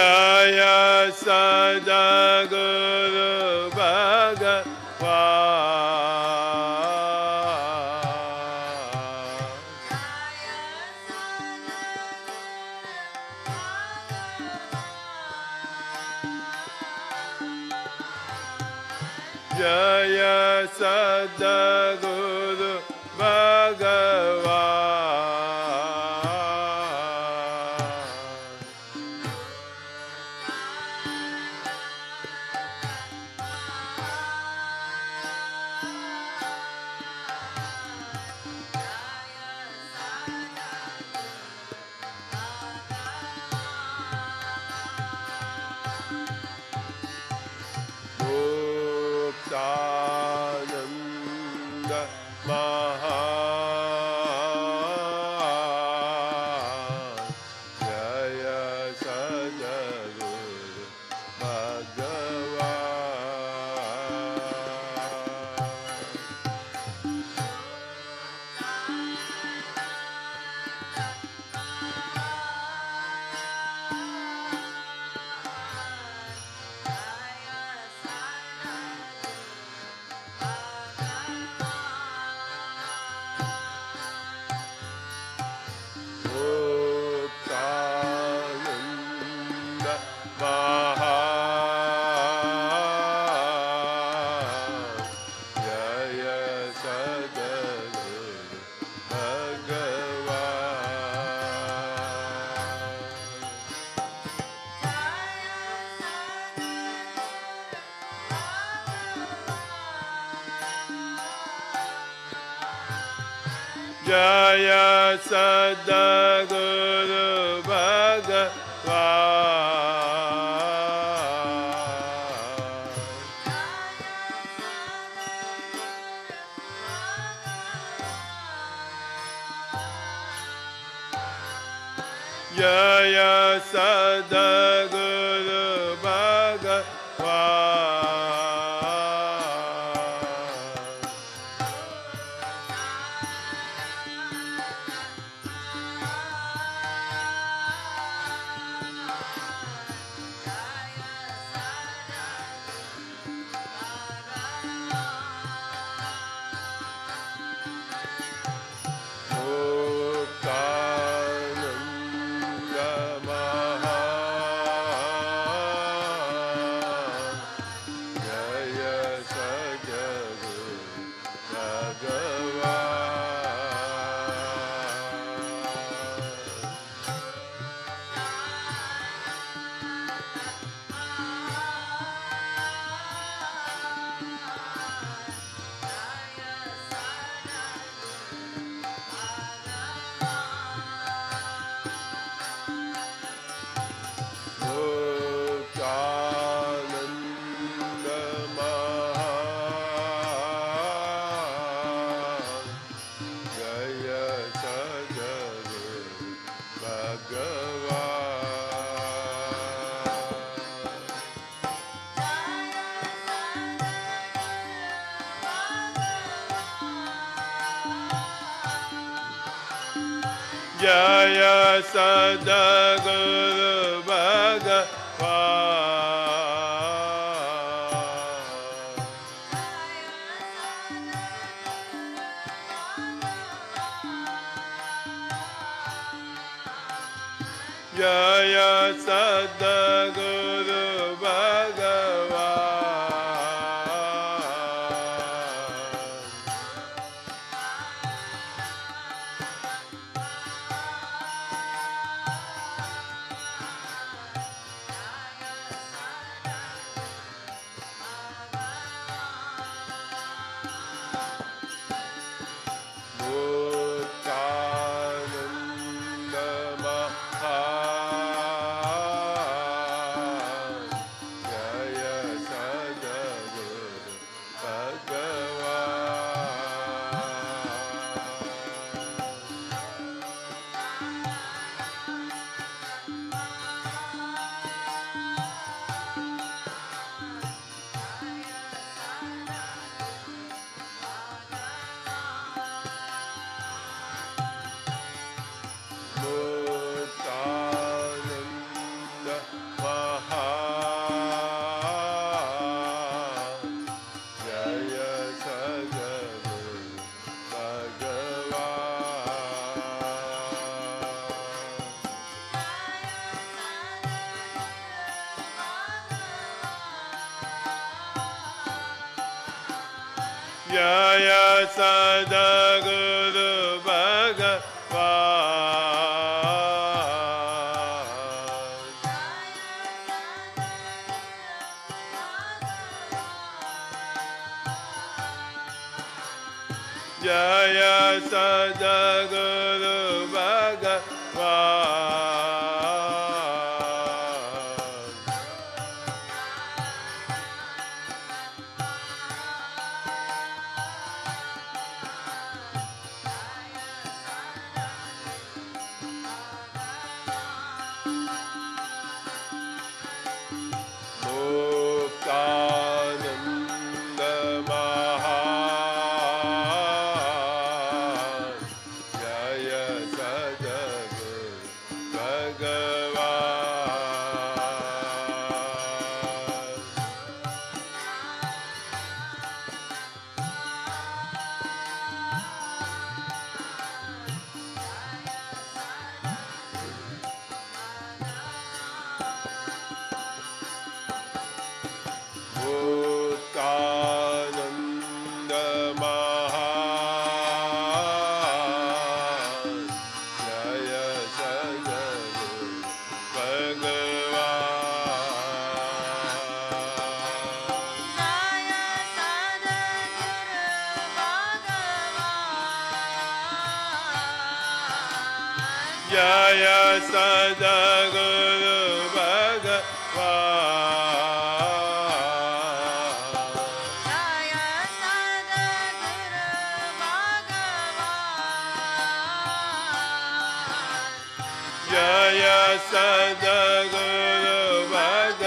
Jaya Sada Guru Bhagavan Jaya Sada Guru Bhagavan Ananda Maha Jaya Sadaguru Jaya Sadaguru Bhagavan Jaya Sadaguru Bhagavan Ananda Maha Jaya Sadaguru Bhagavan. Jaya Sadaguru Jaya Sadaguru Bhagavan. Jaya Sadaguru Bhagavan. Jaya Sadaguru Bhagavan. Jaya Sadaguru Bhagavan. Jaya Sadaguru Bhagavan. Jaya Sadaguru Bhagavan.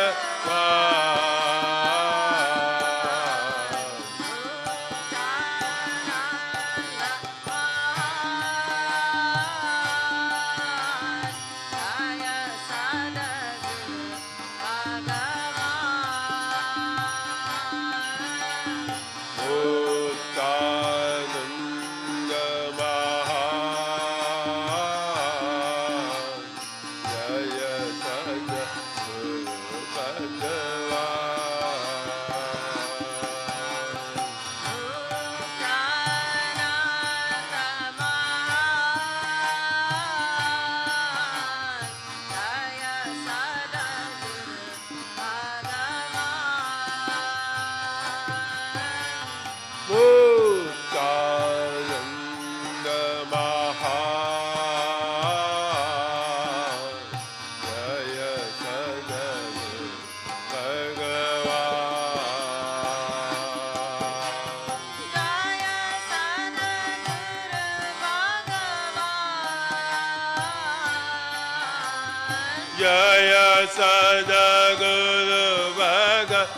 Jaya Sadaguru Bhagavan.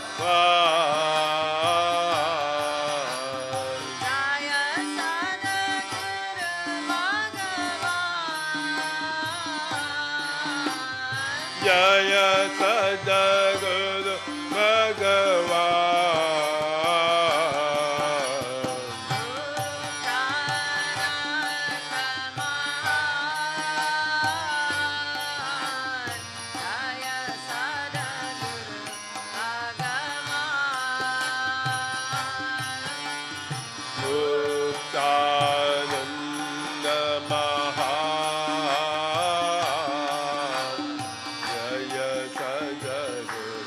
Jaya Sadaguru Bhagavan Muktananda Mahan Jaya Sadaguru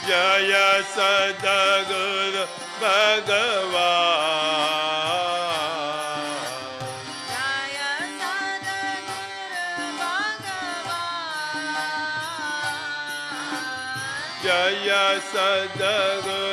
Jaya Sadaguru Bhagavan Jaya Sadaguru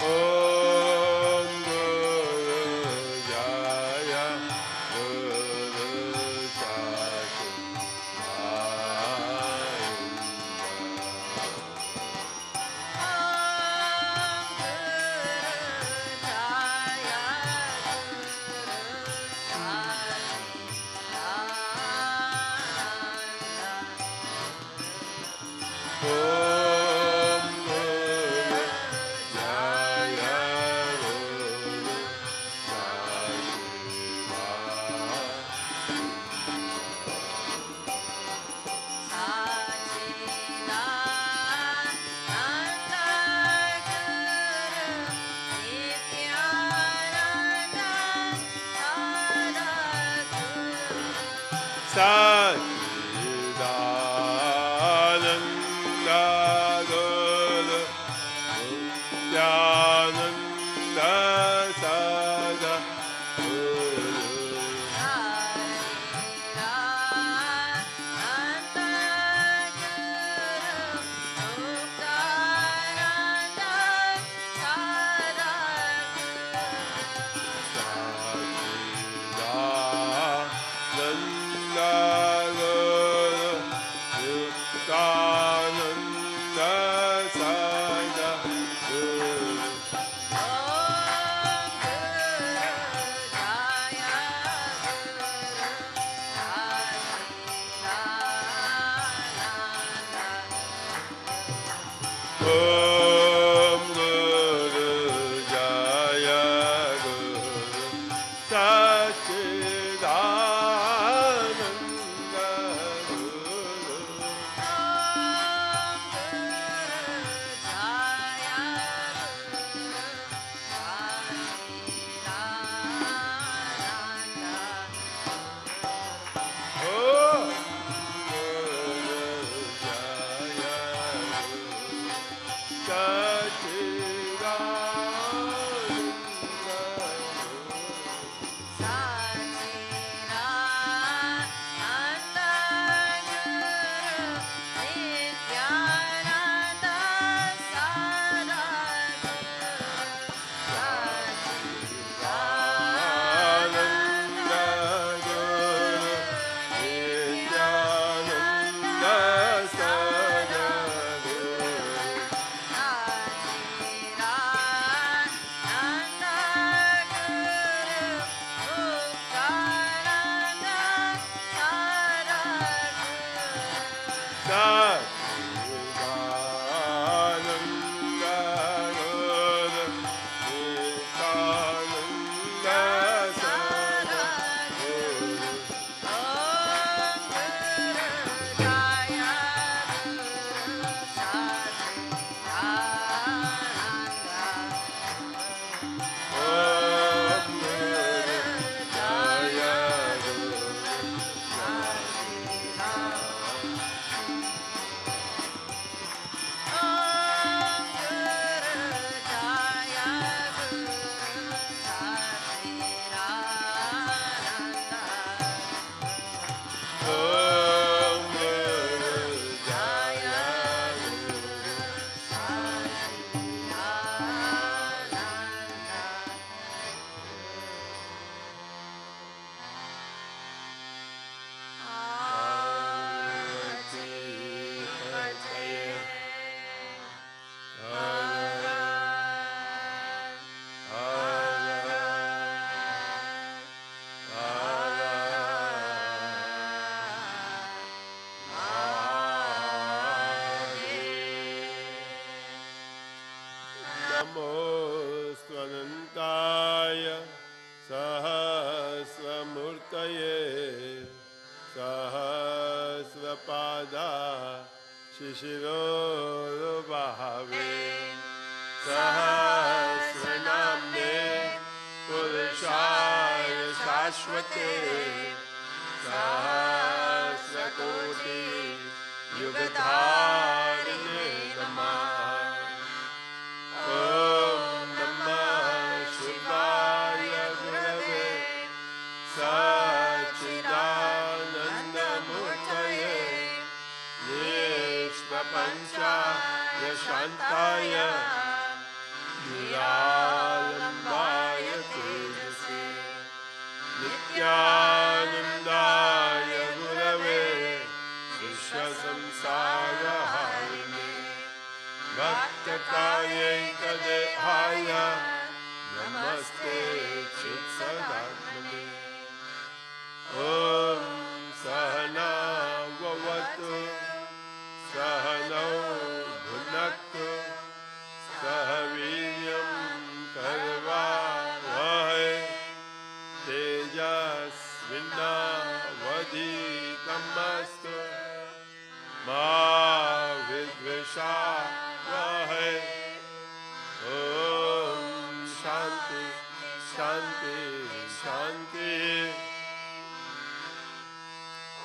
Om Guru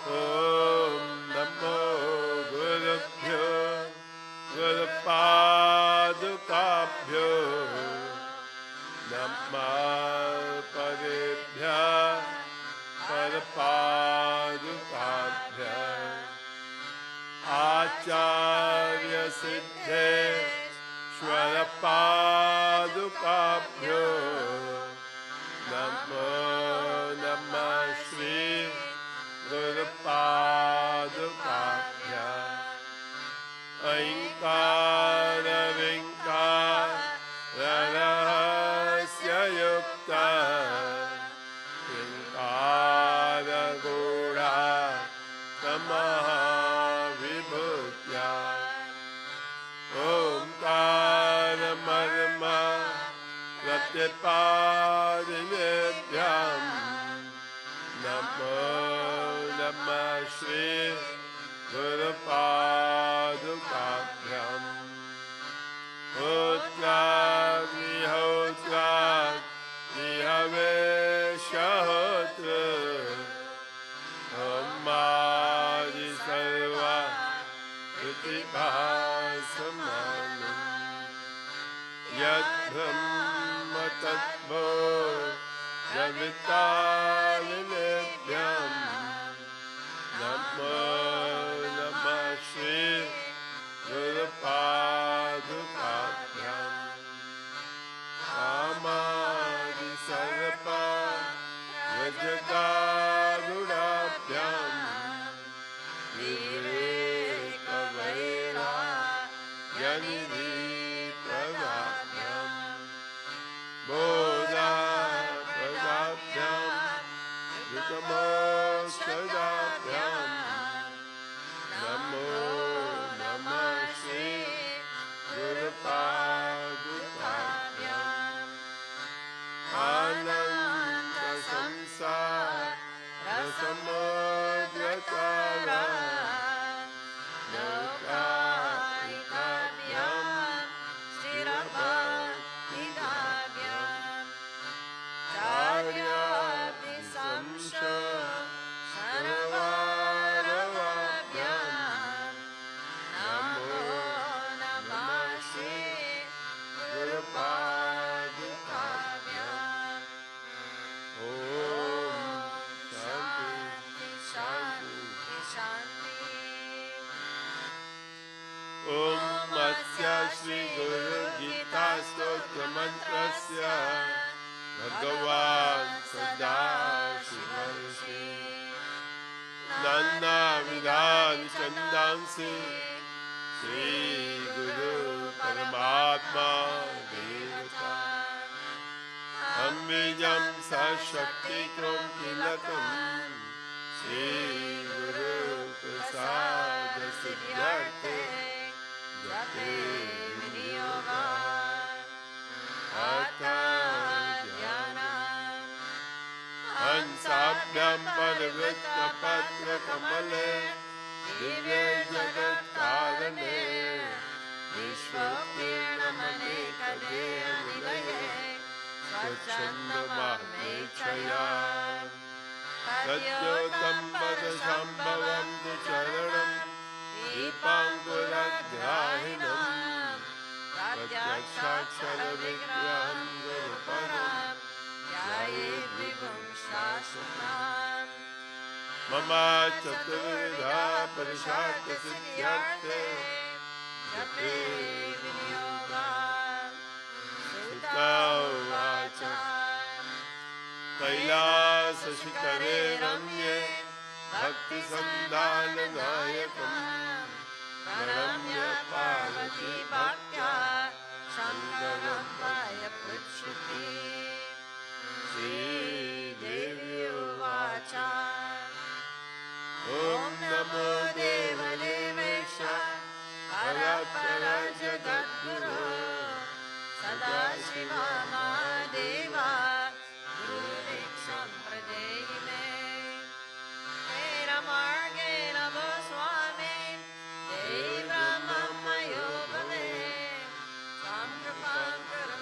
Om Namo Gurubhyo Gurupadukabhyo Namah Paribhya Parapadukabhya Acharya Siddhe Shwarapadukabhyo Namo Namah Shri Gurupadukabhya Ainkara Vinkara Rahasya Yukta Vinkara Gura Tamaha Vibhutya Omkara Marma Pratyapadinebhyam Namo Namah Shri Gurupadukabhyam Hotra Nihaveshahotra Amadi Sarva Pritibhasamanam Yad Brahma Tattva Yavitarnebhyam Namo Namah Shri Gurupadukabhyam Amadi Sarva Yajagadurabhyam Viveka Vaira Yanidhi Prabhabhyam Bodha Prabhabhyam Vikamoshadabhyam Namo Namah Shri Gurupadukabhyam Ananta Samsara Rasamudratara Lokaikabhyam Sthirabhakti-dabhyam Charyabdi Samsho Saravaravabhyam Namo Namah Shri Gurupadukabhyam Om Shanti Shanti Shanti Om Asya Shri Guru Gita Stotra Mantrasya Bhagavan Sada Shivarshi Nana Vidhani Chandansi Shri Guru Paramatma Devata Ambijam Sashakti Krom Kilakam Shri Guru Prasada Siddhyarte Jate Vinyoga Atha Dhyanam Hansabhyam Parivritta Patra Kamale Divya Jagat Karane Vishwakirnamane Kadeya Nilaye Svachandamahmechaya Satyotam Padashambhavam Tu Charanam Deepankuradhyahinam Pratyakshakshara Vigraham Guruparam Yayet Vibhum Shashunam Mama Chaturvidha Parishata Siddhyarte Jape Vinyoga Sutta Uvacha Kailasa Shikare Ramye Bhakti Sandhana Nayakam Paramya Parvati Bhaktya Shankaram Vaya Prachati Shri Devi Uvacha Om Namo Deva Devesha Parapara Jagadguru Sadashiva Mahadeva Gurudev Sampradayine Mera Marge Namo Swami Deva Mama Yogave Samkrapam Karam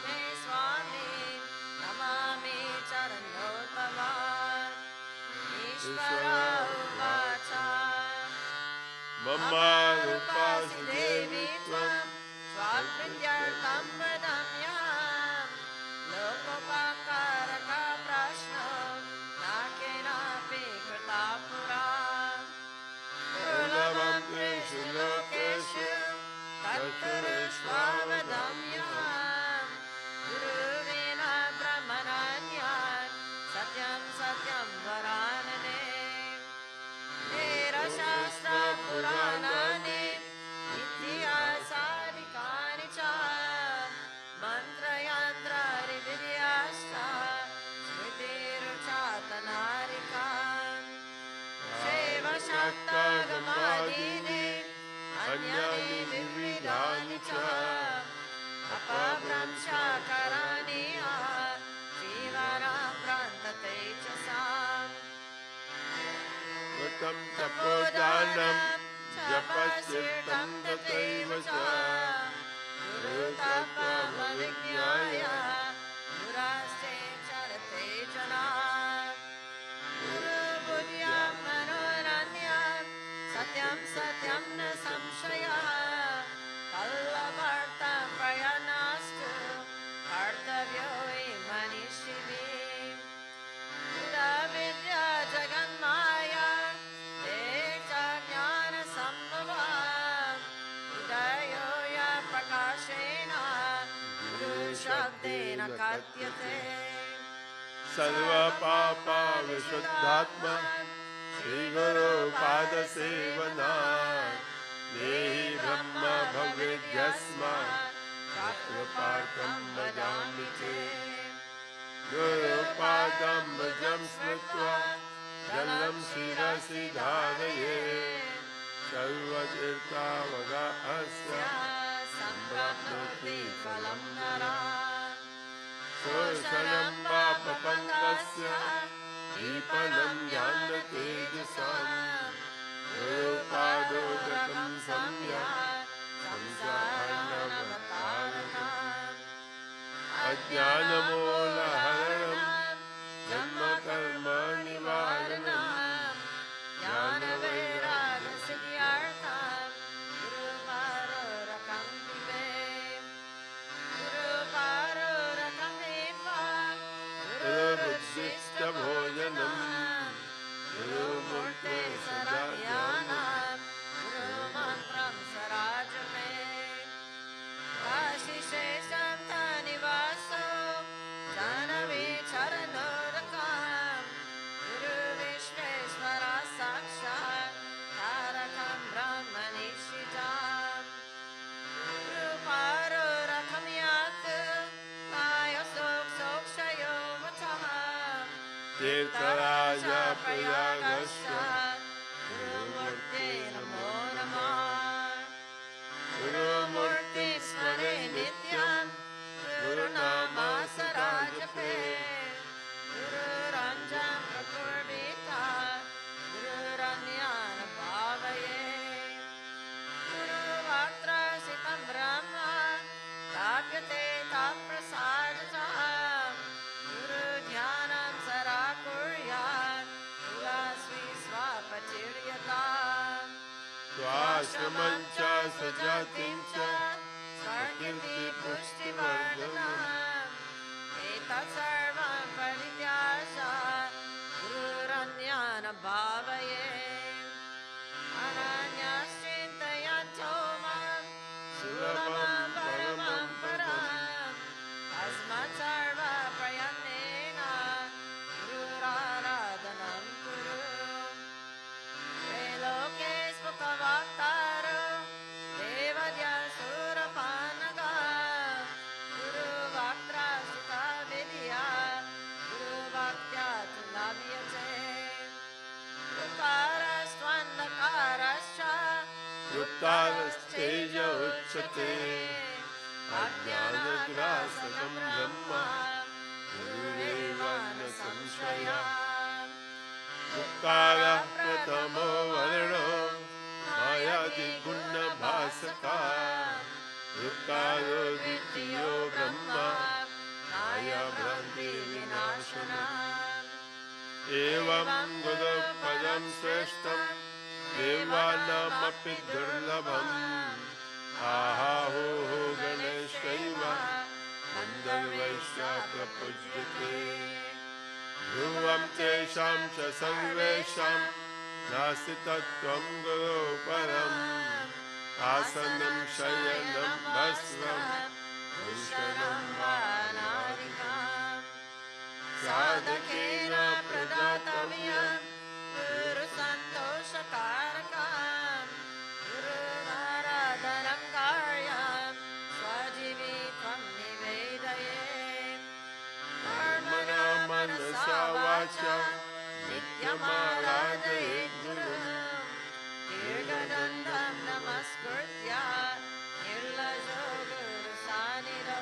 दानं तपोदानं जपस्तीर्थं तथैव च गुरुतत्त्वमविज्ञाय गुरास्ते चरते जनाः गुरुबुद्ध्या मनोरण्यं सत्यं सत्यं न संशयः कल्लभर्तं प्रयाणास्तु कर्तव्यो हि मनीषिभिः विद्या जगन्माया ज्ञानसम्भवा उदयो य प्रकाशेन गुरुशब्देन कथ्यते सर्वपापा विशुद्धात्मा श्रीगुरुपादसेवनात् देहि ब्रह्म भवेद्यस्मात् तत्कृपार्थं वदामि ते गुरुपादम्बुजं स्मृत्वा जलं शिरसि धारयेत् सर्वतीर्थावगाहस्य सम्प्राप्नोति फलं नरः शोषणं पापपङ्कस्य दीपनं ज्ञानतेजसाम् गुरुपादोदकं सम्यक् संसारानवतारकम् अज्ञानमूलहरणं जन्मकर्मनिवारणं ज्ञानवैराग्यसिद्ध्यर्थं गुरुपादोदकं पिबेत् गुरुपादोदकं पीत्वा गुरुरुचिष्टभोजनं गुरुमूर्ते सदाज्ञानं गुरुमन्त्रं सराजमेत् काशीशेषं तनिवासो जानवी चरणोदकं गुरुविश्वेश्वर साक्षात् तारकं ब्रह्मनिश्चितं गुरुपादोदकं यात् कायसोक्षयो वचः तीर्थराजा प्रयागश्च गुरुमूर्ते नमो नमः गुरुमूर्तिं स्मरे नित्यं गुरुनामासराजपे गुरुरञ्जन प्रकुर्वीता गुरुरन्यान् भावये गुरुवक्त्रसितं ब्रह्म प्राप्यते तत्प्रसादतः गुरुध्यानं सदा कुर्यात् तुलसी स्वापचिर्यताम् स्वाश्रमं च स्वजातिं च स्वर्गति पुष्टिवर्धनम् एतत् सर्वं परित्याज्य गुरुरन्यान् भावये अनन्यश्चिन्तयन्तो मां सुलभं परमं पदम् तस्मात् सर्वप्रयत्नेन गुरुराराधनं कुरु लोके स्फुटवक्तारो देवद्यासुरपानगा गुरुवक्त्रसुतविद्या गुरुभक्त्या तु लभ्यते कृतारस्त्वन्धकारश्च वृत्तारस्तेज उच्यते अज्ञानग्रासकं ब्रह्म गुरुरेव न संशयः दुःखारः प्रथमो वर्णो मायादिगुणभासका दुःखारो द्वितीयो ब्रह्म मायाभ्रान्तिविनाशनम् एवं गुरुपदं श्रेष्ठं देवानामपि दुर्लभम् आहाहो गणेशैव गन्धर्वैश्च प्रपूज्यते ध्रुवं तेषां च सर्वेषां नास्ति तत्त्वं गुरुपरम् आसनं शयनं वस्त्रं भूषणं वा नारिकाम् साधकेन प्रदातव्यं गुरुसन्तोषकारकं गुरुराराधनं कार्यं स्वजीवित्वं निवेदयेत् कर्मणा मनसा वाचा नित्यमाराधयेत् गुरुं दीर्घदण्डं नमस्कृत्य निर्लजो गुरुसानिधौ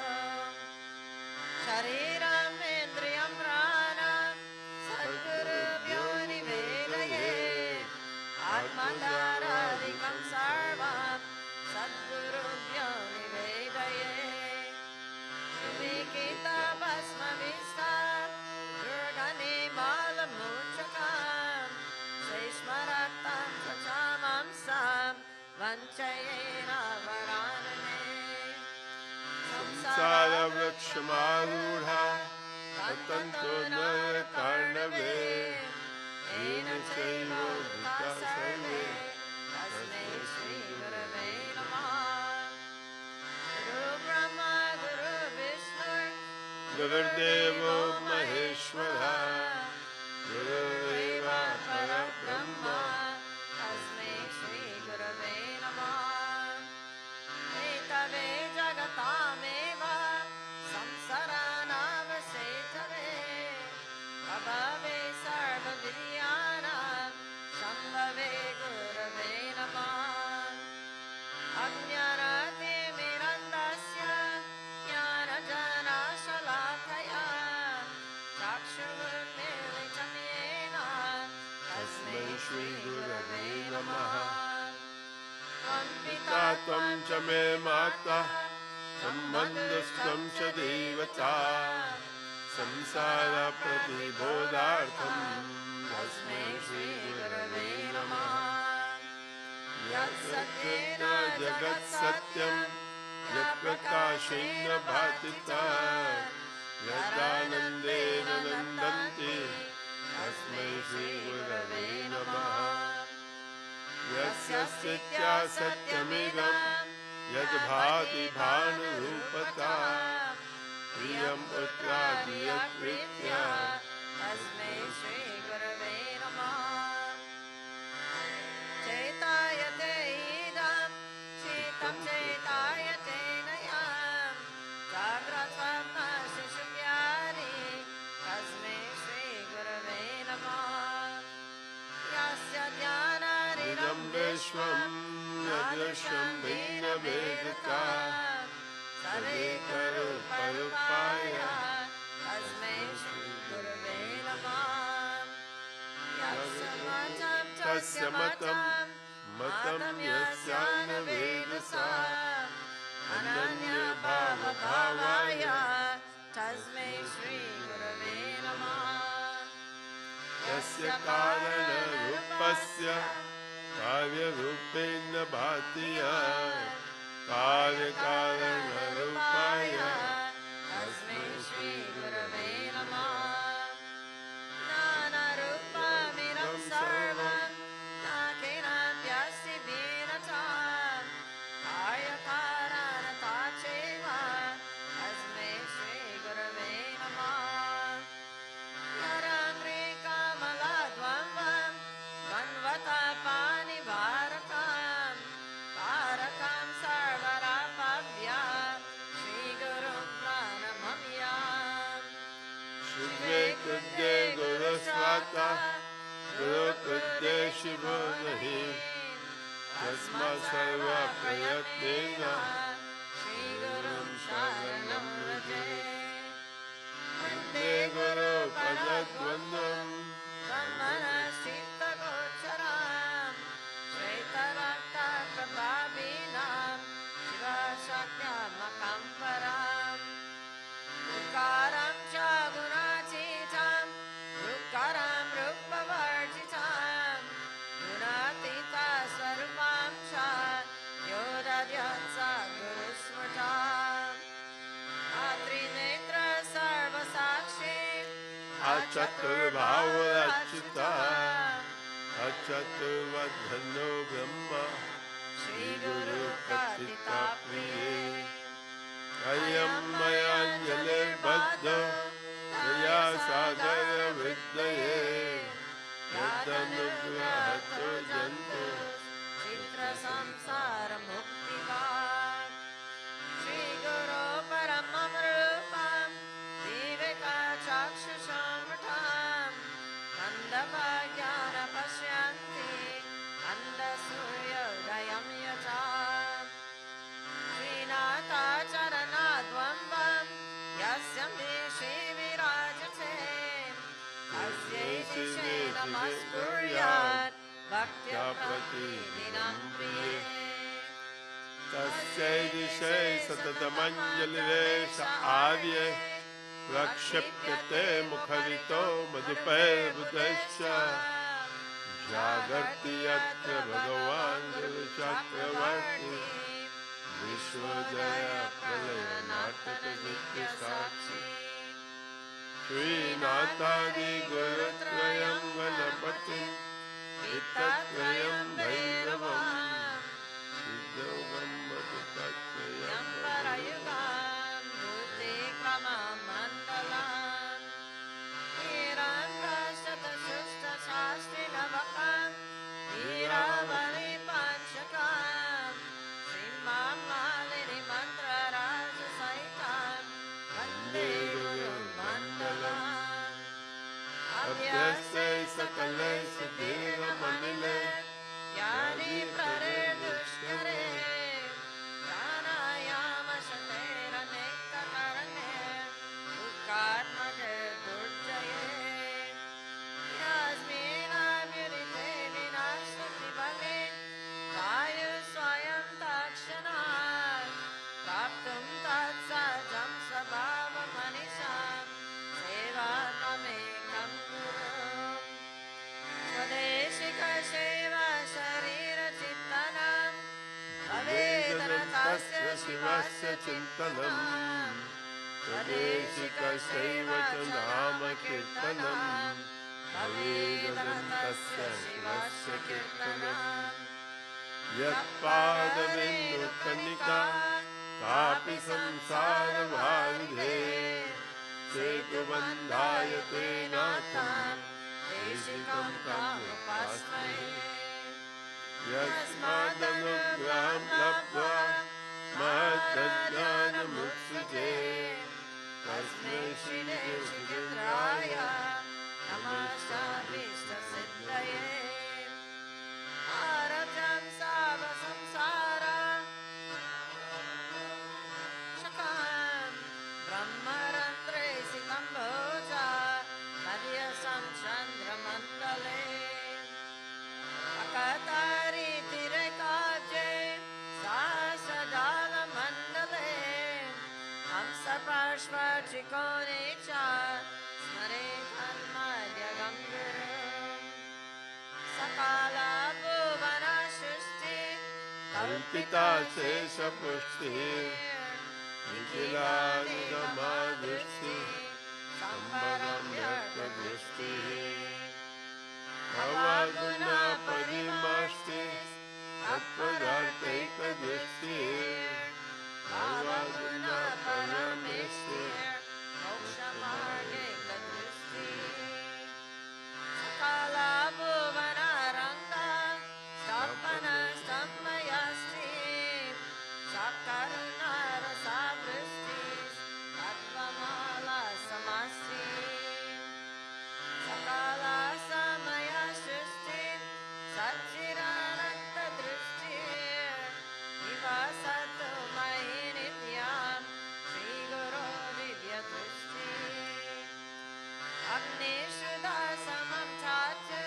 शरीरम् इन्द्रियं प्राणं सद्गुरुभ्यो निवेदयेत् वृक्षमारूढा पतन्तो नरकार्णवे येन चैव भूता सर्वे तस्मै श्रीगुरवे नमः। गुरुब्रह्मा गुरुविष्णु गुरुदेवो महेश्वरः गुरुदेव परब्रह्म तस्मै श्रीगुरवे नमः। एतवे जगतामेव संसारानावसेतवे प्रभवे सर्वविद्यानां शम्भवे गुरवे नमः। अज्ञानतिमिरन्धस्य ज्ञानजनशलाकया चक्षुरुन्मीलितं येन तस्मै श्रीगुरवे नमः। त्वं पिता त्वं च मे माता सम्बन्धस्त्वं च देवता संसारप्रतिबोधार्थं तस्मै श्रीगुरवे नमः। यत्सत्येन जगत्सत्यं यत्प्रकाशेन भाति यदानन्देन नन्दन्ति तस्मै श्रीगुरवे नमः। यस्य स्थित्या सत्यमिदं यद्भाति भानुरूपता प्रियं पुत्रादियकृत्य तस्मै श्रीगुरवे नमः। चेतायते इदं शीतं चेतायते नयं जाग्रत्स्वप्नशिशुव्यानि तस्मै श्रीगुरवे नमः। यस्य ज्ञानानिदं विश्वं यदृशं भिन्नभेदता सदैकरूपरूपाय तस्मै श्रीगुरवे नमः। यस्य मतं तस्य मतं मतं यस्यान्वेदसा अनन्यभावभावाय तस्मै श्रीगुरवे नमः। यस्य कारणरूपस्य कार्यरूपेण भाति कार्यकारणरूपाय तस्मै श्रीगुरवे नमः। नानारूपमिदं सर्वं न केनाप्यस्ति भिन्नतां कार्यकारणता चैव तस्मै श्रीगुरवे नमः। यरङ्घ्रिकमलद्वन्द्वं मन्वतपानिभारकं तारकं सर्वरापभ्य श्रीगुरुं प्रणमम्यहम्। शिवे कृते गुरुस्वाता गुरुकृते शिवो नहि तस्मात् सर्वप्रयत्नेन श्रीगुरुं शरणं व्रजे। वन्दे गुरुपदद्वन्द्वं ब्रह्मणश्चित्तगोचरं श्वेतरक्तप्रभाविनं शिवशक्त्यात्मकं परम्। उकारं च गुणातीतं ऋकारं रूपवर्जितं गुणातीतस्वरूपं च यो दद्यात् स गुरुस्मृतम्। अत्रिनेत्र सर्वसाक्षी अचतुर्भावरचिता अचतुर्वधनो ब्रह्म श्रीगुरुकथितप्रिये अयं मयाञ्जलिर्बद्धो दया सागरहृदये यदनुग्रहतो जन्तु चित्रसंसारमुक्तिवान्। श्रीगुरो परमं रूपं दिव्यचक्षुषमृतं अन्धभाग्यान् पश्यन्ति अन्धसूर्योदयं यथा। श्रीनाथाचरणाद्वन्द्वं यस्य देशे विराजते तस्यै दिशे नमस्कुर्यात् भक्त्या प्रतिदिनं प्रिये। तस्यै दिशै सततमञ्जलिरेष आर्ये प्रक्षिप्यते मुखरितो मधुपैर्बुधश्च जागर्ति यत्र भगवान् गुरुचक्रवर्ती विश्वोदय प्रलय नाटक नित्य साक्षी श्रीनाथादि गुरुत्रयं गणपतिं वित्तत्रयं भैरवं सिद्धौघं मधुपत्रयं परयुगां भूते क्रममण्डलां वीराङ्गशतसुष्टशास्त्रिनवकां वीरावलि पञ्चकां श्रीमां मालिनि मन्त्रराजसहितां वन्दे गुरुमण्डलाम् अभ्यस्ते सकले सिद्धिर्मणिले ज्ञानी प्ररेदुष्करे प्राणायाम शतैरनेककरणे दुःखात्मके दुर्जये यस्मिन्नाव्युदिते विनाशतिबले वायुस्वयं तत्क्षणात् प्राप्तुं तत्सहजं स्वभावमनिशां सेवात्ममेकं गुरुम् स्वदेशिकसेवा शरीरचिन्तनं भवेदनतस्य शिवस्य चिन्तनं स्वदेशिकसेवा च नाम कीर्तनं भवेदनतस्य शिवस्य कीर्तनं यत्पादबिन्दुकणिका कापि संसारवारिधे सेतुबन्धाय ते नाथं देशिकं कामुपास्महे यस्मादनुग्रहं लब्ध्वा महज्ज्ञानमुत्सृजे तस्मै श्रीदेशिकेन्द्राय नमस्ताभीष्टसिद्धये आरतं सर्वसंसारं शकां ब्रह्मरन्ध्रे सितं भोजा मध्यसं चन्द्रमण्डले अकतारीतिरेकाब्जे सहस्रजालमण्डले हंसपार्श्वत्रिकोणे च स्मरेन्मध्यगं गुरुम् सकाला भुवनसृष्टि कल्पिता शेषपुष्टिः निखिलानिगमादृष्टिः सम्भवं व्यर्थदृष्टिः भवगुणपरिमष्टिः तत्पदार्थैकदृष्टिः भवगुणपरमेष्टिः मोक्षमार्गैकदृष्टिः सकला भुवनरङ्गा स्तम्भनस्तम्भयस्ति सकरुणरसावृष्टि तत्त्वमाला समस्ति सकला समयसृष्टि सच्चिदानन्ददृष्टि निवसतु मयि नित्यां श्रीगुरो दिव्यदृष्टि अग्निशुदासमं चाचु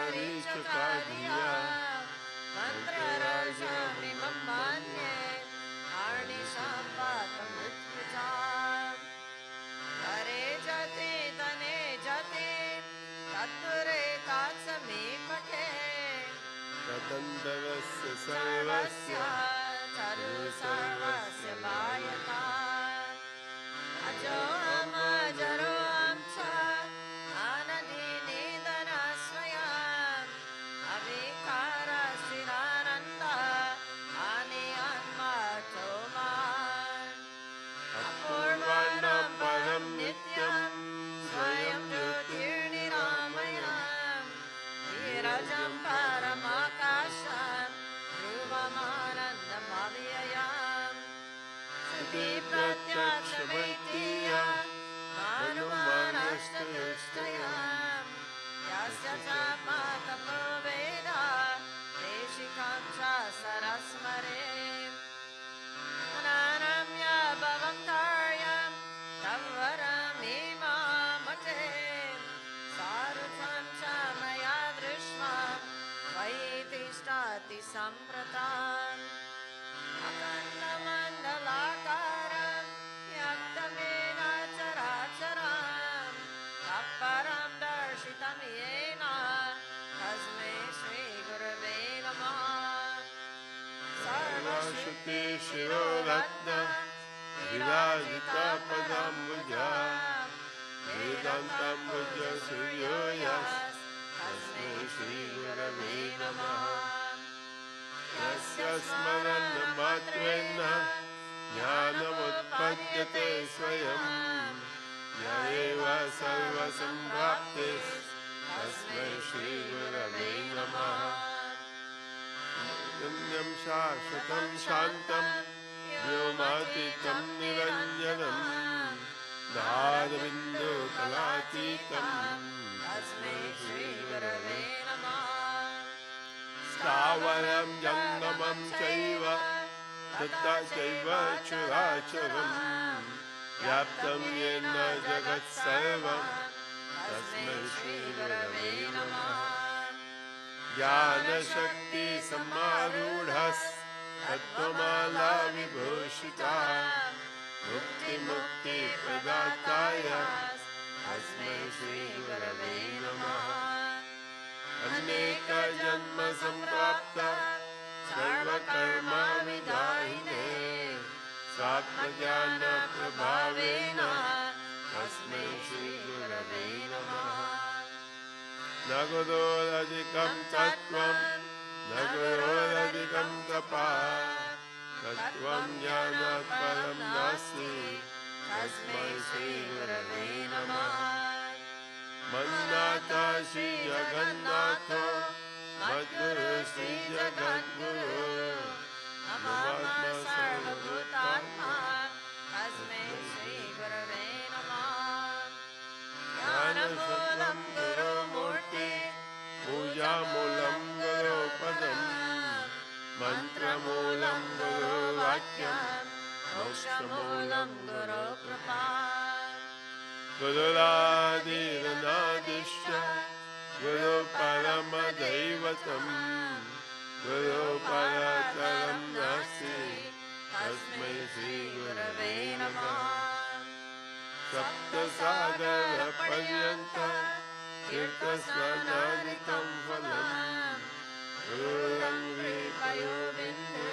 ज्वालपरीचकार्या मन्त्रराजामिमं मन्ये आर्निशां पातमृत्युजाम् करे जते तने जते तद्दुरे तात्समीपके तदन्तरस्य सर्वस्य चरु सर्वस्य वायता अजो अमजरो च आनदीनिधनस्वयम् अविकारस्थिरानन्द आनयान्मातो मान् अपूर्वाणं परं नित्यं स्वयं ज्योतिर्निरामयम् नीरजं परमाकाशं ध्रुवमानन्दमव्ययम् प्रत्यक्षमैत्रीया हनुमानष्टदृष्टयाम् यस्य च पातपो वेद देशिकं च सरस्मरे अनारम्य भवं कार्यं तं वरमिमामते सारुथं च मया दृष्ट्वा त्वयि तिष्ठति सम्प्रताम् अखण्डमण्डलाकारं यक्तमेन चराचरं तत्परं दर्शितं येन तस्मै श्रीगुरवे नमः सर्वशक्तिमयां सूर्यो यस्मै श्रीगुरवे नमः। यस्य स्मरणमात्रेण ज्ञानमुत्पद्यते स्वयं, य एव सर्वसम्प्राप्तिस्तस्मै श्रीगुरवे नमः। पुण्यं शाश्वतं शान्तं व्योमातीतं निरञ्जनं नादबिन्दुकलातीतं तस्मै श्रीगुरवे नमः। स्थावरं जङ्गमं चैव तथा चैव चराचरं व्याप्तं येन जगत्सर्वं तस्मै श्रीगुरवे नमः। ज्ञानशक्तिसमारूढस्तत्त्वमाला विभूषिता मुक्तिप्रदाताय तस्मै श्रीगुरवे नमः। अनेकजन्मसम्प्राप्त सर्वकर्मविदायिने स्वात्मज्ञानप्रभावेन तस्मै श्रीगुरवे नमः। न गुरोरधिकं तत्त्वं न गुरोरधिकं तपः तत्त्वं ज्ञानात् परं नास्ति तस्मै श्रीगुरवे नमः। मन्नाथा श्रीजगन्नाथो मद्गुरु श्रीजगद्गुरु ममात्मा सर्वभूतात्मा तस्मै श्रीगुरवे नमः। ज्ञानमूलं गुरुमूर्ति पूजामूलं गुरुपदं मन्त्रमूलं गुरुवाक्यं मोक्षमूलं गुरुकृपा। गुरुरादिरनादिश्च गुरुपरमदैवतं गुरुपरतरं नास्ति तस्मै श्रीगुरवे नमः। सप्तसागरपर्यन्तं तीर्थस्नानादिकं फलं गुरुरङ्घ्रिपयोबिन्दु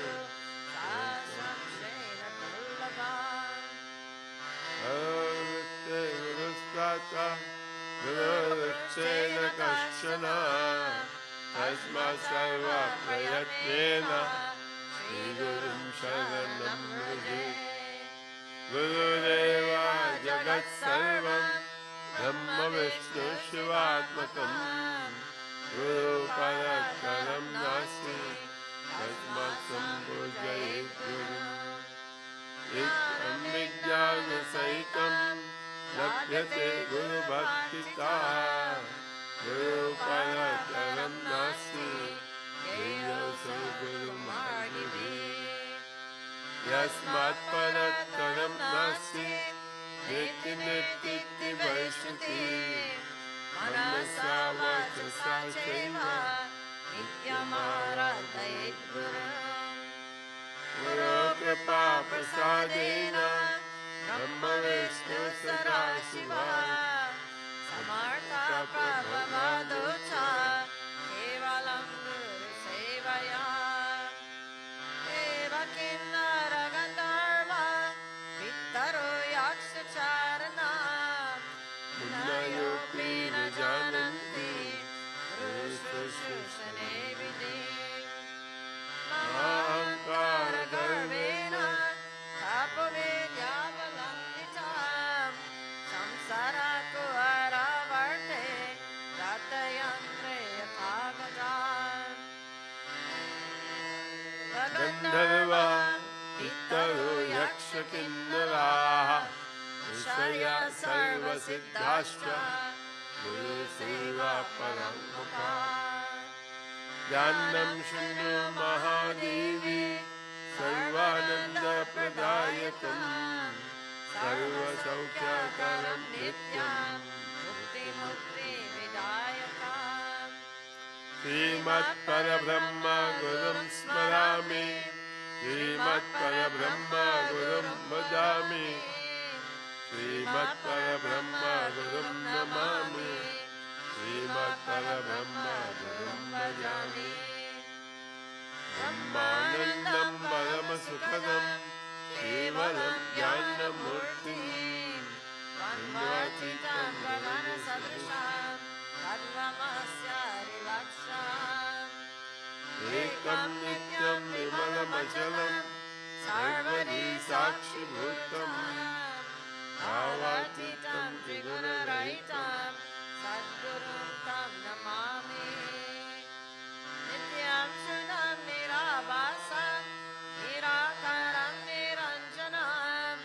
गुरुस्ताता गुरुरक्षेण कश्चन तस्मात् सर्वप्रयत्नेन श्रीगुरुं शरणं व्रजे। गुरुरेव जगत्सर्वं ब्रह्मविष्णु शिवात्मकं गुरुपरतरं नास्ति तस्मात् सम्पूजयेत् गुरुम्। इत्थं विज्ञानसहितं लभ्यते गुरुभक्तिता गुरुपरतरं नास्ति ज्ञेयोऽसौ गुरुमार्गिभिः। यस्मात् परतरं नास्ति वेत्ति नेत्ति वैष्णति मनसा वाचसा चैव नित्यमाराधयेत् गुरुम्। गुरुकृपा प्रसादेन ब्रह्मविष्णु सदाशिवः समर्था प्रभवादो च केवलं गुरुसेवया। देवकिन्नरगन्धर्व पितरो यक्षचारणा मुनयोऽपि न जानन्ति गुरुशुश्रूषणे विधिम्। अहङ्कारगर्वेण तापविद्यावलम्बितां संसारकुहरवर्ते रथयन्त्रे यथा गजाम्। गन्धर्वा पितरो यक्षकिन्नराः ऋषयः सर्वसिद्धाश्च गुरुसेवा परमुखाः। ज्ञानं शृणु महादेवी सर्वानन्दप्रदायकं सर्वसौख्यकरं नित्यं मुक्तिविदायकम्। श्रीमत्परब्रह्म गुरुं स्मरामि श्रीमत्परब्रह्म गुरुं भजामि श्रीमत्परब्रह्म गुरुं नमामि श्रीमत्परब्रह्म गुरुं भजामि। ब्रह्मानन्दं परमसुखदं केवलं ज्ञानमूर्तिं द्वन्द्वातीतं गगनसदृशं Sarvamasyarilakshanam Ekam nityam vimalamachalam Sarvadi Sakshi bhutam Bhavatitam Trigunaraitam Sadgurum Tam Namami Nityam Shudam Nirabhasam Nirakaram Niranjanam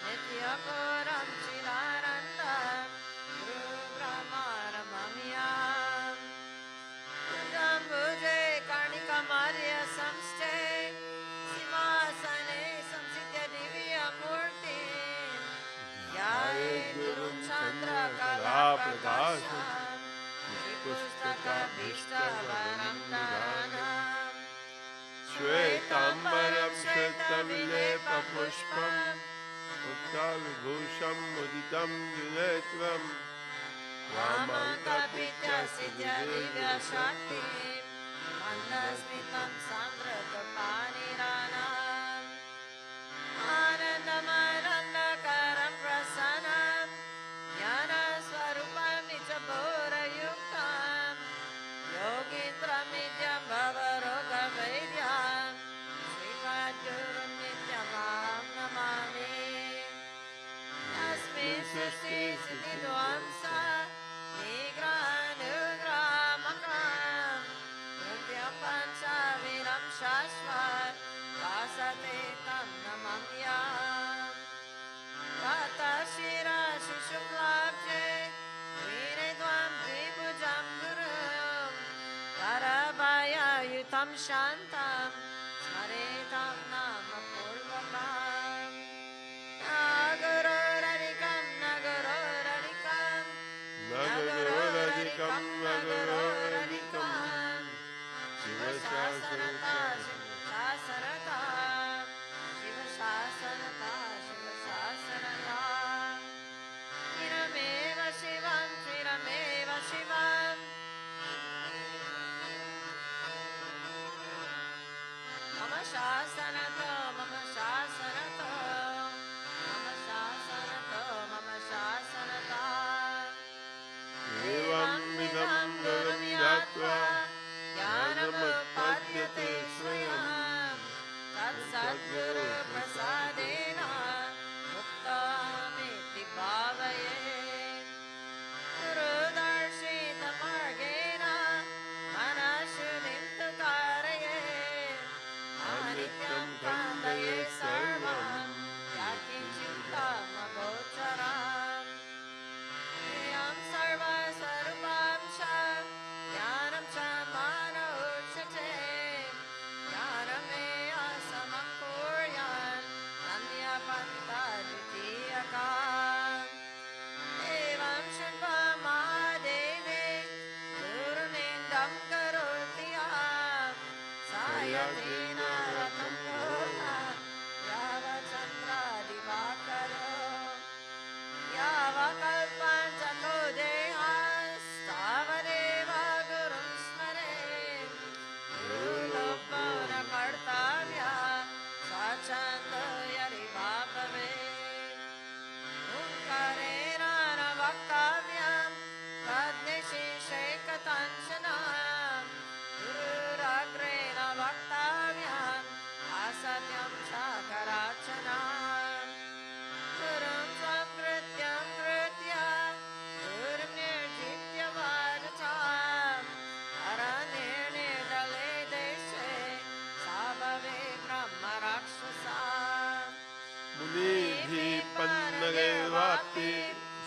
Nityapuram Chidanandam Guru Brahmaramamyam Udam Bhuje Karnikamarya Samste Simasane Samsitya Divya Murti Yae Gurum Chandra Kala Prakasham Pustaka Bhishta Varam Dharanam Shvetambaram Shvetavilepa Pushpam Uttalvibhusham Muditam Dinetram Ramantapitya Sidya Divya Shakti Mandasmitam Samvrata Paniranam Anandamarandakaram Prasanam Jnana Swarupam Nijabhora Yuktam Yogindram Nityam Bhavaroga Vaidyam Srimad Gurum Nityamam Namami Yasmin Srishti Siddhi Dvamsa Nigranugramakam Nrityam Panchaviram Shashvat Vasate Tam Namamyam Vata Shira Shishuklabje Viredvam Vibhujam Gurum Tarabhaya Yutam Shantam Smaretam Nama Purvakam Nagurorarikam Nagurorarikam Nagarodadikam Nagarodadikam Shiva Shasanata Shiva Shasanata Shiva Shasanata Shiva Shasanata Tirameva Shivam Tirameva Shivam Mama Shasanata Mama Shasanata Mama Shasanata Mama Shasanata Evam vidam gurum yatva Jnanamupadyate swayam Tat Sadguru Prasadena Muktamiti Bhavaye Guru Darshita Margena Manashudim Tukaraye Anityam Kandaye Sarvam Yakinchutam Agocharam Priyam Sarva Sarupam Cha Jnanam Cha Mana Uchate Jnanam Meya Samam Kuryan Nandya Panta Dutiyakam Evam Shunva Mahadevi Gurunindam Karotiyam Sayatina Ratam Yoga Yava Chandra Divakaro Yava Kalpan Chakodehas Tavadeva Gurum Smare Gurulopona Kartavya Sachanda Yari Bhapave Unkarena Navakavyam Padnishi Shekatanjanam Gururagrena Vaktavyam Asatyam Chakarachanam Gurum Samkrityam Kritya Gurum Nirjitya Vadatam Aranir Nirdale Deshe Sabhave Brahma Rakshasam Munibhi Pannagevapi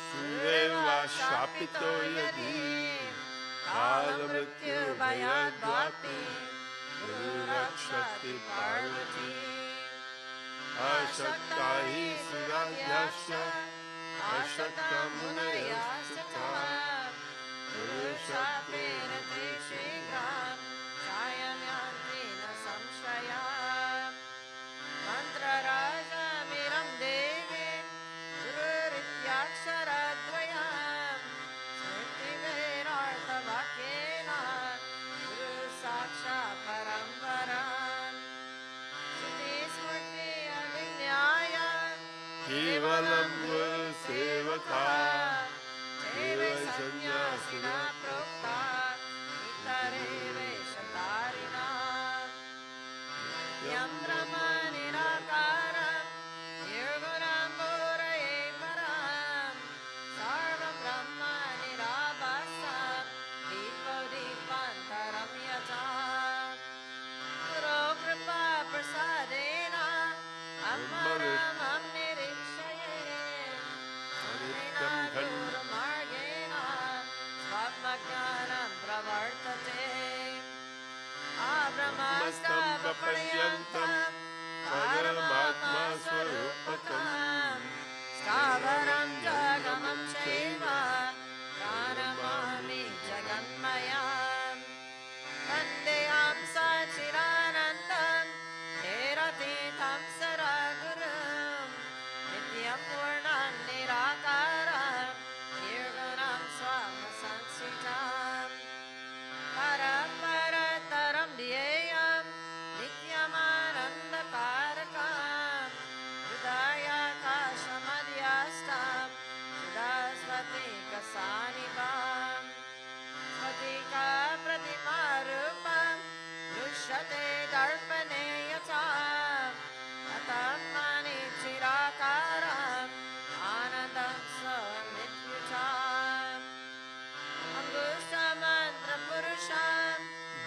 Sureva Shapito Yadi Kalamrityu Bhayad Bhapi Guru Rakshati Parvati Ashaktahi Suradyasya Ashakta Munayasya Guru Shapena Te Shigram Shayam Yanti Na Samshayam Mantra Raja Miram Devi Guru Rityaksharadvayam Smriti Verartha Vakyena Guru Saksha Paramvaram Shruti Smurti Avinyaya Kevalam Guru Sevaka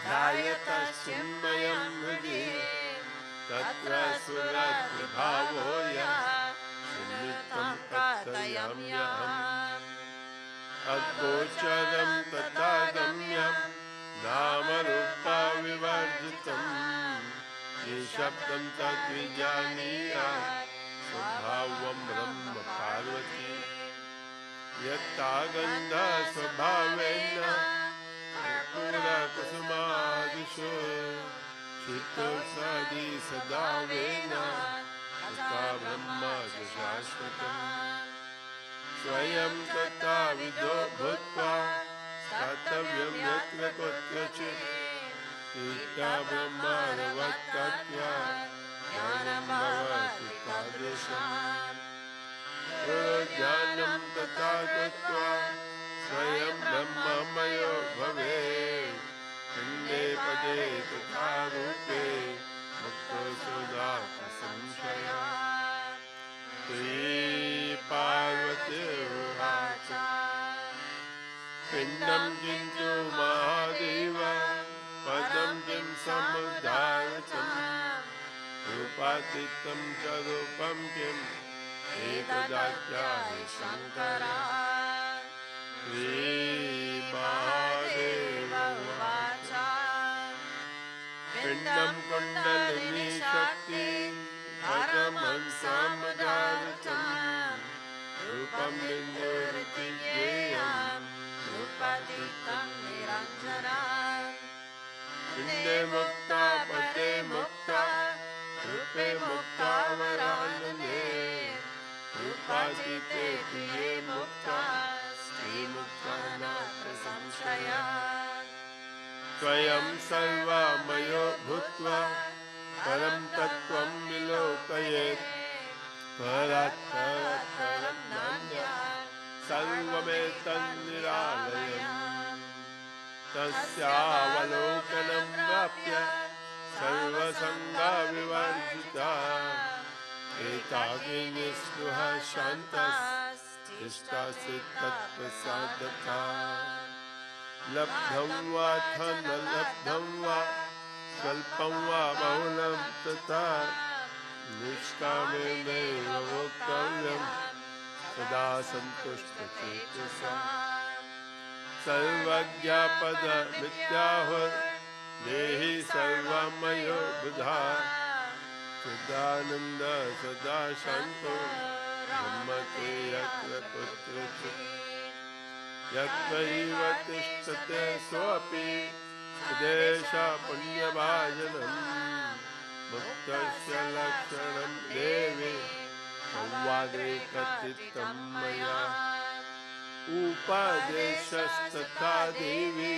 ध्यायतः चिन्मयं हृदि तत्र सुरद्विभावो यः निमित्तं कथयाम्यहम् अगोचरं तथा गम्यं नामरूपविवर्जितं निःशब्दं तद्विजानीयात् स्वभावं ब्रह्म पार्वती यत्ता गन्धः स्वभावेन कर्पूरकुसुमादिषु शीतोष्णादि सदावेन तथा ब्रह्म च शाश्वतम् स्वयं तथा विदो भूत्वा स्थातव्यं यत्र कुत्रचित् इत्या ब्रह्मानुवत्तत्वात् ज्ञानं भवति तादृशम् ज्ञानं तथा कृत्वा स्वयं ब्रह्ममयो भवेत् पिण्डे पदे तथा रूपे मुक्तो सुदात् संशयात् श्रीपार्वती उवाच पिण्डं किन्तु महादेव पदं किं समुद्धारतम् रूपातीतं च रूपं किम् एतदाख्याहि शङ्करा श्रीमहादेव उवाच पिण्डं कुण्डलिनी शक्ति परमहंसमुदारतम् रूपं बिन्दुरिति ज्ञेयं रूपातीतं निरञ्जनम् पिण्डे मुक्ता पदे मुक्ता रूपे मुक्ता वरानने रूपातीते प्रिये मुक्ता श्रीमुक्ता नात्र संशयः स्वयं सर्वमयो भूत्वा परं तत्त्वं विलोकयेत् परात्परं नान्यत् सर्वमेतन्निरालयम् तस्यावलोकनं प्राप्य सर्वसङ्गविवर्जिता एताकिनी स्पृहा शान्तस्तिष्ठासि तत्प्रसादतः लब्धं वाथ न लब्धं वा स्वल्पं वा बहुलं तथा निष्कामेनैव वक्तव्यं सदा सन्तुष्टचेतसा सर्वज्ञपदमित्याहुः देहि सर्वमयो बुधा सदानन्द सदा शान्तो ब्रह्मते यत्र कुत्रचित् यत्रैव तिष्ठते सोऽपि स्वदेश पुण्यभाजनम् मुक्तस्य लक्षणं देवी संवादेकथितं मया उपदेशस्तथा देवी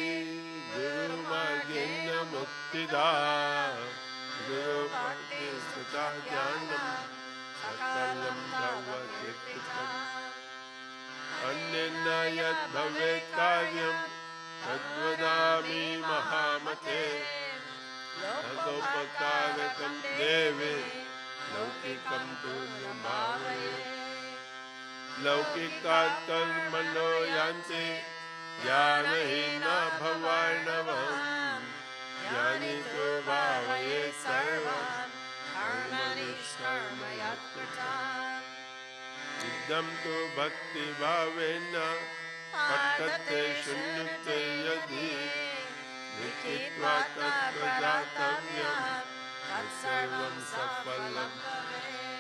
गुरुमार्गेण मुक्तिदा गुरुभक्तिस्तथा ज्ञानं सकलं भवतीर्थितम् अन्येन यद् भवेत् कार्यं तद्वदामि महामते तदोपकारकं देवे लौकिकं तु न भावये लौकिकात् कर्मणो यान्ति ज्ञानहीना भवार्णवम् ज्ञानी तु भावये सर्वं कर्मनिष्कर्म यत्कृतम् इदं तु भक्तिभावेन पठते शृण्वते यदि लिखित्वा तत्प्रदातव्यं तत्सर्वं सफलं भवेत्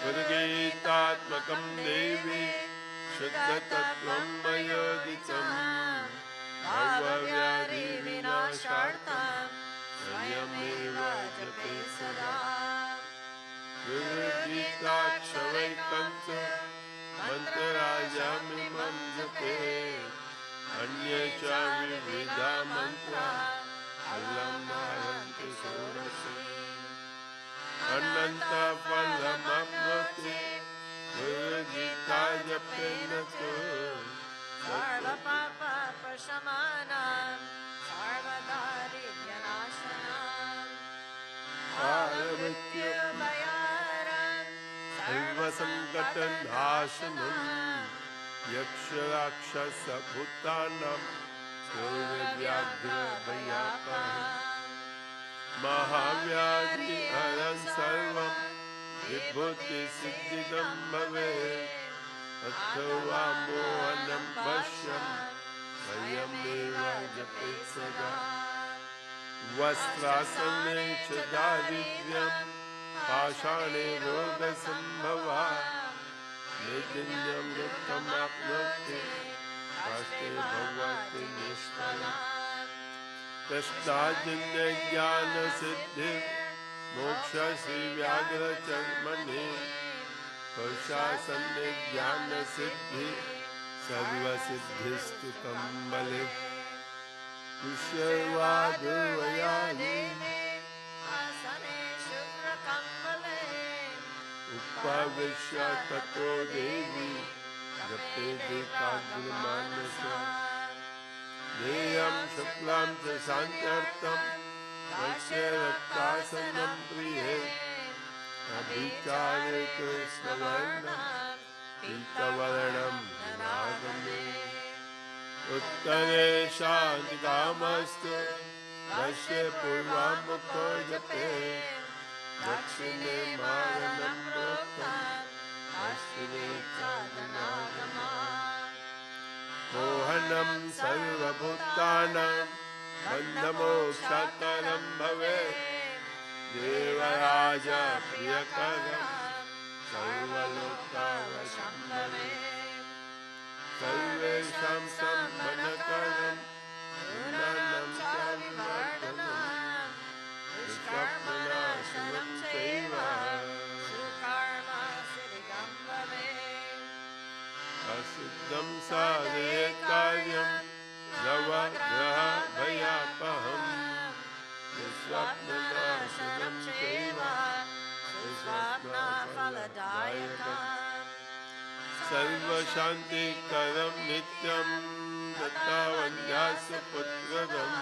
गुरुगीतात्मकं देवी शुद्धतत्त्वं मयोदितं भवव्याधिविनाशार्थं स्वयमेव जपे सदा गुरुगीताक्षरैकं च मन्त्रराजमिमं जपे अन्ये च विविधा मन्त्रा फलं नारन्ति षोडशे अनन्तफलमप्नोति गुरुगीता जपेन तु सर्वपापप्रशमनं सर्वदारिद्र्यनाशनम् आरोग्यभयारं सर्वसङ्कटनाशनम् यक्षराक्षसभूतानां व्याघ्र भयापहं महाव्याधि हरं सर्वं विभूति सिद्धिदं भवेत् अथवा मोहनं पश्यं स्वयमेव जपेत् सदा वस्त्रासने च दारिद्र्यं पाषाणे रोगसम्भवा नैपुण्यं दुःखमाप्नोति कष्टे भवति निष्फलम् तस्माज्ञानसिद्धिः मोक्षश्रीव्याघ्रचर्मणि कौशासने ज्ञानसिद्धिः सर्वसिद्धिस्तु तं बले कुशवादुवयानि आसने शुभ्रकम्बले उपविश्य ततो देवी जपेदेकाग्रमानसा देयं शुक्लां च शान्त्यर्थं वैश्य रक्तासनं प्रिये अभिचारे कृष्णवर्णं पीतवर्णं नागमे उत्तरे शान्तिकामस्तु वैश्य पूर्वामुखो जपे दक्षिणे मारणं प्रोक्तं पश्चिमे चादनागमा मोहनं सर्वभूतानां बन्धमोक्षकरं भवेत् देवराज प्रियकरं सर्वलोकावशं भवेत् सर्वेषां सम्मनकरं गुणानां च विवर्धनं दुष्कर्मनाशनं चैव सुकर्मसिद्धिं भवेत् असिद्धं साधयेत् कार्यं नवग्रहभयापहं दुःस्वप्ननाशनं चैव सुस्वप्नफलदायकम् सर्वशान्तिकरं नित्यं दत्तावन्यासपुत्रदम्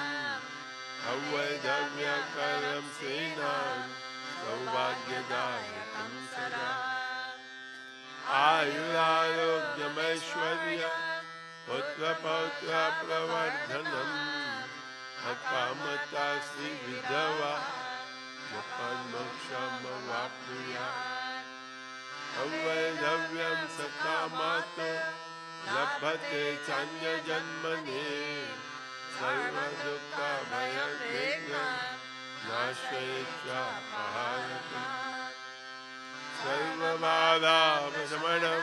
अवैधव्यकरं सेनां सौभाग्यदायकं सदा आयुरारोग्यमैश्वर्य पुत्रपौत्रप्रवर्धनम् अकामता श्रीविधवा जपन्मोक्षमवाप्नुयात् अवैधव्यं सकामात् लभते चान्यजन्मनि सर्वदुःखभयविघ्नं नाशयित्वापहारति सर्वबाधापशमनं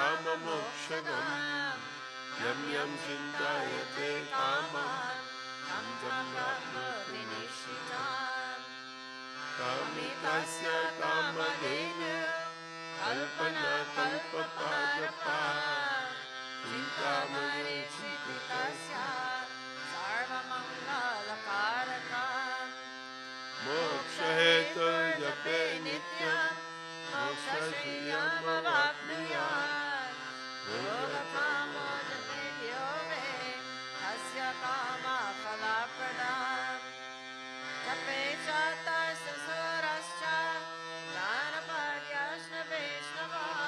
धर्मार्थकाममोक्षकम् यं यं चिन्तयते कामं तं तं प्राप्नोति निश्चिताम् कामितस्य कामधेनु कल्पनाकल्पपादपा चिन्तामणि चिन्तितस्य सर्वमङ्गलकारकम् मोक्षहेतुर्जपे नित्यं मोक्षश्रियमवाप्नुयात् योगकामो जपेद्यो मे तस्य कामफलप्रदाम् जपे च तस्य सुरश्च ज्ञानपर्यश्च वैष्णवाः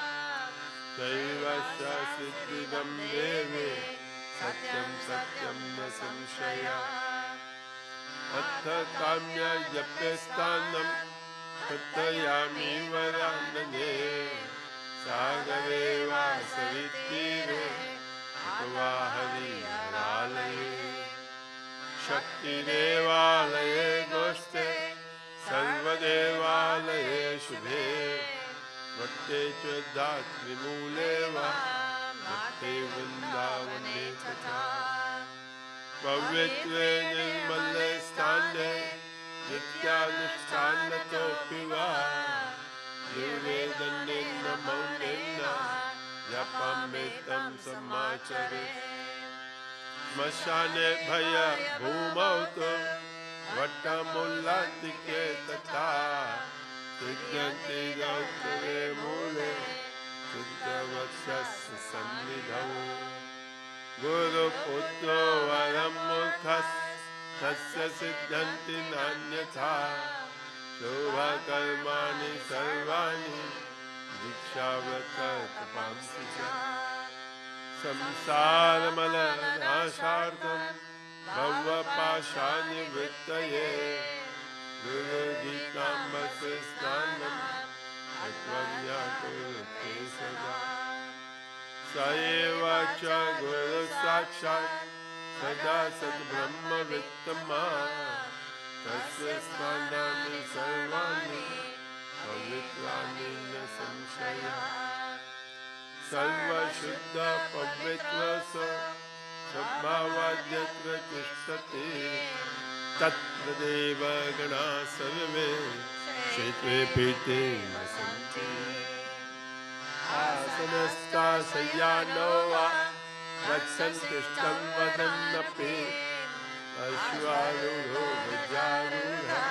दैवस्य सिद्धिदं देवे सत्यं सत्यं न संशयः अथ काम्य जप्यस्थानं तत्तयामि वरानने सागरे वा सवितीरे अथवा हरिहरालये शक्तिदेवालये गोस्ते सर्वदेवालये शुभे वट्टे च धात्रिमूले वा भक्ते वृन्दावने तथा पवित्रे निर्मले स्थाने नित्यानुष्ठानतोऽपि वा निर्वेदनेन मौनेन जपमेतं समाचरे श्मशाने भयभूमौ तु वट्टमूलान्तिके तथा सिद्ध्यन्ति गौतमे मूले शुद्धवक्षस्य सन्निधौ गुरुपुत्रो वरं मूर्खस्तस्य सिद्ध्यन्ति नान्यथा शुभकर्माणि सर्वाणि दीक्षाव्रततपांसि च संसारमलनाशार्थं भवपाशानिवृत्तये गुरुगीतामस्य स्नानं अत्वज्ञातुरुते सदा स एव च गुरुसाक्षात् सदा सद्ब्रह्मवित्तमा तस्य स्नानानि सर्वाणि पवित्राणि न संशयः सर्वशुद्ध पवित्र स्वभावाद्यत्र तिष्ठति तत्तदेव गणा सर्वे क्षेत्रे पीते न सन्ति आसनस्था शय्यानो वा वत्सन्तिष्ठं वदन्नपि अश्वारूढो गजारूढः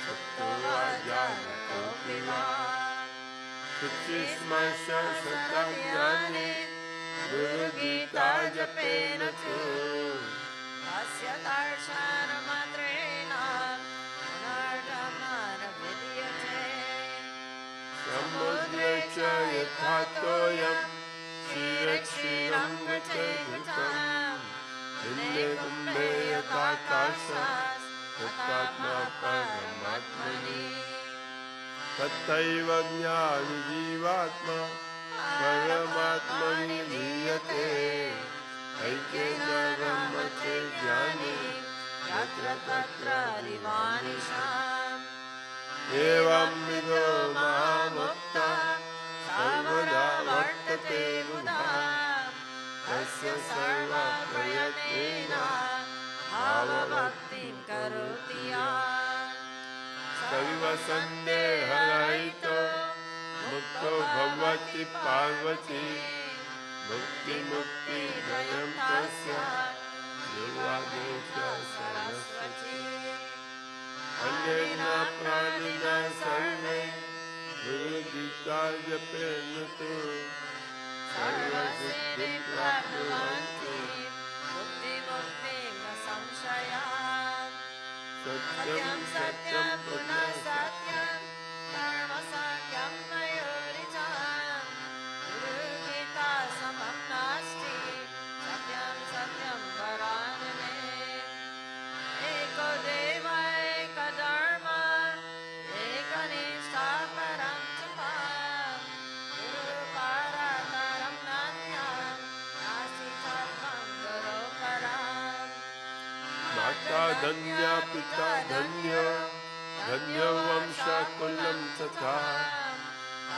सप्तो वा जातकोऽपि वा शुचिस्मश्च सदाज्ञाने गुरुगीता जपेन तु अस्य दर्शनमात्रेण पुनर्जन्मनविद्यते समुद्रे च यथा तोयं क्षीरक्षीरं गतघृतम् इन्द्रे कुम्भे यथाकाशं तथात्मा परमात्मनि तथैव ज्ञानी जीवात्मा परमात्मनि लीयते ऐक्येन ब्रह्मचे ज्ञानी यत्र तत्र दिवानिशाम् एवं विदो महामुक्ता सर्वदा वर्तते बुधा तस्य सर्वप्रयत्नेन भावभक्तिं करोति यः सर्वसन्देहरहितो मुक्तो भवति पार्वती मुक्तिमुक्तिद्वयं तस्य योगादेश सरस्वती अन्येन प्राणिना सर्वे गुरुगीता जपेन तु सर्वसिद्धिं प्राप्नुवन्ति मुक्तिमुक्तिं न संशयः सत्यं सत्यं पुनः सत्यं कर्म सत्यं मयोरितं गुरुगीता समं नास्ति सत्यं सत्यं वरानने एको देव एक धर्म एकनिष्ठा परं च गुरुपरतरं नान्यं नास्ति सर्वं गुरुपरम् माता धन्या पिता धन्यो धन्यो वंशकुलं तथा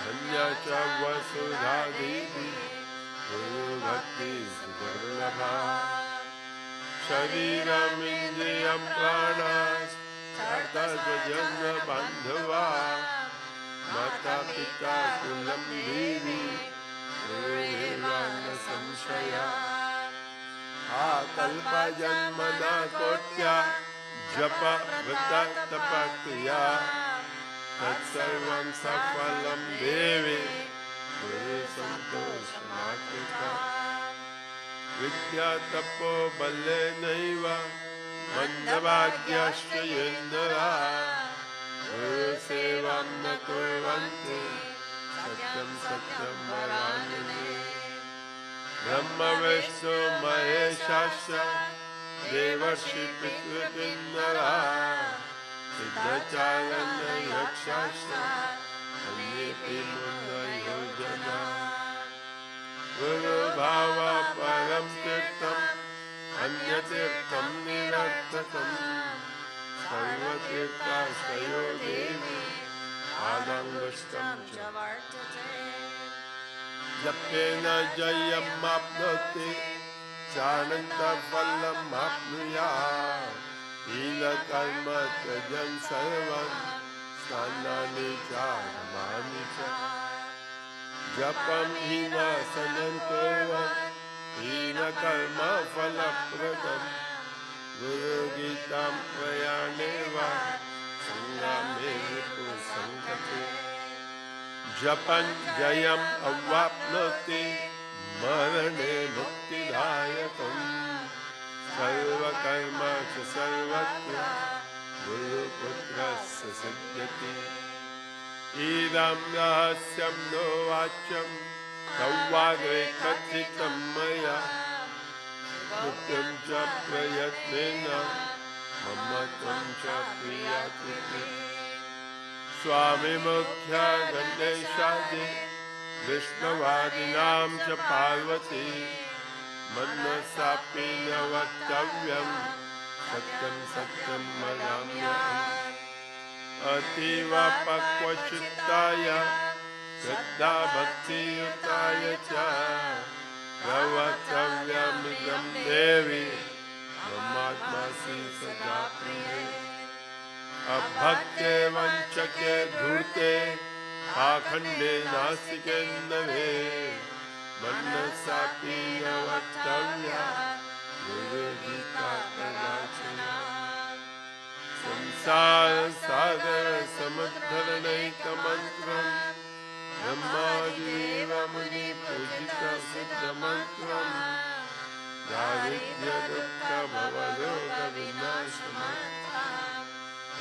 धन्या च वसुधा देवी गुरुभक्ति सुदुर्लभा शरीरमिन्द्रियं प्राणास्ततजन बान्धवा माता पिता कुलं देवी गुरुरेव न संशयः आकल्पजन्मना कोट्या जप व्रत तपक्रिया तत्सर्वं सफलं देवी गुरु संतोषमात्रिका विद्या तपो बलेनैव मन्दभाग्याश्रयेन्दरा गुरु सेवां न कुर्वन्ति सत्यं सत्यं वरानने ब्रह्म विष्णु महेशाश्च देवर्षि पितृकिन्नरा सिद्धचारण यक्षाश्च अन्येऽपि मुनयो जना गुरुभाव परं तीर्थम् अन्यतीर्थं निरर्थकम् सर्वतीर्थाश्रयो देवी आदङ्गुष्टं च वर्तते जपेन जयमाप्नोति चानन्तफलमाप्नुयात् हीनकर्म त्यजन् सर्वं स्नानानि चारमाणि च जपं हीनासनं कुर्वन् हीनकर्मफलप्रदम् गुरुगीतां प्रयाणेव सङ्ग्रामे विपुसङ्कटे जपन् जयम् अवाप्नोति मरणे मुक्तिदायकम् सर्वकर्म च सर्वत्र गुरुपुत्रस्य सिद्ध्यति इदं रहस्यं नो वाच्यं संवादे कथितं मया सत्यं च प्रयत्नेन मम त्वं च प्रियातिथि स्वामी मुख्य गणेशादि विष्णुवादिनां च पार्वती मनसापि न वक्तव्यं सत्यं सत्यं वदाम्यहम् अतीव पक्वचित्ताय श्रद्धा भक्तियुताय च प्रवक्तव्यमिदं देवी ममात्मासि सदा प्रिये अभक्ते वञ्चके धूर्ते पाखण्डे नास्तिके नभे मनसापि न वक्तव्या गुरुगीता कदाचन संसार सागर समुद्धरणैकमन्त्रं ब्रह्मादिदेव मुनि पूजित सिद्धमन्त्रं दारिद्र्य दुःख भवरोग विनाशमन्त्रं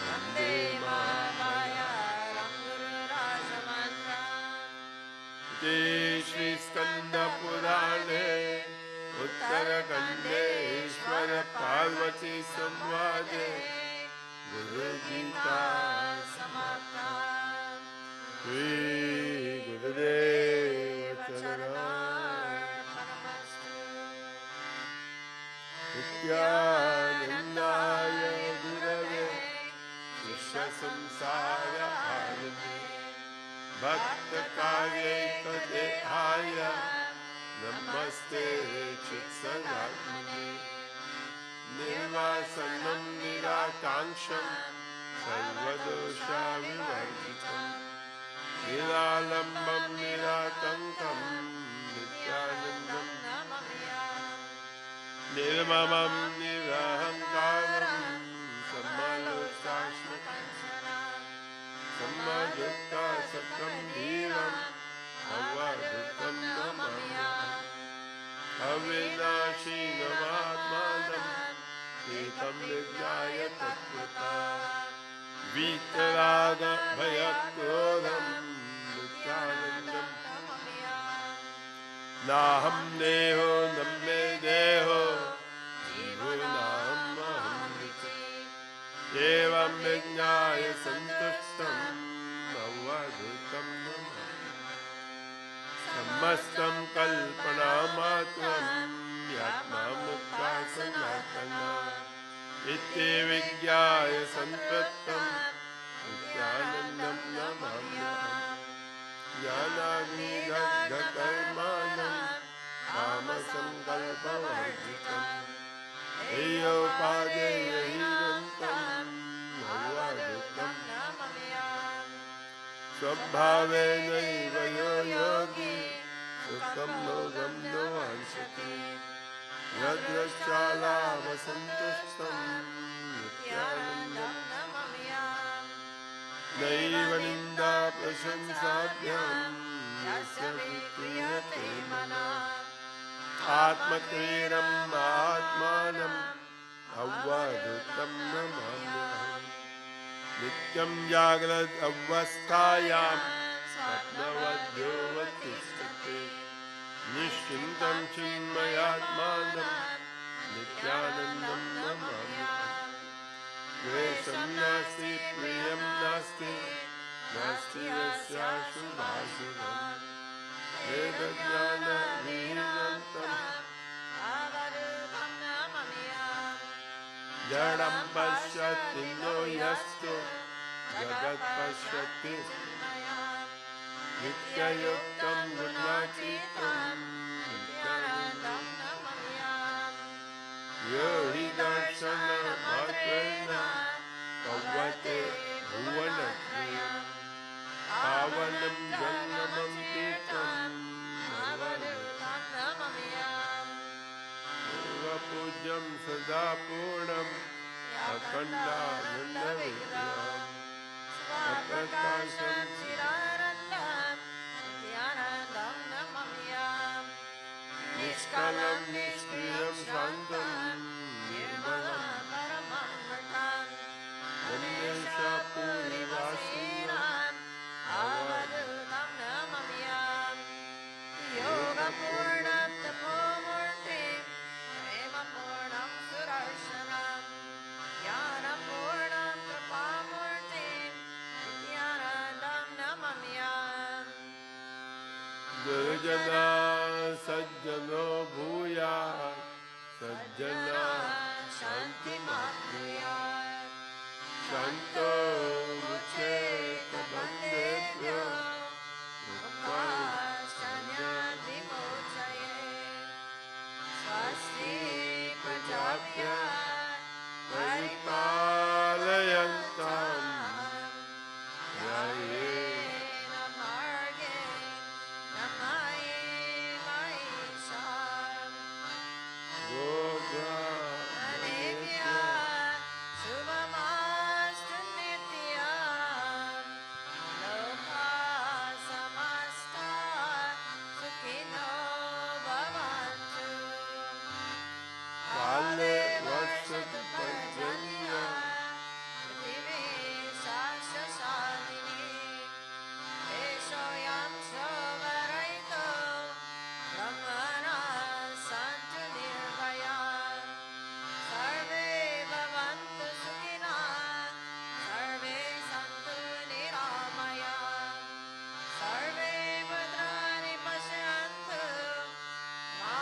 वन्दे महामायां गुरुराजमन्त्रम् श्री स्कंद पुराणे उत्तरखंडे ईश्वर पार्वती संवादे गुरु गीता समाप्ता श्री गुरुदेव चरणार्पणमस्तु नित्यानन्दाय गुरवे विश्व संसार हारिणे भक्त कार्यैकदेहाय नमस्ते चित्सदात्मने निर्वासनं निराकाङ्क्षं सर्वदोषाविवर्जितं निरालम्बं निरातङ्कं नित्यानन्दं निर्ममं निरहङ्कारं समलोष्टाश्मकाञ्चनं सम्मदुःखा सत्यं धीरम् अवधूतं नमाम्यहम् अविनाशी नमात्मानं एकं विज्ञाय तत्त्वतः वीतराग भयक्रोधं नित्यानन्दं नाहं देहो न मे देहो जीवो नाहम् एवं विज्ञाय सन्तुष्टम् अवधूतं समस्तं कल्पनामात्रं यात्मा मुक्ता सनातना इति विज्ञाय संततं नित्यानन्दं नमाम्यहम् ज्ञानाग्निदग्धकर्माणं कामसङ्कल्पवर्जितं हेयोपादेयहीनन्तं भवदुःखं स्वभावेनैव यो योगी सुखं लोकं न वाञ्छति यद्रक्षालाभसन्तुष्टं नित्यानन्दं नैव निन्दा प्रशंसाभ्यां यस्य विक्रियते मनः आत्मक्रीडम् आत्मानम् अवधूतं नमाम्यहम् नित्यं जाग्रत अवस्थायां स्वप्नवद्योऽवतिष्ठते निश्चिन्तं चिन्मयात्मानं नित्यानन्दं नमाम्यहम् द्वेषं नास्ति प्रियं नास्ति नास्ति यस्याशुभाशुभम् वेदज्ञानविहीनं तम् जडं पश्यति नो यस्तु जगत् पश्यति नित्ययुक्तं गुणातीतं नित्यानन्दं यो हि दर्शनमात्रेण पवते भुवनत्रयं पावनं जङ्गमं तीर्थं पूज्यं सदा पूर्णं अखण्डानन्दविग्रहं स्वप्रकाशं निष्कलं निष्क्रियं शान्तं निर्मलं गणेशपुरीवासिनं अवधूतं योगपूर्णं तपोमूर्तिं भूया सज्जना शान्तिमाप्नुयात् शान्तो मुच्येत बन्धेभ्यो दुःखाशन्यात् विमोचयेत् स्वस्ति प्रजाभ्यः परिपालयन्ताम् न्यायेन मार्गेण मयीषाम् अनेभ्यः शुभमस्तु नित्यम् लोकाः समस्ताः सुखिनो भवन्तु काले वर्षतु पर्जन्यः पृथिवी शाश्वशालिनी देशोऽयं सोमरहितो ब्रह्मणः सन्तु निर्भयाः सर्वे भवन्तु सुखिनः सर्वे सन्तु निरामयाः सर्वे भद्राणि पश्यन्तु मा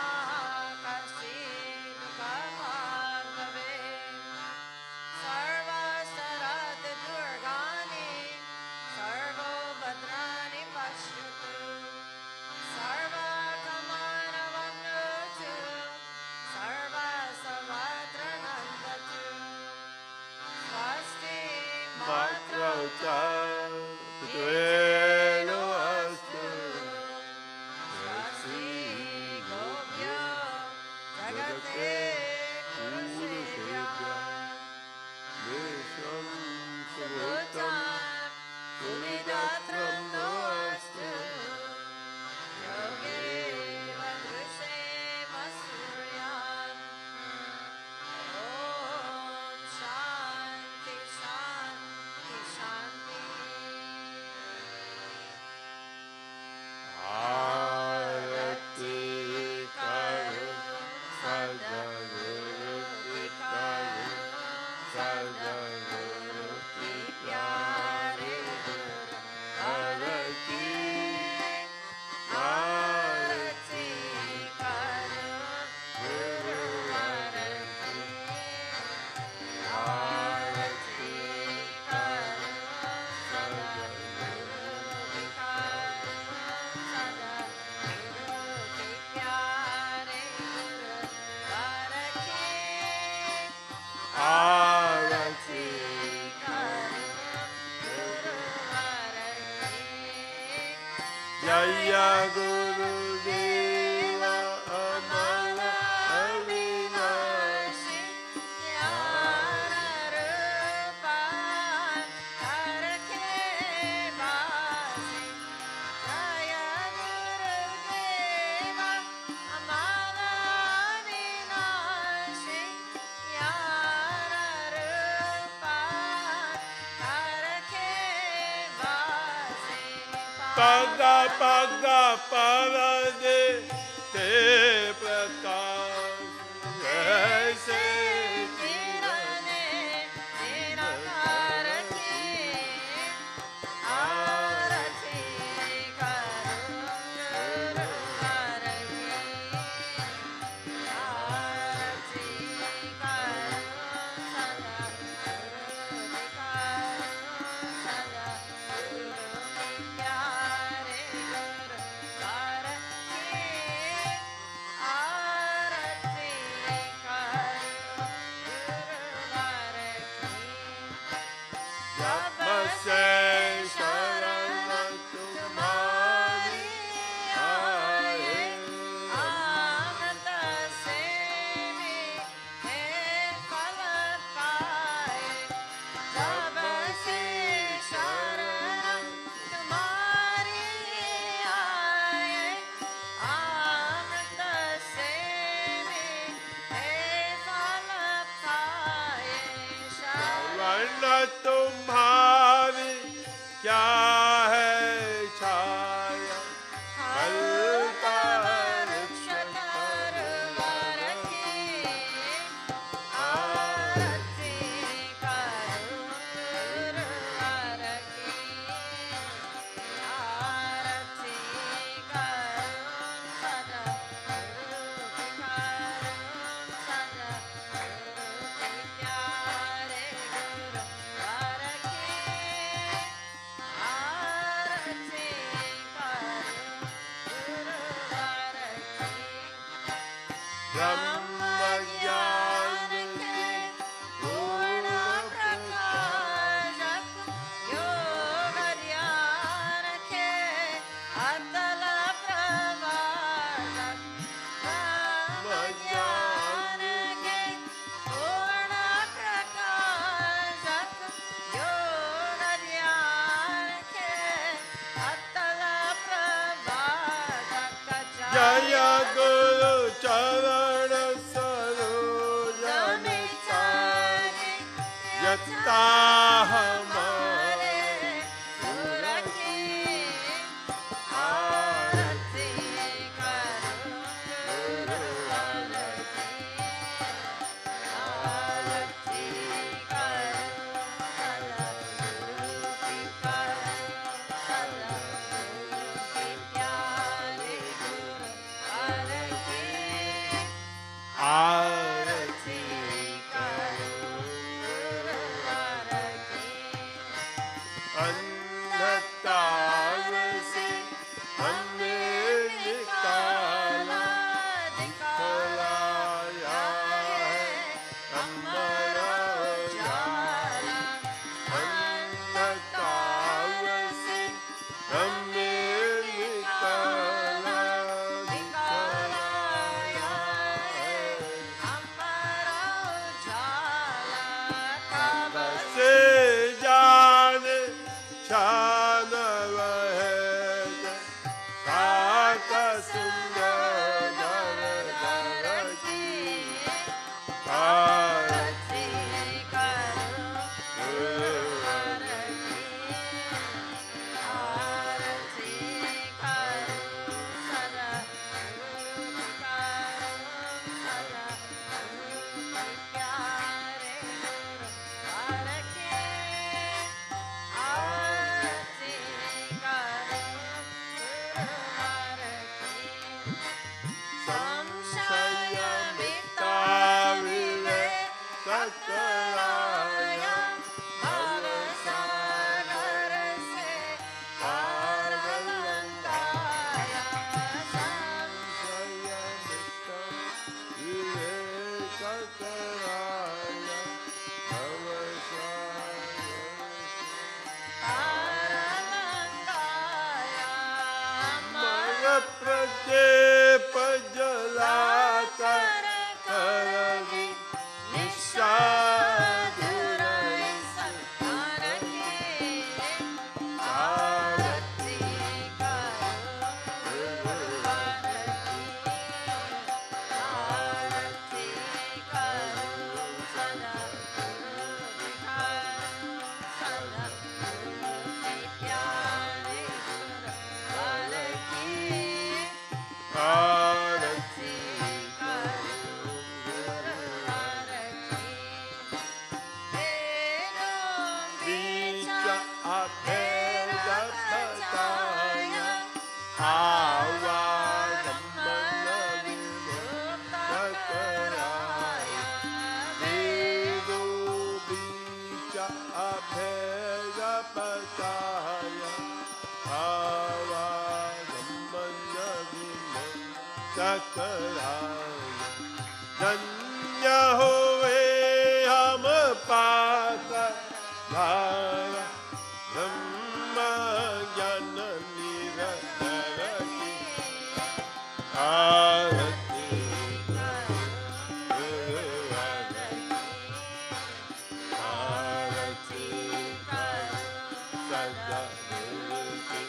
कश्चित् दुःखभाग् भवेत् सर्वस्तरात् दुर्गाणि सर्वो भद्राणि पश्यतु सर्वकामानवम्नोतु सर्वसर्वत्र नन्दतु स्वस्ति मात्रौ च पितृवेनो अस्तु स्वस्ति गोभ्यो जगते पुरुषेभ्यः देशं सुभूतं सुविदात्रं नोऽस्तु योगे वदृशे वसूर्यान् ॐ शान्ति शान्ति शान्ति आरति करो सद्गुरु करो सद्गुरु की प्यारे गुरु आरती आरती करो गुरुवर की आरती करो सद्गुरु की करो सद्गुरु की प्यारे गुरुवर की आरती जय गुरुदेव अमर अविनाशी पगा पगा परदे ते प्रकाश जैसे से शरण तुम्हारी आए आनंद से है फल पाए जब से शरण तुम्हारी आए आनंद से है फल पाए वर्ण तुम्हारी क्या है छाया वृक्ष तरवर की आरती करो गुरुवर की आरती करो सद्गुरु की ब्रह्म ज्ञान के पूर्ण प्रकाशक योग ज्ञान के अतल प्रभाषक ब्रह्म ज्ञान के पूर्ण प्रकाशक योग ज्ञान के अतल प्रभाषक जय गुरु चरण सरोज यत्ता हमारे सुर की आरती करो गुरुवर की आरती करो सद्गुरु की करो सद्गुरु की प्यारे गुरुवर की आरती करो गुरुवर की अंधकार से हमें निकाला दिखलाया है हमारा उजाला अंधकार से हमें निकाला दिखलाया है हमारा उजाला कब से जान शान वह काका सुंदर दर की आरती करो गुरुवर की आरती करो सद्गुरु की करो सद्गुरु की प्यारे गुरुवर की आरती करो गुरुवर की संशय मिटाविले सकराया भव सागर से पार लंघाया सकराया पार लंघाया मर प्रदीप जलाकर करगी निषादुर संतान की आरती करो गुरुवर की आरती करो सद्गुरु की करो सद्गुरु की प्यारे गुरुवर की आरती करो गुरुवर की बीच तेरो अभेद बताया आवाज मन विमुक्त कराया वेदो बीच अभेद बताया आवाज मन विमुक्त कराया धन्य हुए हम पाकर धारा ब्रह्म ज्ञान निरंतर की आरती गुरुवर आरती सदा गुरु की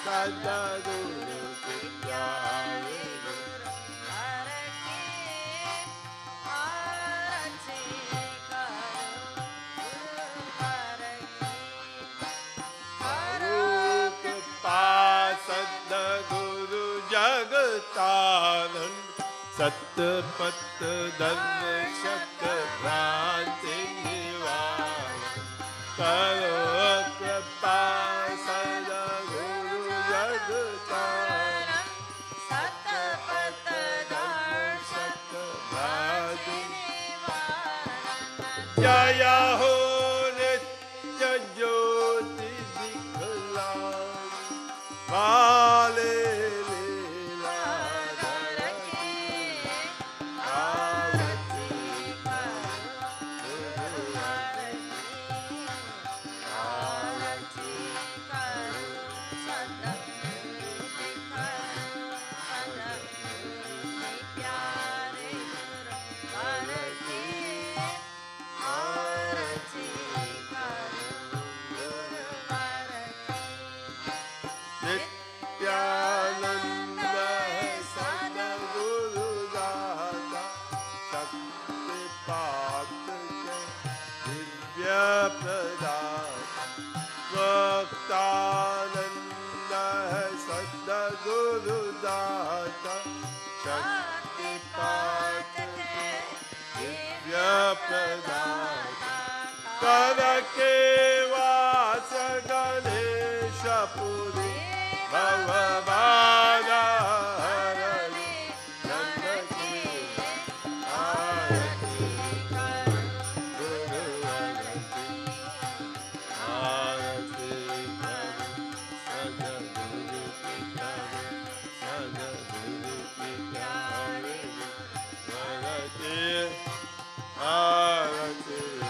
सदा गुरु की प्यारे सद्गुरु जगतानंद सतपथ दर्शक भ्रांति निवारण करो कृपा सद्गुरु जगतानंद सतपथ दर्शक भ्रांति निवारण जय हो नित्य ज्योति दिखलाई काले लीलाधर की प्रदाता करके वास गणेश पुरी भवबाधा हरणे नंदकी आरती गुरु आरती आरती सदगुरु की प्यारे सदगुरु की प्यारे आरती आरती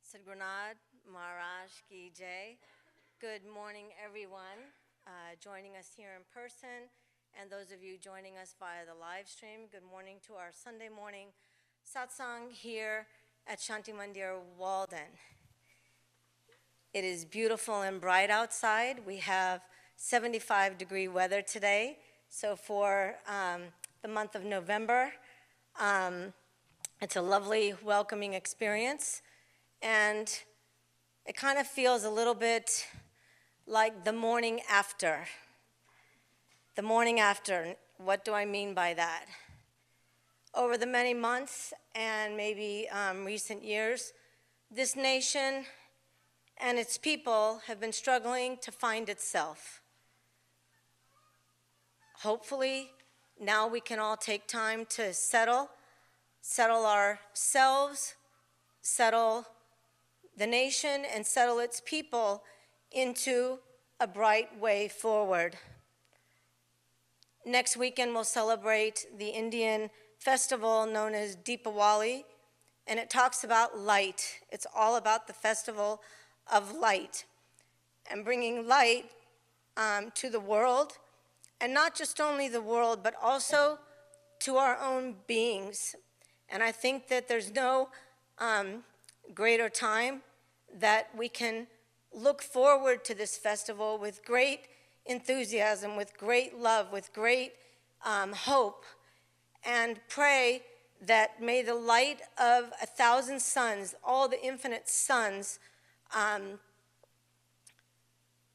Sadhgurunad Maharaj Ki Jai. Good morning, everyone joining us here in person, and those of you joining us via the live stream. Good morning to our Sunday morning Satsang here at Shanti Mandir, Walden. It is beautiful and bright outside. We have 75-degree weather today. So for the month of November, it's a lovely, welcoming experience. And it kind of feels a little bit like the morning after. The morning after, what do I mean by that? Over the many months and maybe recent years, this nation and its people have been struggling to find itself. Hopefully, now we can all take time to settle ourselves, settle the nation, and settle its people into a bright way forward. Next weekend, we'll celebrate the Indian festival known as Deepawali, and it talks about light. It's all about the festival of light and bringing light to the world, and not just only the world, but also to our own beings. And I think that there's no greater time that we can look forward to this festival with great enthusiasm, with great love, with great hope, and pray that may the light of 1,000 suns, all the infinite suns,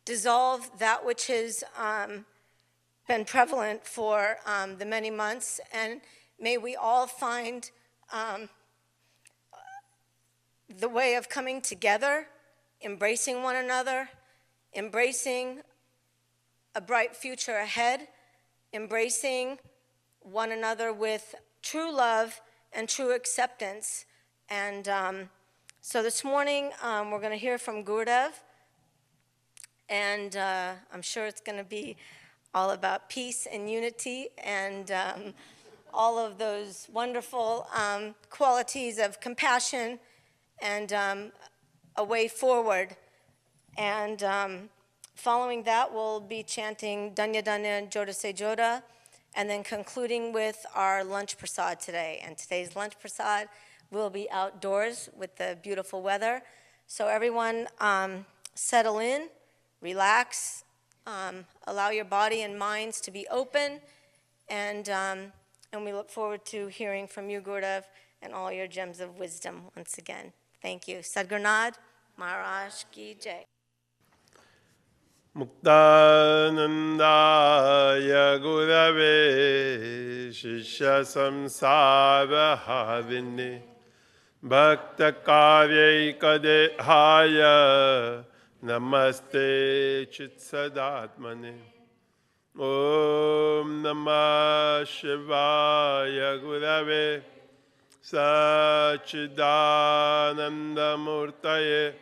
dissolve that which has been prevalent for the many months, and may we all find the way of coming together, embracing one another, embracing a bright future ahead, embracing one another with true love and true acceptance. And so this morning, we're going to hear from Gurudev, and I'm sure it's going to be all about peace and unity and all of those wonderful qualities of compassion and a way forward. And following that, we'll be chanting Danya Danya Joda Se Joda, and then concluding with our lunch prasad today. And today's lunch prasad will be outdoors with the beautiful weather. So everyone settle in, relax, allow your body and minds to be open, and we look forward to hearing from you, Gurudev, and all your gems of wisdom once again. Thank you. Sadhgurunad Maharaj Ki Jai. Muktanandaya Gurave Shishya Samsara Havine Bhakta Karyaikadehaya Namaste Chitsadatmane Om Namah Shivaya Gurave Sachidananda Murtaye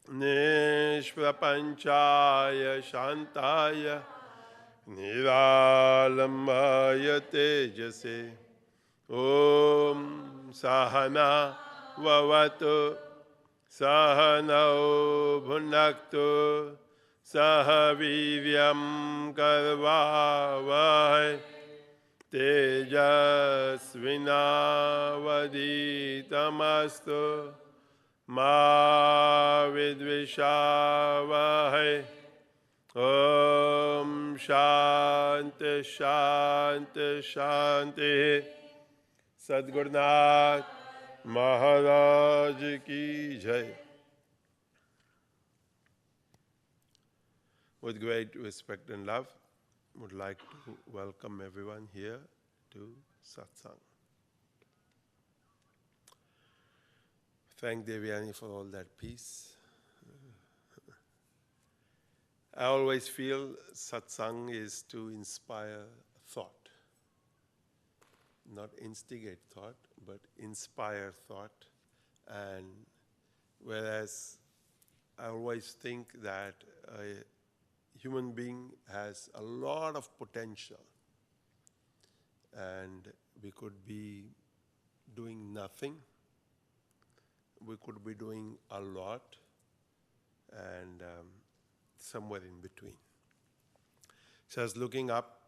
Nishprapanchaya Shantaya Niralambaya Tejase Om Sahana Vavatu Sahanao Bhunaktu Sahaviryam Karvavai Tejasvinavaditamastu Ma Vidvishavahai Om Shanti Shanti Shanti Sadhgurunad Maharaj Ki Jai. With great respect and love, would like to welcome everyone here to Satsang. Thank Devyani for all that peace. I always feel Satsang is to inspire thought. Not instigate thought, but inspire thought. And whereas I always think that a human being has a lot of potential, and we could be doing nothing, we could be doing a lot, and somewhere in between. So I was looking up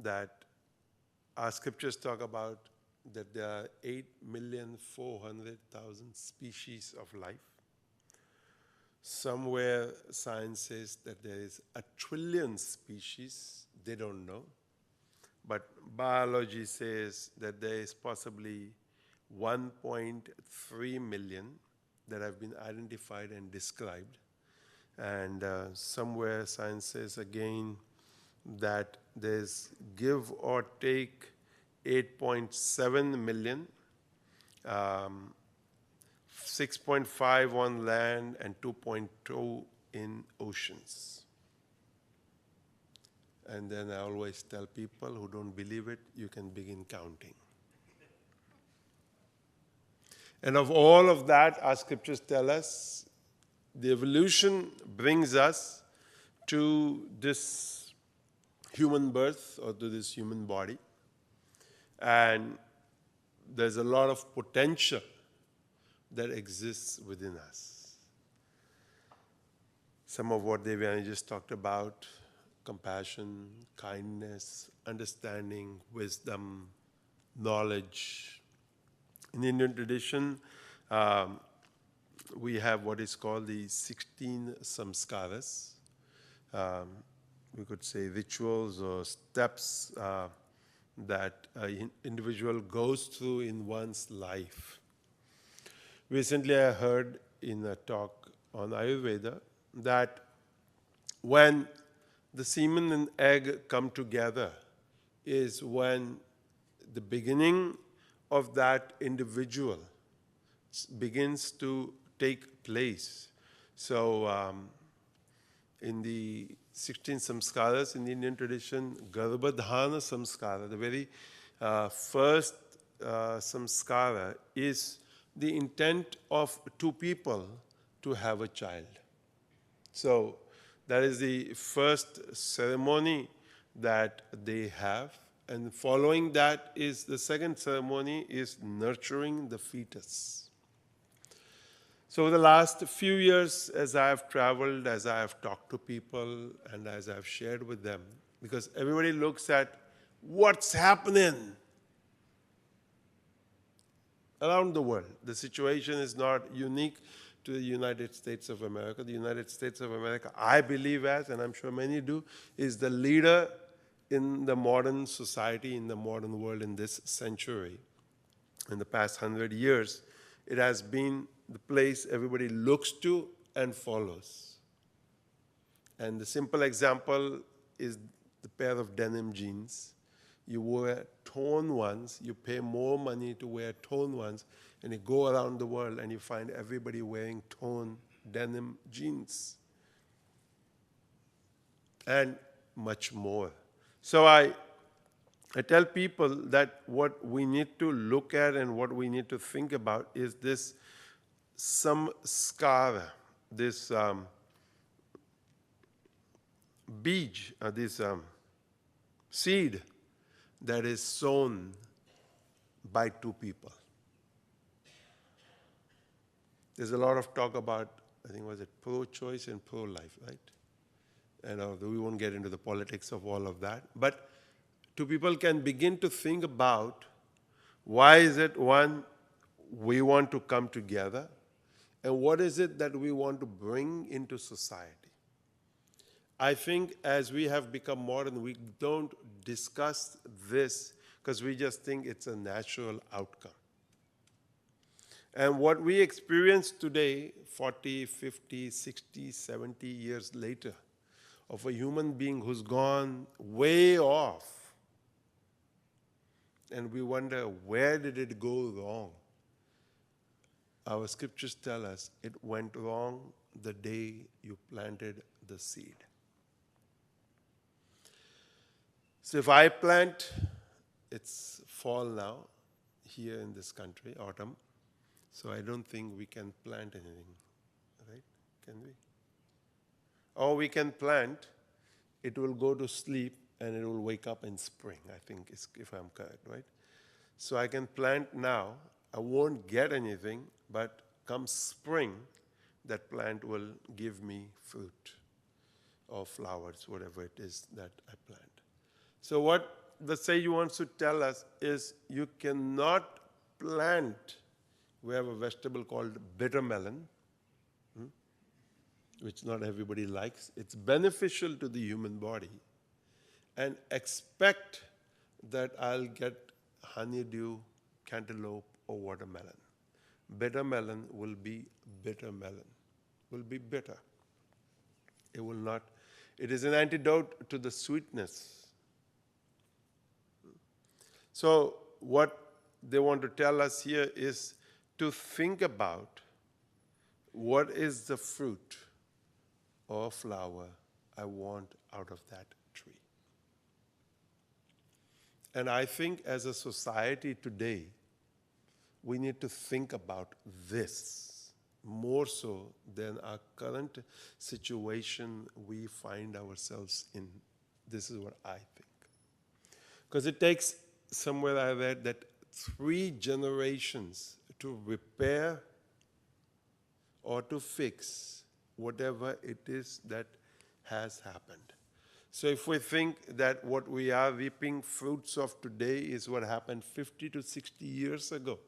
that our scriptures talk about that there are 8,400,000 species of life. Somewhere science says that there is 1 trillion species, they don't know. But biology says that there is possibly 1.3 million that have been identified and described. And somewhere science says again that there's give or take 8.7 million, 6.5 on land and 2.2 in oceans. And then I always tell people who don't believe it, you can begin counting. And of all of that, our scriptures tell us, the evolution brings us to this human birth or to this human body. And there's a lot of potential that exists within us. Some of what Devyani just talked about, compassion, kindness, understanding, wisdom, knowledge. In Indian tradition, we have what is called the 16 samskaras. We could say rituals or steps that an individual goes through in one's life. Recently, I heard in a talk on Ayurveda that when the semen and egg come together is when the beginning of that individual begins to take place. So in the 16 samskaras in the Indian tradition, Garbhadhana samskara, the very first samskara is the intent of two people to have a child. So that is the first ceremony that they have. And following that is the second ceremony is nurturing the fetus. So over the last few years, as I have traveled, as I have talked to people, and as I have shared with them, because everybody looks at what's happening around the world. The situation is not unique to the United States of America. The United States of America, I believe as, and I'm sure many do, is the leader in the modern society, in the modern world in this century. In the past 100 years, it has been the place everybody looks to and follows. And the simple example is the pair of denim jeans. You wear torn ones, you pay more money to wear torn ones, and you go around the world and you find everybody wearing torn denim jeans. And much more. So I tell people that what we need to look at and what we need to think about is this samskara, this beej, this seed that is sown by two people. There's a lot of talk about, I think, was it pro-choice and pro-life, right? And we won't get into the politics of all of that. But two people can begin to think about why is it, one, we want to come together, and what is it that we want to bring into society. I think as we have become modern, we don't discuss this because we just think it's a natural outcome. And what we experience today, 40, 50, 60, 70 years later, of a human being who's gone way off, and we wonder, where did it go wrong? Our scriptures tell us it went wrong the day you planted the seed. So if I plant, it's fall now, here in this country, autumn, so I don't think we can plant anything, right? Can we? Or we can plant, it will go to sleep, and it will wake up in spring, I think, if I'm correct, right? So I can plant now, I won't get anything, but come spring, that plant will give me fruit or flowers, whatever it is that I plant. So what the sage wants to tell us is you cannot plant. We have a vegetable called bitter melon, which not everybody likes. It's beneficial to the human body, and expect that I'll get honeydew, cantaloupe, or watermelon. Bitter melon will be bitter melon, will be bitter. It will not, it is an antidote to the sweetness. So what they want to tell us here is to think about what is the fruit or flower I want out of that tree. And I think as a society today, we need to think about this more so than our current situation we find ourselves in. This is what I think. Because it takes, somewhere I read, that 3 generations to repair or to fix whatever it is that has happened. So if we think that what we are reaping fruits of today is what happened 50 to 60 years ago,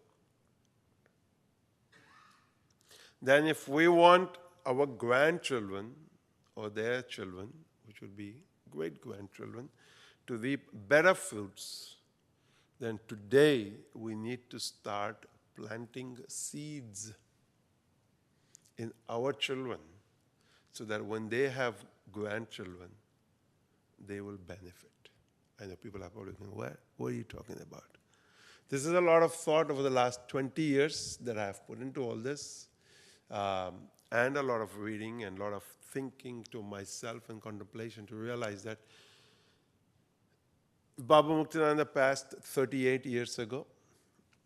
then if we want our grandchildren or their children, which would be great-grandchildren, to reap better fruits, then today we need to start planting seeds in our children so that when they have grandchildren, they will benefit. I know people are probably thinking, what are you talking about? This is a lot of thought over the last 20 years that I have put into all this, and a lot of reading and a lot of thinking to myself and contemplation to realize that Baba Muktananda passed 38 years ago.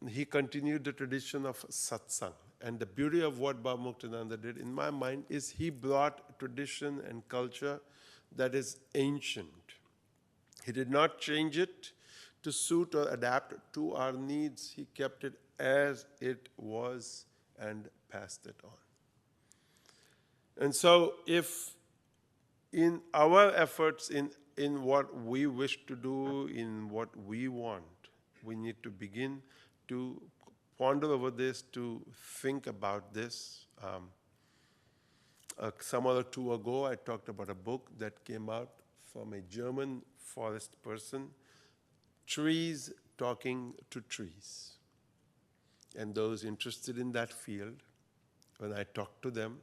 He continued the tradition of Satsang. And the beauty of what Baba Muktananda did, in my mind, is he brought tradition and culture that is ancient. He did not change it to suit or adapt to our needs. He kept it as it was and passed it on. And so if in our efforts, in what we wish to do, in what we want, we need to begin to ponder over this, to think about this. Some other 2 ago, I talked about a book that came out from a German forest person, Trees Talking to Trees. And those interested in that field, when I talked to them,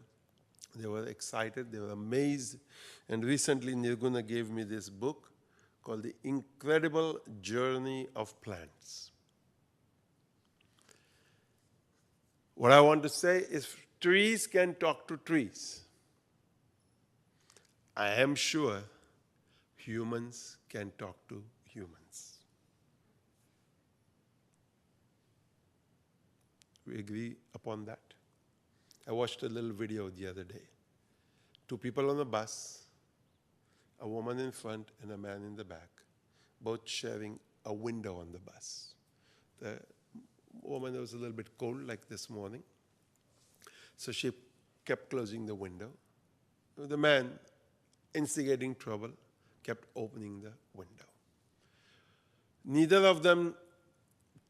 they were excited, they were amazed. And recently, Nirguna gave me this book called The Incredible Journey of Plants. What I want to say is trees can talk to trees. I am sure humans can talk to humans. We agree upon that? I watched a little video the other day. 2 people on a bus, a woman in front and a man in the back, both sharing a window on the bus. The woman was a little bit cold, like this morning, so she kept closing the window. The man, instigating trouble, kept opening the window. Neither of them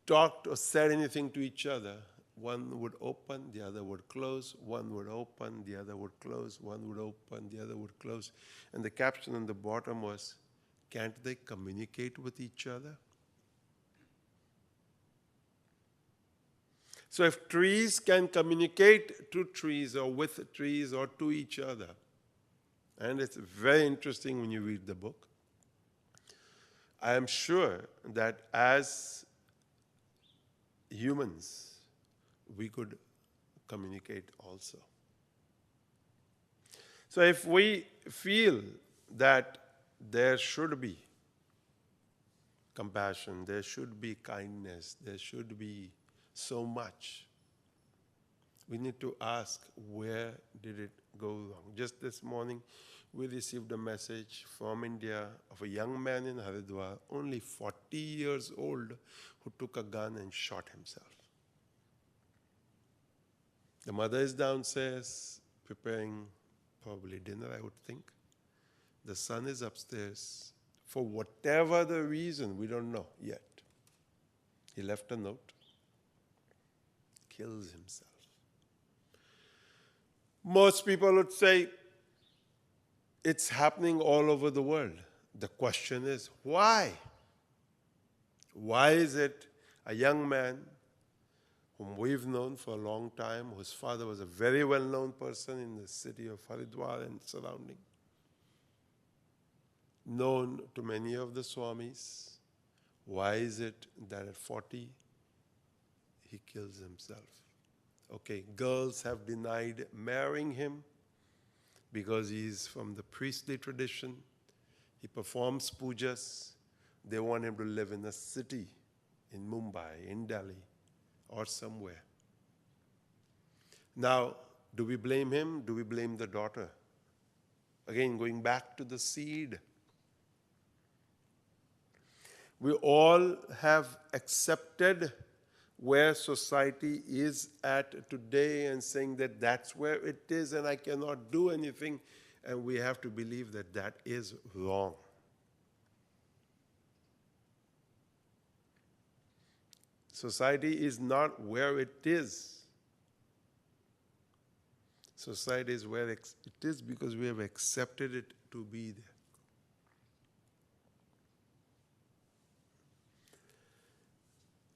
talked or said anything to each other. One would open, the other would close. One would open, the other would close. One would open, the other would close. And the caption on the bottom was, can't they communicate with each other? So if trees can communicate to trees or with trees or to each other, and it's very interesting when you read the book, I am sure that as humans, we could communicate also. So if we feel that there should be compassion, there should be kindness, there should be so much, we need to ask, where did it go wrong? Just this morning, we received a message from India of a young man in Haridwar, only 40 years old, who took a gun and shot himself. The mother is downstairs preparing probably dinner, I would think. The son is upstairs. For whatever the reason, we don't know yet. He left a note. Kills himself. Most people would say it's happening all over the world. The question is, why? Why is it a young man whom we've known for a long time, whose father was a very well-known person in the city of Haridwar and surrounding, known to many of the Swamis, why is it that at 40 he kills himself? Okay, girls have denied marrying him because he's from the priestly tradition. He performs pujas. They want him to live in a city, in Mumbai, in Delhi, or somewhere. Now, do we blame him? Do we blame the daughter? Again, going back to the seed. We all have accepted where society is at today and saying that that's where it is and I cannot do anything, and we have to believe that that is wrong. Society is not where it is. Society is where it is because we have accepted it to be there.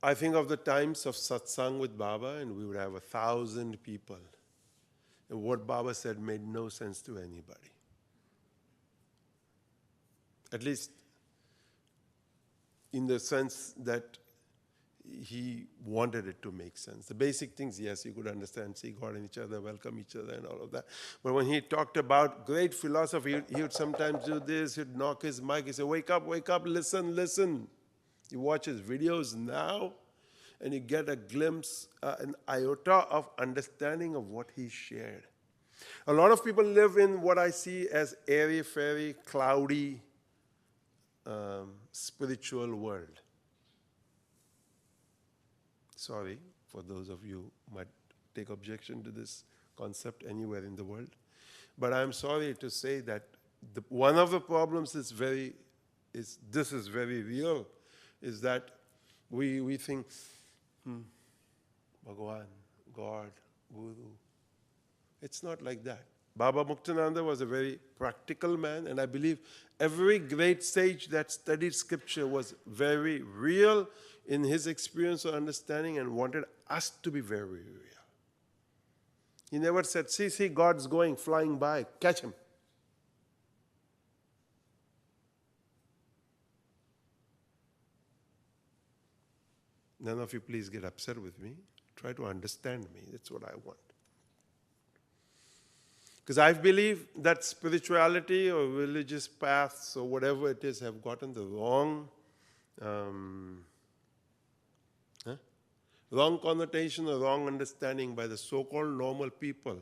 I think of the times of Satsang with Baba, and we would have 1,000 people. And what Baba said made no sense to anybody. At least in the sense that he wanted it to make sense. The basic things, yes, you could understand, see God in each other, welcome each other, and all of that. But when he talked about great philosophy, he would sometimes do this, he'd knock his mic, he'd say, wake up, listen, listen. You watch his videos now, and you get a glimpse, an iota of understanding of what he shared. A lot of people live in what I see as airy-fairy, cloudy, spiritual world. Sorry for those of you who might take objection to this concept anywhere in the world. But I'm sorry to say that one of the problems this is very real, is that we think, Bhagavan, God, Guru. It's not like that. Baba Muktananda was a very practical man, and I believe every great sage that studied scripture was very real in his experience or understanding and wanted us to be very real. He never said, see, God's going, flying by, catch him. None of you please get upset with me. Try to understand me. That's what I want. Because I believe that spirituality or religious paths or whatever it is have gotten the wrong connotation or wrong understanding by the so-called normal people,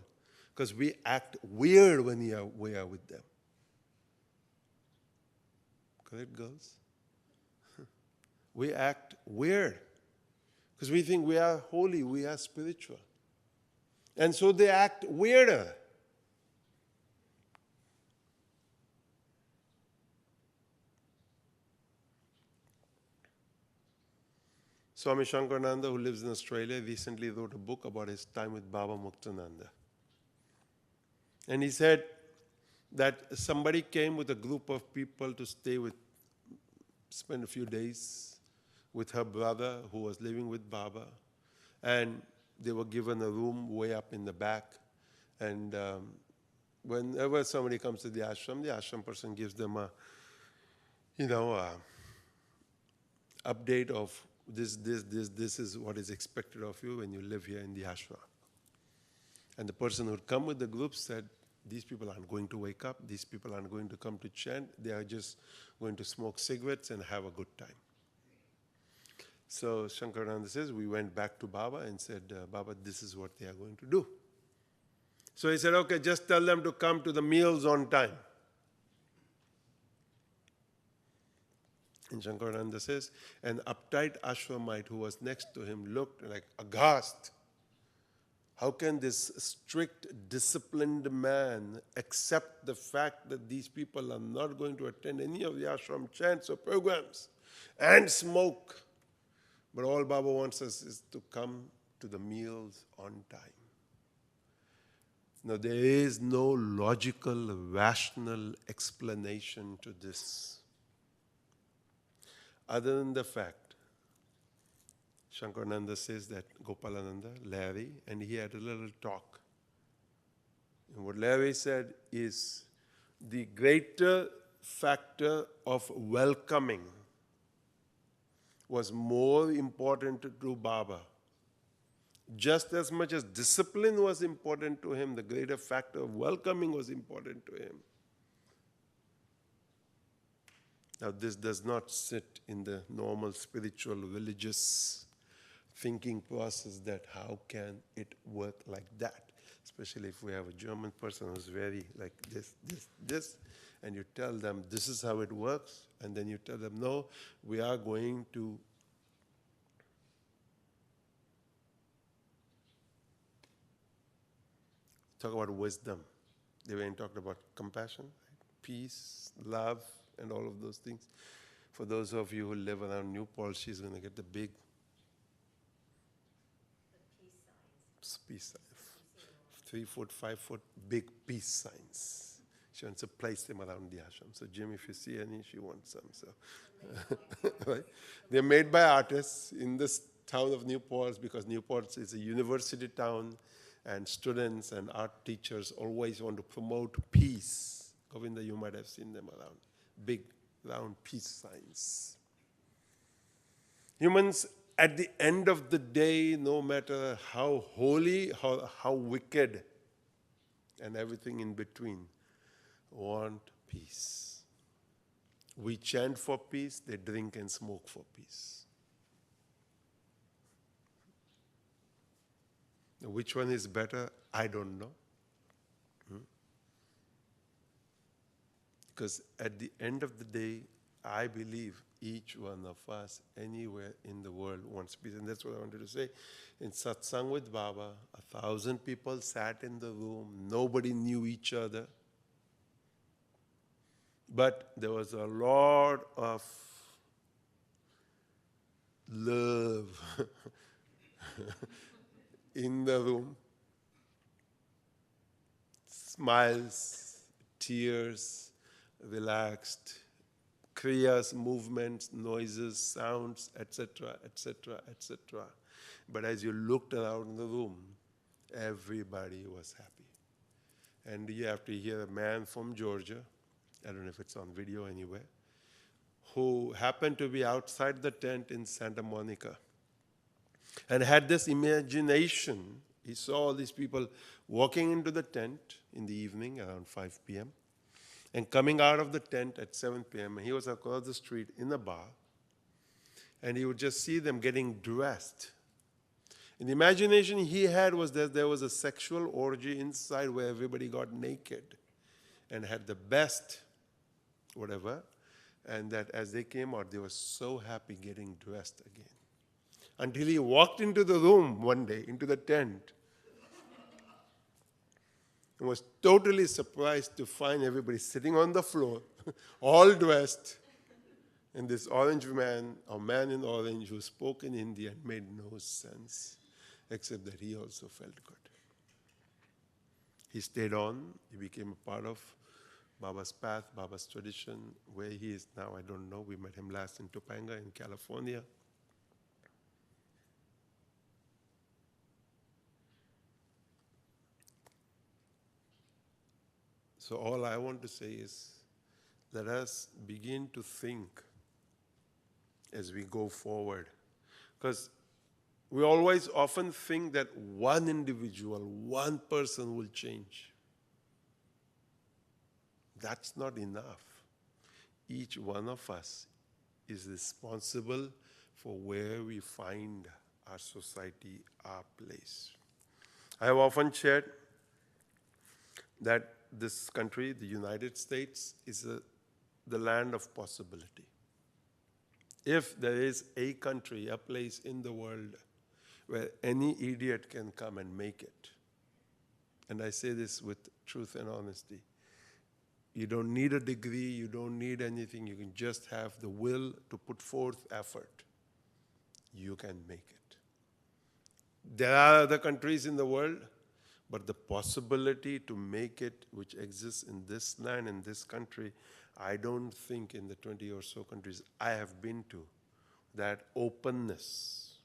because we act weird when we are with them. Correct, girls? We act weird because we think we are holy, we are spiritual. And so they act weirder. Swami Shankarananda, who lives in Australia, recently wrote a book about his time with Baba Muktananda. And he said that somebody came with a group of people to spend a few days with her brother who was living with Baba. And they were given a room way up in the back. And whenever somebody comes to the ashram person gives them a update of this is what is expected of you when you live here in the ashram. And the person who would come with the group said, these people aren't going to wake up, these people aren't going to come to chant, they are just going to smoke cigarettes and have a good time. So Shankarananda says, we went back to Baba and said, Baba, this is what they are going to do. So he said, okay, just tell them to come to the meals on time. And Shankarananda says, an uptight ashramite who was next to him looked like aghast How can this strict, disciplined man accept the fact that these people are not going to attend any of the ashram chants or programs and smoke? But all Baba wants us is to come to the meals on time. Now, there is no logical, rational explanation to this, other than the fact, Shankarananda says that Gopalananda, Larry, and he had a little talk. And what Larry said is the greater factor of welcoming was more important to Baba. Just as much as discipline was important to him, the greater factor of welcoming was important to him. Now, this does not sit in the normal spiritual, religious thinking process that how can it work like that? Especially if we have a German person who's very like this, and you tell them this is how it works, and then you tell them, no, we are going to talk about wisdom. They went and talked about compassion, peace, love, and all of those things. For those of you who live around New Paltz, she's going to get the big peace signs. 3 foot, 5 foot, big peace signs. She wants to place them around the ashram. So Jim, if you see any, she wants some. So, right? They're made by artists in this town of New Paltz, because New Paltz is a university town, and students and art teachers always want to promote peace. Govinda, you might have seen them around. Big, round peace signs. Humans, at the end of the day, no matter how holy, how wicked, and everything in between, want peace. We chant for peace, they drink and smoke for peace. Now, which one is better? I don't know. Because at the end of the day, I believe each one of us anywhere in the world wants peace. And that's what I wanted to say. In Satsang with Baba, 1,000 people sat in the room. Nobody knew each other. But there was a lot of love in the room. Smiles, tears, relaxed, kriyas, movements, noises, sounds, etc., etc., etc. But as you looked around the room, everybody was happy. And you have to hear a man from Georgia, I don't know if it's on video anywhere, who happened to be outside the tent in Santa Monica and had this imagination. He saw all these people walking into the tent in the evening around 5 p.m. and coming out of the tent at 7 p.m. And he was across the street in a bar, and he would just see them getting dressed. And the imagination he had was that there was a sexual orgy inside where everybody got naked and had the best whatever, and that as they came out, they were so happy getting dressed again. Until he walked into the room one day, into the tent, and was totally surprised to find everybody sitting on the floor, all dressed, and this orange man, or man in orange, who spoke in Hindi and made no sense, except that he also felt good. He stayed on, he became a part of Baba's path, Baba's tradition. Where he is now, I don't know. We met him last in Topanga in California. So all I want to say is, let us begin to think as we go forward. Because we always often think that one individual, one person will change. That's not enough. Each one of us is responsible for where we find our society, our place. I have often shared that this country, the United States, is the land of possibility. If there is a country, a place in the world where any idiot can come and make it. And I say this with truth and honesty. You don't need a degree, you don't need anything, you can just have the will to put forth effort. You can make it. There are other countries in the world, but the possibility to make it, which exists in this land, in this country, I don't think in the 20 or so countries I have been to, that openness,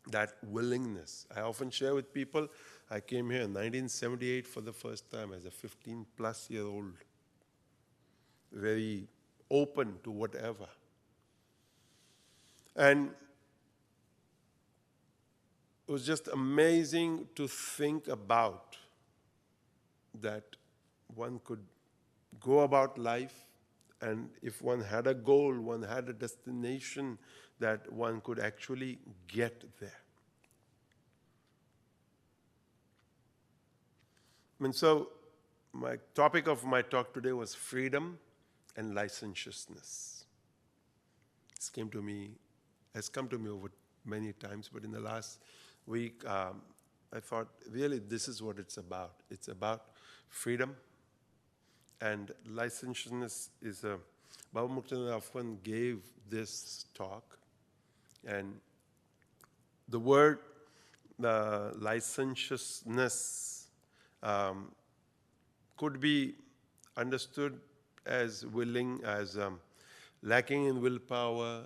that willingness. I often share with people, I came here in 1978 for the first time as a 15-plus-year-old, very open to whatever. And it was just amazing to think about that one could go about life, and if one had a goal, one had a destination, that one could actually get there. And so my topic of my talk today was freedom and licentiousness. This has come to me over many times, but in the last week, I thought, really, this is what it's about. It's about freedom and licentiousness. Baba Muktanand often gave this talk, and the word licentiousness could be understood as lacking in willpower,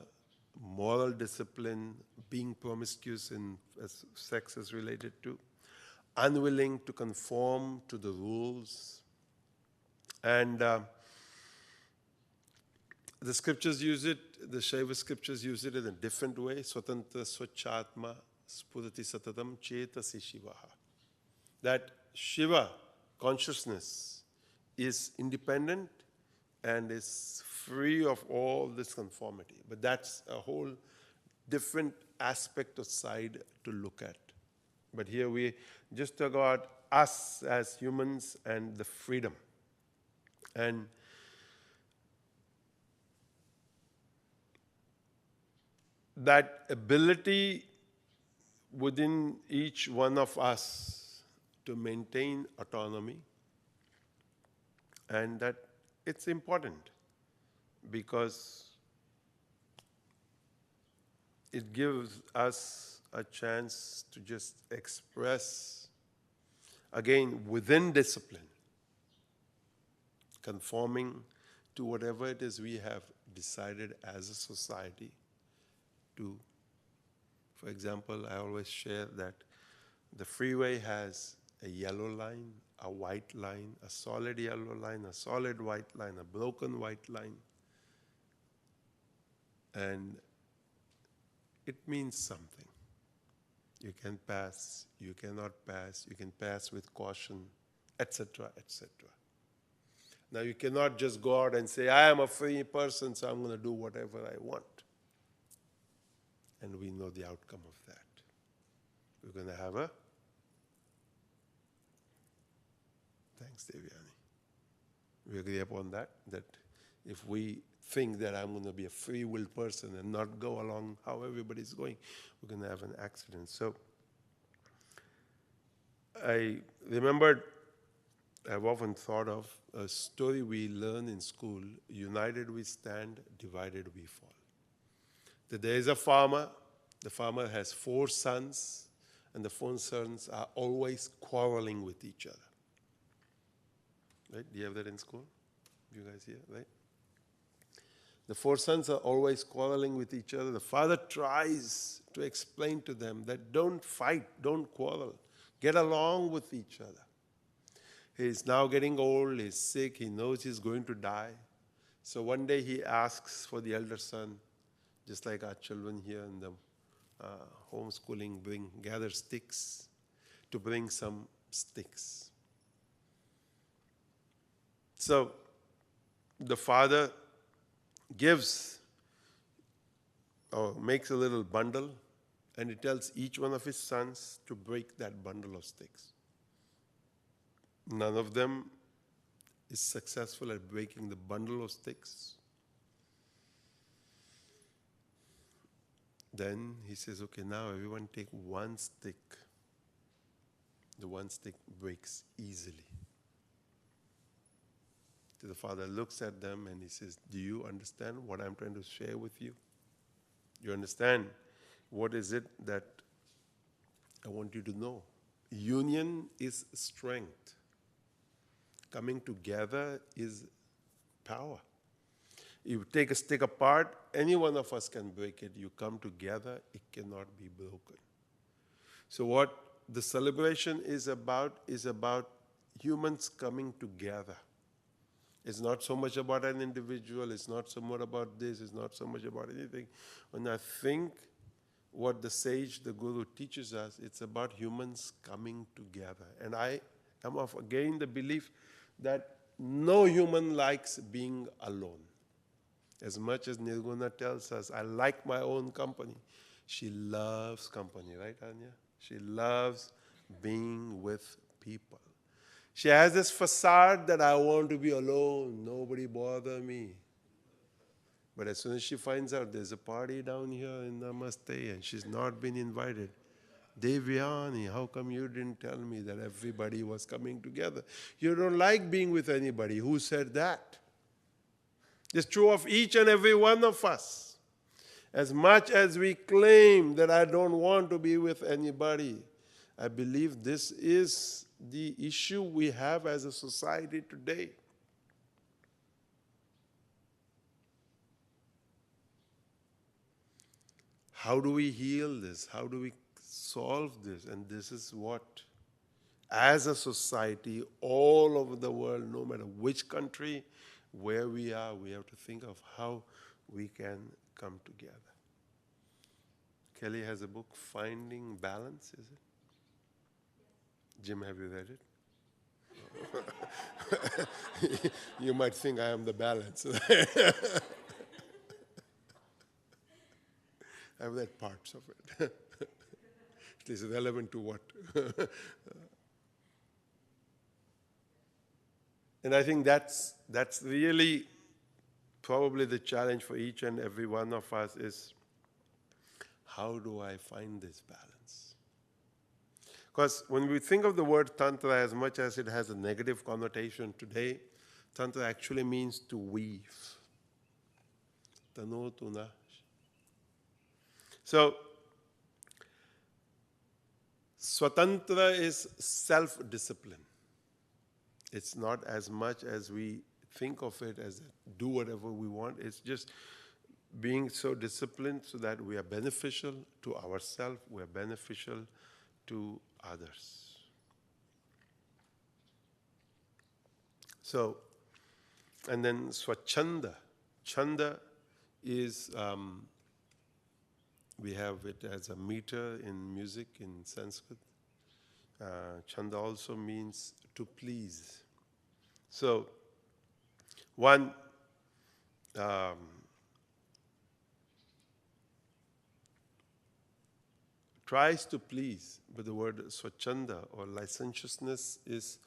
moral discipline, being promiscuous as sex is related to, unwilling to conform to the rules. And the scriptures use it, the Shaiva scriptures use it in a different way. Swatantra swachatma spurati satatam chetasi shivaha. That Shiva, consciousness, is independent and is free of all this conformity. But that's a whole different aspect or side to look at. But here we just talk about us as humans and the freedom. And that ability within each one of us to maintain autonomy, and that it's important because it gives us a chance to just express, again, within discipline, conforming to whatever it is we have decided as a society to. For example, I always share that the freeway has a yellow line, a white line, a solid yellow line, a solid white line, a broken white line. And it means something. You can pass, you cannot pass, you can pass with caution, etc., etc. Now you cannot just go out and say, I am a free person, so I'm going to do whatever I want. And we know the outcome of that. We're going to have a... Thanks, Devyani. We agree upon that if we think that I'm going to be a free-willed person and not go along how everybody's going, we're going to have an accident. So I remembered, I've often thought of a story we learn in school: united we stand, divided we fall. That there is a farmer, the farmer has 4 sons, and the 4 sons are always quarreling with each other. Right? Do you have that in school? You guys here, right? The 4 sons are always quarreling with each other. The father tries to explain to them that don't fight, don't quarrel. Get along with each other. He's now getting old, he's sick, he knows he's going to die. So one day he asks for the elder son, just like our children here in the homeschooling, gather sticks, to bring some sticks. So the father gives or makes a little bundle, and he tells each one of his sons to break that bundle of sticks. None of them is successful at breaking the bundle of sticks. then he says, okay, now everyone take one stick. The one stick breaks easily. So the father looks at them and he says, do you understand what I'm trying to share with you? You understand what is it that I want you to know? Union is strength. Coming together is power. You take a stick apart, any one of us can break it. You come together, it cannot be broken. So what the celebration is about humans coming together. It's not so much about an individual, it's not so much about this, it's not so much about anything. And I think what the sage, the guru teaches us, it's about humans coming together. And I am of, again, the belief that no human likes being alone. As much as Nirguna tells us, I like my own company, she loves company, right, Anya? She loves being with people. She has this facade that I want to be alone, nobody bother me. But as soon as she finds out there's a party down here in Namaste and she's not been invited, Devyani, how come you didn't tell me that everybody was coming together? You don't like being with anybody. Who said that? It's true of each and every one of us. As much as we claim that I don't want to be with anybody, I believe this is the issue we have as a society today. How do we heal this? How do we solve this? And this is what, as a society, all over the world, no matter which country, where we are, we have to think of how we can come together. Kelly has a book, Finding Balance, is it? Jim, have you read it? You might think I am the balance. I've read parts of it. It is relevant to what? And I think that's really probably the challenge for each and every one of us is, how do I find this balance? Because when we think of the word Tantra, as much as it has a negative connotation today, Tantra actually means to weave. Tano tuna. So, Swatantra is self-discipline. It's not as much as we think of it as do whatever we want. It's just being so disciplined so that we are beneficial to ourselves, we are beneficial to others. So, and then Swachanda. Chanda is, we have it as a meter in music in Sanskrit. Chanda also means to please. So, one tries to please, but the word swachanda or licentiousness is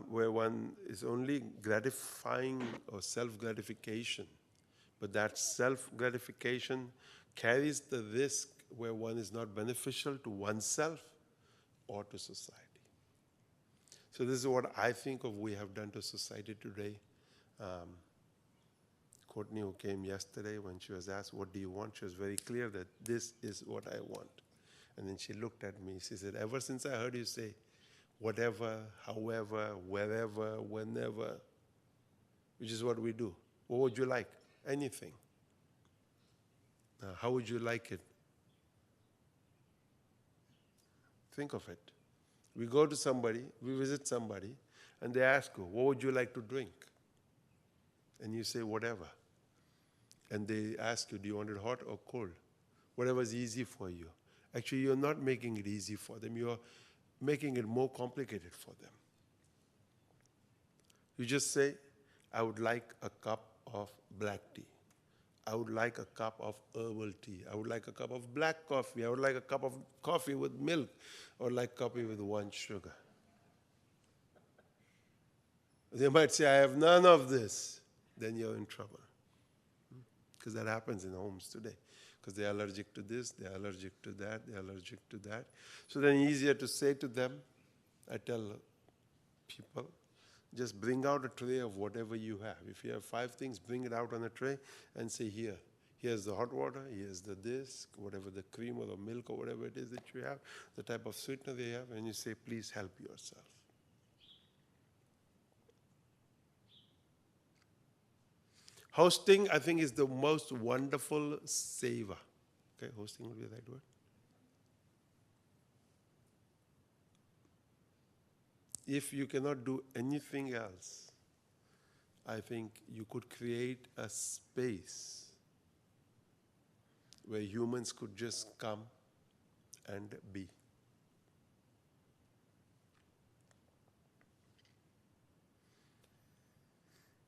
where one is only gratifying or self-gratification. But that self-gratification carries the risk where one is not beneficial to oneself or to society. So this is what I think of we have done to society today. Courtney, who came yesterday, when she was asked, what do you want? She was very clear that this is what I want. And then she looked at me. She said, ever since I heard you say, whatever, however, wherever, whenever, which is what we do. What would you like? Anything. How would you like it? Think of it. We go to somebody, we visit somebody, and they ask you, what would you like to drink? And you say, whatever. And they ask you, do you want it hot or cold? Whatever is easy for you. Actually, you're not making it easy for them. You're making it more complicated for them. You just say, I would like a cup of black tea. I would like a cup of herbal tea. I would like a cup of black coffee. I would like a cup of coffee with milk, or like coffee with one sugar. They might say, I have none of this. Then you're in trouble. Because that happens in homes today. because they're allergic to this, they're allergic to that, they're allergic to that. So then easier to say to them, I tell people, just bring out a tray of whatever you have. If you have 5 things, bring it out on a tray and say, here, here's the hot water, here's the this, whatever the cream or the milk or whatever it is that you have, the type of sweetener they have, and you say, please help yourself. Hosting, I think, is the most wonderful saver. Okay, hosting would be the right word. If you cannot do anything else, I think you could create a space where humans could just come and be.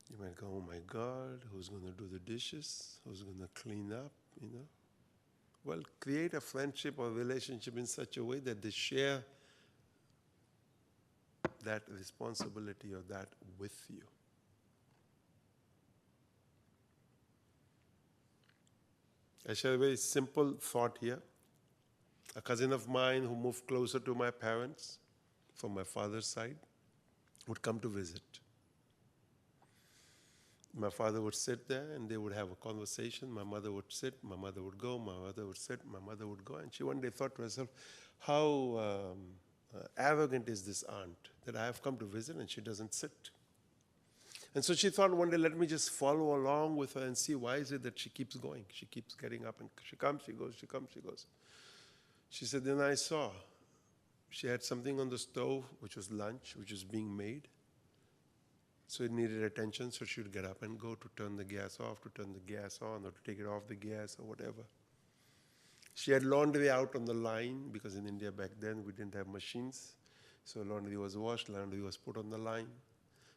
You might go, oh my God, who's going to do the dishes? Who's going to clean up, Well, create a friendship or relationship in such a way that they share that responsibility or that with you. I share a very simple thought here. A cousin of mine who moved closer to my parents from my father's side would come to visit. My father would sit there and they would have a conversation. My mother would sit, my mother would go, my mother would sit, my mother would go. And she one day thought to herself, how arrogant is this aunt that I have come to visit and she doesn't sit. And so she thought one day, let me just follow along with her and see why is it that she keeps going. She keeps getting up and she comes, she goes, she comes, she goes. She said, then I saw she had something on the stove, which was lunch, which was being made. So it needed attention, so she would get up and go to turn the gas off, to turn the gas on, or to take it off the gas, or whatever. She had laundry out on the line, because in India back then we didn't have machines. So laundry was washed, laundry was put on the line.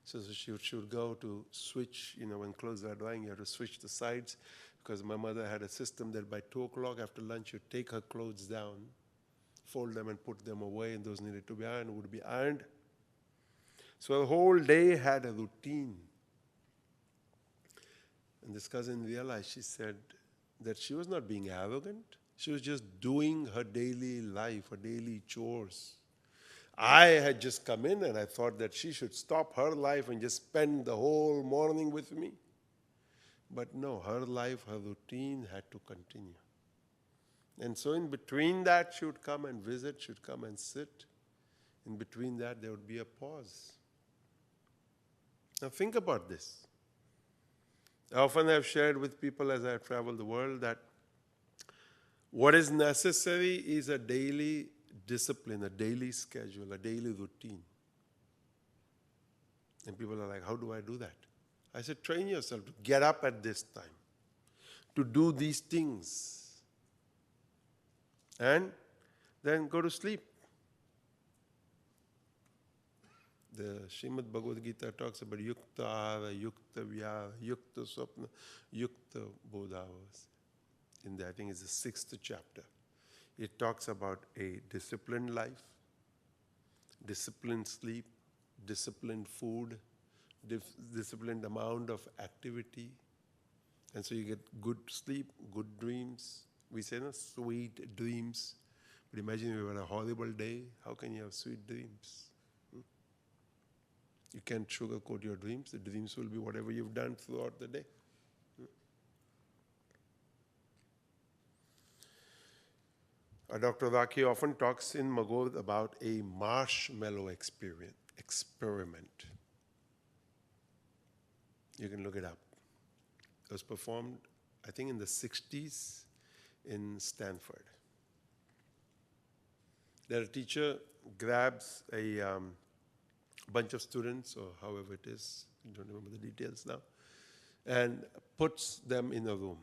So she would go to switch, when clothes are drying, you have to switch the sides, because my mother had a system that by 2 o'clock after lunch, you'd take her clothes down, fold them and put them away, and those needed to be ironed, would be ironed. So the whole day had a routine. And this cousin realized, she said, that she was not being arrogant. She was just doing her daily life, her daily chores. I had just come in and I thought that she should stop her life and just spend the whole morning with me. But no, her life, her routine had to continue. And so in between that, she would come and visit, she would come and sit. In between that, there would be a pause. Now think about this. I often have shared with people as I have traveled the world that what is necessary is a daily discipline, a daily schedule, a daily routine. And people are like, how do I do that? I said, train yourself to get up at this time, to do these things, and then go to sleep. The Srimad Bhagavad Gita talks about yukta ahara, yukta vyara, yukta swapna, yukta bodhavas. In there, I think it's the 6th chapter. It talks about a disciplined life, disciplined sleep, disciplined food, disciplined amount of activity. And so you get good sleep, good dreams. We say, no, sweet dreams. But imagine you had a horrible day. How can you have sweet dreams? You can't sugarcoat your dreams. The dreams will be whatever you've done throughout the day. Dr. Raki often talks in Magod about a marshmallow experiment. You can look it up. It was performed, I think, in the 60s in Stanford. There a teacher grabs a bunch of students, or however it is, I don't remember the details now, and puts them in a room.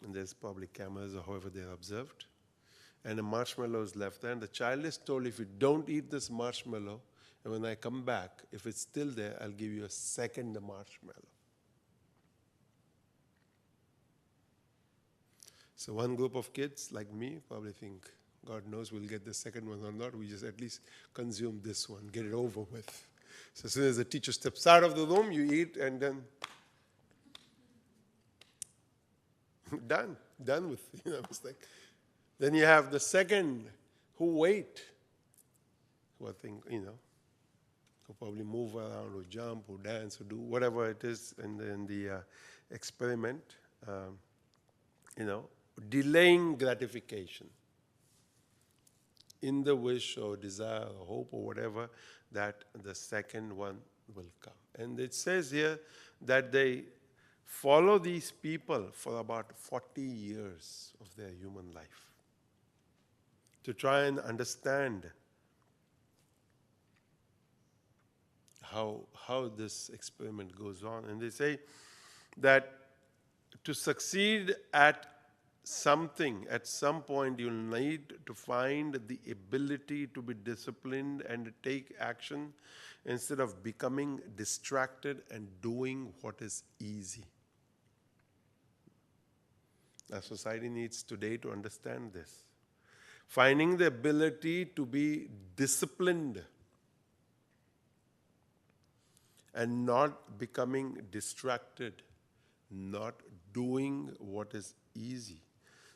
And there's probably cameras or however they're observed. And a marshmallow is left there. And the child is told, if you don't eat this marshmallow, and when I come back, if it's still there, I'll give you a second marshmallow. So one group of kids, like me, probably think, God knows we'll get the second one or not. We just at least consume this one, get it over with. So as soon as the teacher steps out of the room, you eat, and then done. done with. It's like, then you have the second who wait, who I think, who probably move around, who jump, who dance, who do whatever it is in the experiment, delaying gratification in the wish or desire or hope or whatever that the second one will come. And it says here that they follow these people for about 40 years of their human life to try and understand how this experiment goes on. And they say that to succeed at something, at some point you'll need to find the ability to be disciplined and to take action instead of becoming distracted and doing what is easy. Our society needs today to understand this. Finding the ability to be disciplined and not becoming distracted, not doing what is easy.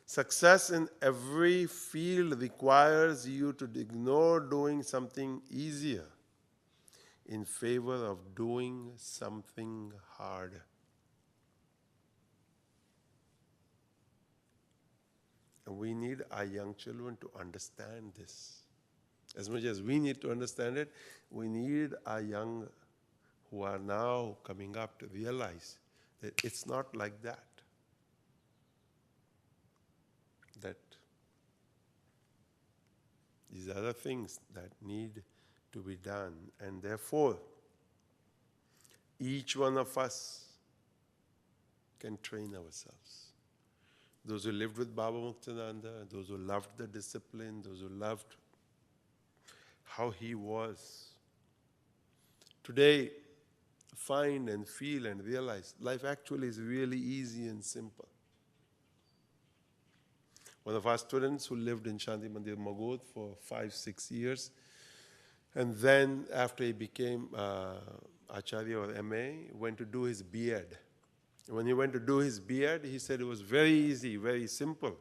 Success in every field requires you to ignore doing something easier in favor of doing something hard. And we need our young children to understand this. As much as we need to understand it, we need our young who are now coming up to realize that it's not like that. That these are other things that need to be done. And therefore, each one of us can train ourselves. Those who lived with Baba Muktananda, those who loved the discipline, those who loved how he was. Today, find and feel and realize life actually is really easy and simple. One of our students who lived in Shanti Mandir Magod for 5-6 years, and then after he became Acharya or MA, went to do his B.Ed. When he went to do his B.Ed, he said it was very easy, very simple.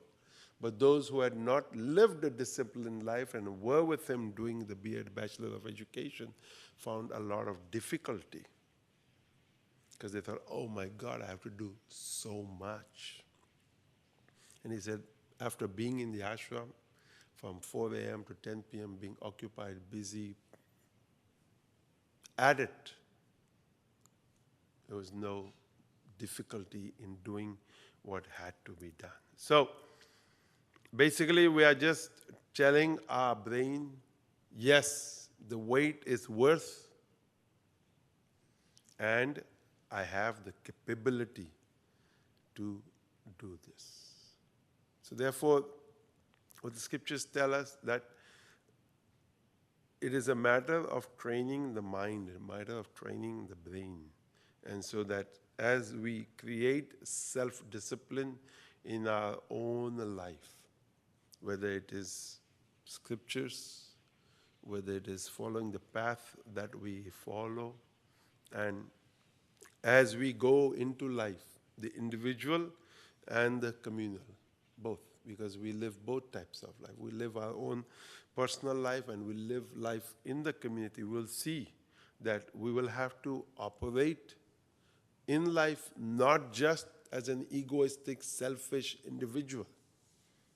But those who had not lived a disciplined life and were with him doing the B.Ed, Bachelor of Education, found a lot of difficulty. Because they thought, oh my God, I have to do so much. And he said, after being in the ashram from 4 a.m. to 10 p.m., being occupied, busy, at it, there was no difficulty in doing what had to be done. So, basically, we are just telling our brain, yes, the wait is worth, and I have the capability to do this. So therefore, what the scriptures tell us that it is a matter of training the mind, a matter of training the brain. And so that as we create self-discipline in our own life, whether it is scriptures, whether it is following the path that we follow, and as we go into life, the individual and the communal, both, because we live both types of life. We live our own personal life and we live life in the community. We'll see that we will have to operate in life not just as an egoistic, selfish individual,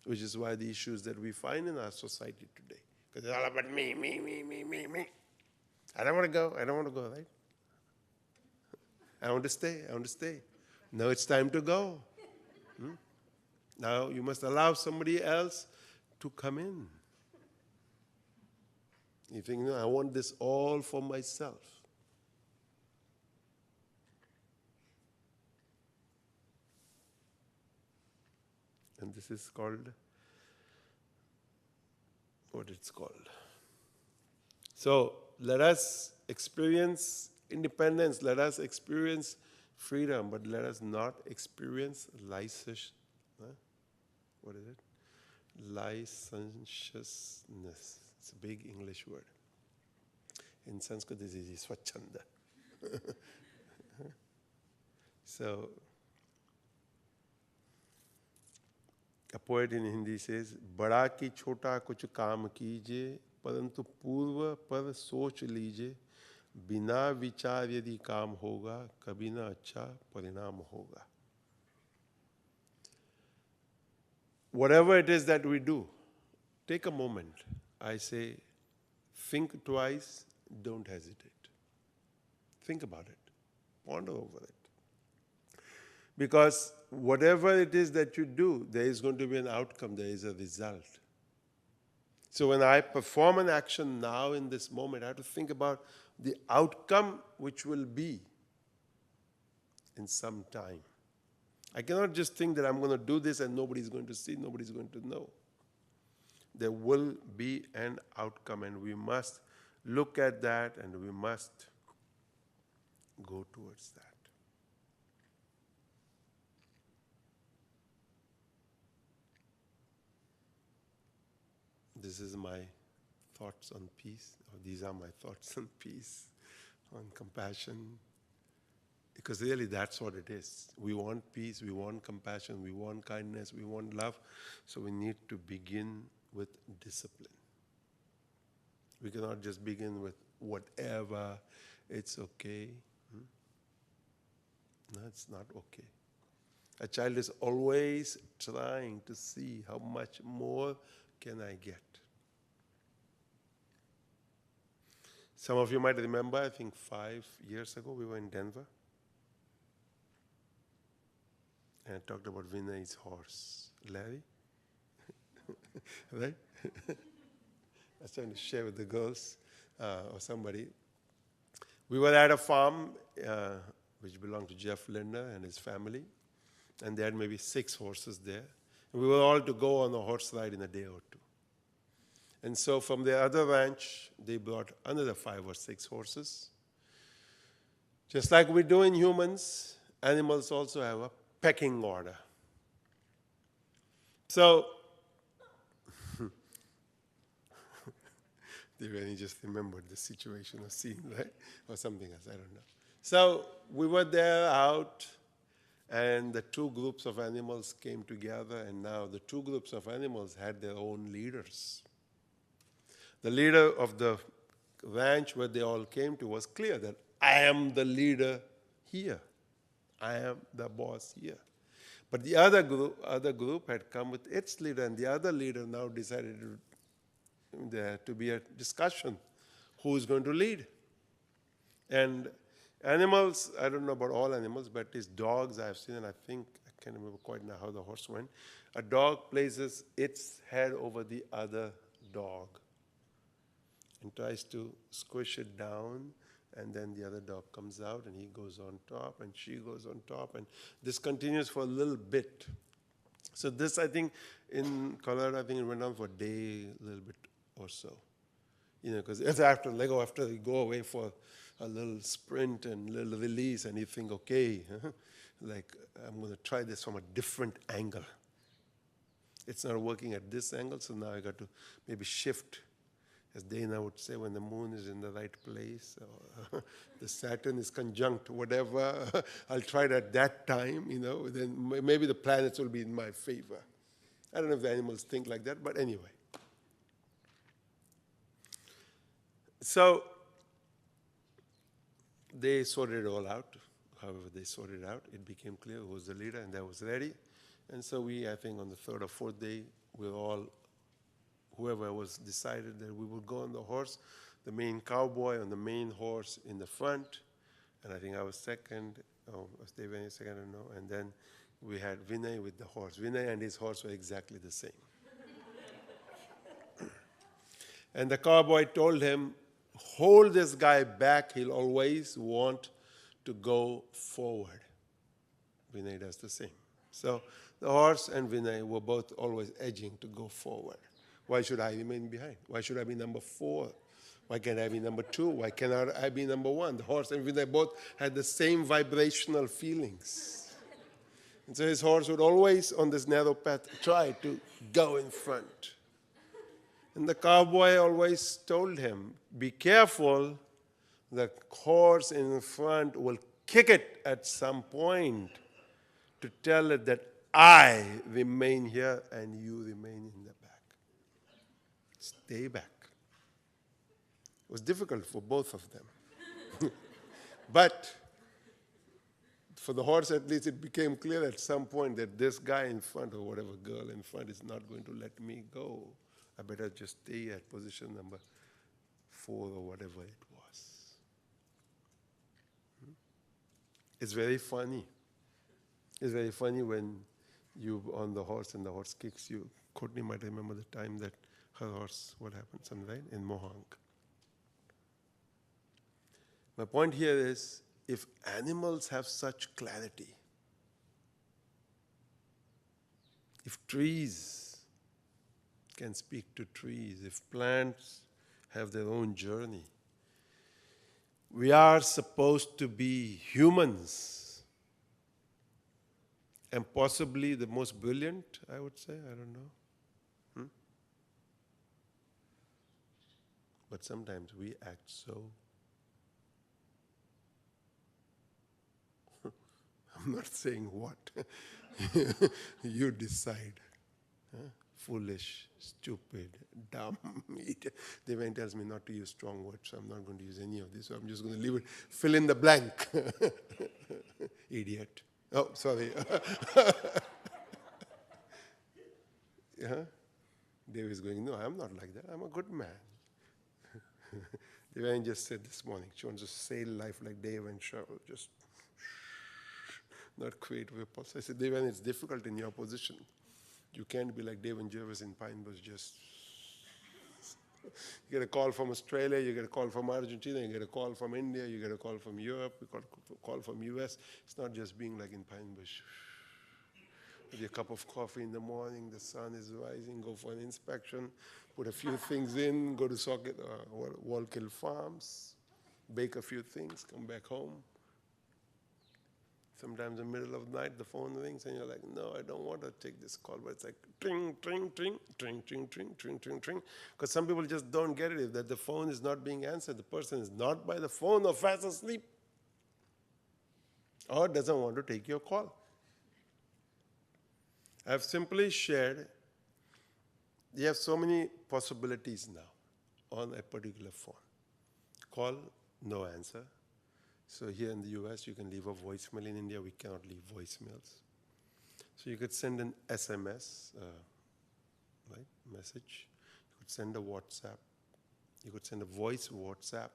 which is why the issues that we find in our society today. Because it's all about me, me, me, me, me, me. I don't want to go, right? I want to stay. Now it's time to go. Now you must allow somebody else to come in. You think, no, I want this all for myself. And this is called what it's called. So let us experience independence, let us experience freedom, but let us not experience licentiousness. What is it? Licentiousness. It's a big English word. In Sanskrit, this is swachanda. So, A poet in Hindi says, बड़ा की छोटा कुछ काम कीजिए, परंतु पूर्व पर सोच लीजिए, बिना विचार यदि काम होगा, कभी ना अच्छा परिणाम होगा. Whatever it is that we do, take a moment. I say, think twice, don't hesitate. Think about it. Ponder over it. Because whatever it is that you do, there is going to be an outcome, there is a result. So when I perform an action now in this moment, I have to think about the outcome which will be in some time. I cannot just think that I'm going to do this and nobody's going to see, nobody's going to know. There will be an outcome, and we must look at that and we must go towards that. This is my thoughts on peace, or these are my thoughts on peace, on compassion, because really that's what it is. We want peace, we want compassion, we want kindness, we want love, so we need to begin with discipline. We cannot just begin with whatever, it's okay. No, it's not okay. A child is always trying to see how much more can I get. Some of you might remember, I think 5 years ago, we were in Denver. And I talked about Vinay's horse, Larry. Right? I was trying to share with the girls or somebody. We were at a farm which belonged to Jeff Linder and his family. And they had maybe 6 horses there. And we were all to go on a horse ride in a day or two. And so from the other ranch, they brought another 5 or 6 horses. Just like we do in humans, animals also have a pecking order. So, Devani just remembered the situation or scene, right? Or something else, I don't know. So we were there out, and the 2 groups of animals came together, and now the 2 groups of animals had their own leaders. The leader of the ranch where they all came to was clear that I am the leader here. I am the boss here. But the other group had come with its leader, and the other leader now decided there to be a discussion. Who is going to lead? And animals, I don't know about all animals, but at least dogs I've seen, and I think, I can't remember quite now how the horse went. A dog places its head over the other dog and tries to squish it down, and then the other dog comes out and he goes on top and she goes on top, and this continues for a little bit. So this, I think, in Colorado, I think it went on for a day, a little bit or so. You know, because after you go away for a little sprint and a little release, and you think, okay, like I'm going to try this from a different angle. It's not working at this angle, so now I got to maybe shift, as Dana would say, when the moon is in the right place, or the Saturn is conjunct, whatever. I'll try it at that time, you know, then maybe the planets will be in my favor. I don't know if the animals think like that, but anyway. So they sorted it all out. However they sorted it out, it became clear who was the leader, and that was ready. And so we, I think on the 3rd or 4th day, we were all, whoever was decided that we would go on the horse, the main cowboy on the main horse in the front, and I think I was second, was Devani second, I don't know, and then we had Vinay with the horse. Vinay and his horse were exactly the same. And the cowboy told him, hold this guy back, he'll always want to go forward. Vinay does the same. So the horse and Vinay were both always edging to go forward. Why should I remain behind? Why should I be number 4? Why can't I be number 2? Why cannot I be number 1? The horse and Vinay both had the same vibrational feelings. And so his horse would always, on this narrow path, try to go in front. And the cowboy always told him, be careful, the horse in front will kick it at some point to tell it that I remain here and you remain in the back. Stay back. It was difficult for both of them. But for the horse, at least, it became clear at some point that this guy in front, or whatever girl in front, is not going to let me go. I better just stay at position number 4 or whatever it was. It's very funny. It's very funny when you're on the horse and the horse kicks you. Courtney might remember the time that her horse, what happened, something, right? In Mohang. My point here is, if animals have such clarity, if trees can speak to trees, if plants have their own journey, we are supposed to be humans, and possibly the most brilliant, I would say, I don't know. But sometimes we act so. I'm not saying what. You decide. Foolish, stupid, dumb. Devan tells me not to use strong words, so I'm not going to use any of this. So I'm just going to leave it. Fill in the blank. Idiot. Oh, sorry. Dave is going, no, I'm not like that. I'm a good man. Devan just said this morning, she wants to sail life like Dave and Cheryl, just not create ripples. I said, Devan, it's difficult in your position. You can't be like Dave and Jervis in Pine Bush, just... You get a call from Australia, you get a call from Argentina, you get a call from India, you get a call from Europe, you get a call from US. It's not just being like in Pine Bush. With your cup of coffee in the morning, the sun is rising, go for an inspection, put a few things in, go to Wallkill Farms, bake a few things, come back home. Sometimes in the middle of the night, the phone rings, and you're like, no, I don't want to take this call. But it's like, tring, tring, tring, tring, tring, tring, tring, tring, tring. Because some people just don't get it. That the phone is not being answered. The person is not by the phone or fast asleep. Or doesn't want to take your call. I've simply shared, you have so many possibilities now on a particular phone. Call, no answer. So here in the US, you can leave a voicemail. In India, we cannot leave voicemails. So you could send an SMS, right, message. You could send a WhatsApp. You could send a voice WhatsApp,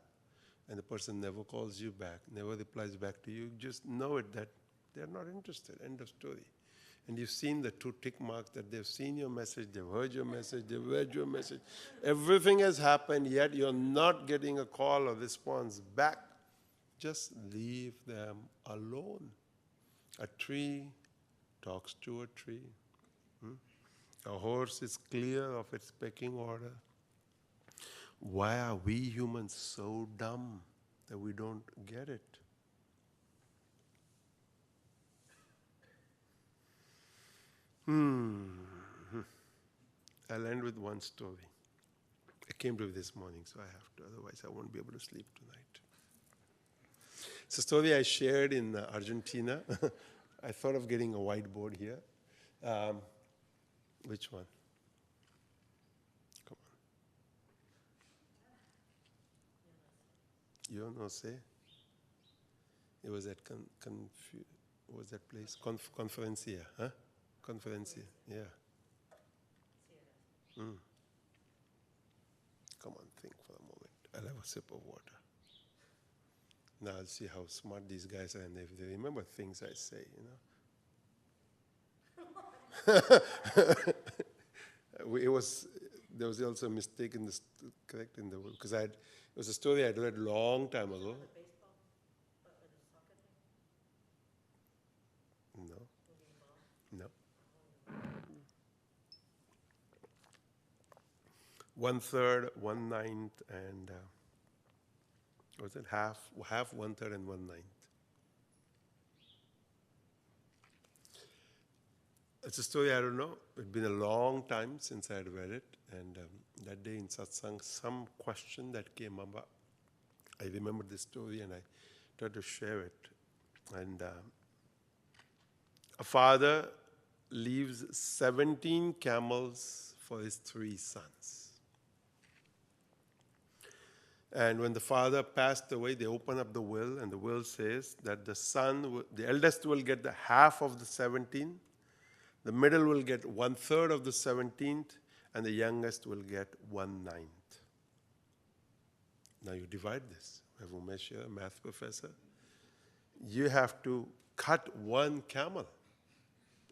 and the person never calls you back, never replies back to you. You just know it that they're not interested, end of story. And you've seen the 2 tick marks that they've seen your message, they've heard your message, they've read your message. Everything has happened, yet you're not getting a call or response back. Just leave them alone. A tree talks to a tree. A horse is clear of its pecking order. Why are we humans so dumb that we don't get it? I'll end with one story. I came to it this morning, so I have to, otherwise I won't be able to sleep tonight. It's a story I shared in Argentina. I thought of getting a whiteboard here. Which one? Come on. You don't know, say? It was at what was that place? Conferencia, huh? Conferencia, yeah. Come on, think for a moment. I'll have a sip of water. Now I'll see how smart these guys are and if they remember things I say, There was also a mistake in the correct in the word, because it was a story I'd read a long time ago. No. 1/3, 1/9, and was it half, 1/3, and 1/9? It's a story I don't know. It's been a long time since I had read it, and that day in Satsang, some question that came up, I remembered this story and I tried to share it. And a father leaves 17 camels for his 3 sons. And when the father passed away, they open up the will, and the will says that the eldest will get the half of the 17, the middle will get 1/3 of the 17th, and the youngest will get 1/9. Now you divide this. We have Umesh here, a math professor. You have to cut 1 camel.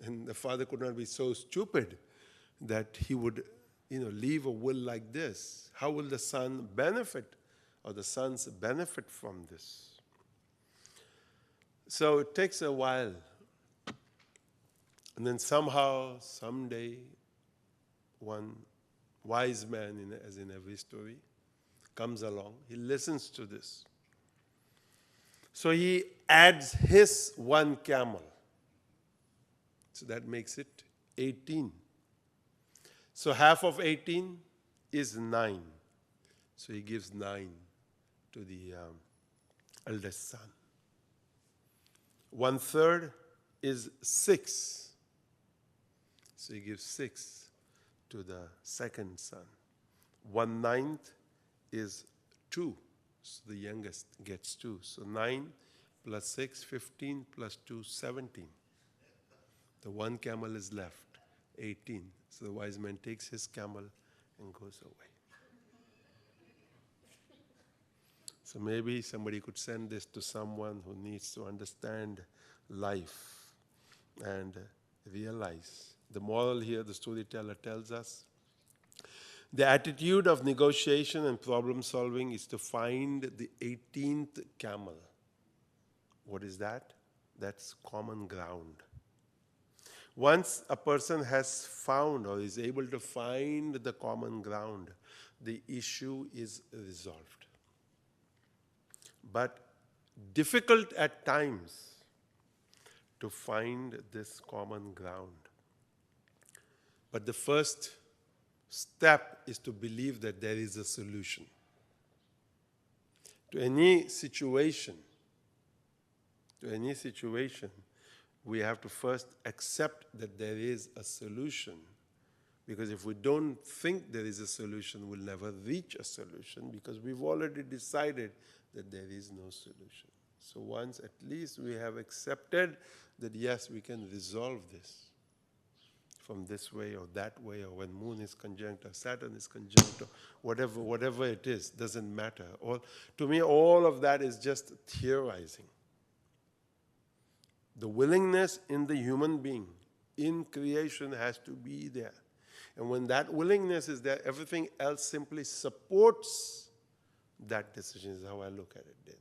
And the father could not be so stupid that he would, leave a will like this. How will the son benefit, or the sons benefit from this? So it takes a while. And then somehow, someday, one wise man, as in every story, comes along. He listens to this. So he adds his 1 camel. So that makes it 18. So half of 18 is 9. So he gives 9 to the eldest son. 1/3 is 6. So he gives 6 to the second son. 1/9 is 2. So the youngest gets 2. So 9 plus 6, 15 plus 2, 17. The 1 camel is left, 18. So the wise man takes his camel and goes away. So maybe somebody could send this to someone who needs to understand life and realize. The moral here, the storyteller tells us, the attitude of negotiation and problem solving is to find the 18th camel. What is that? That's common ground. Once a person has found or is able to find the common ground, the issue is resolved. But difficult at times to find this common ground. But the first step is to believe that there is a solution. To any situation, we have to first accept that there is a solution. Because if we don't think there is a solution, we'll never reach a solution, because we've already decided that there is no solution. So once at least we have accepted that yes, we can resolve this from this way or that way, or when moon is conjunct or Saturn is conjunct, or whatever it is, doesn't matter. To me, all of that is just theorizing. The willingness in the human being, in creation, has to be there. And when that willingness is there, everything else simply supports that decision, is how I look at it, Dana.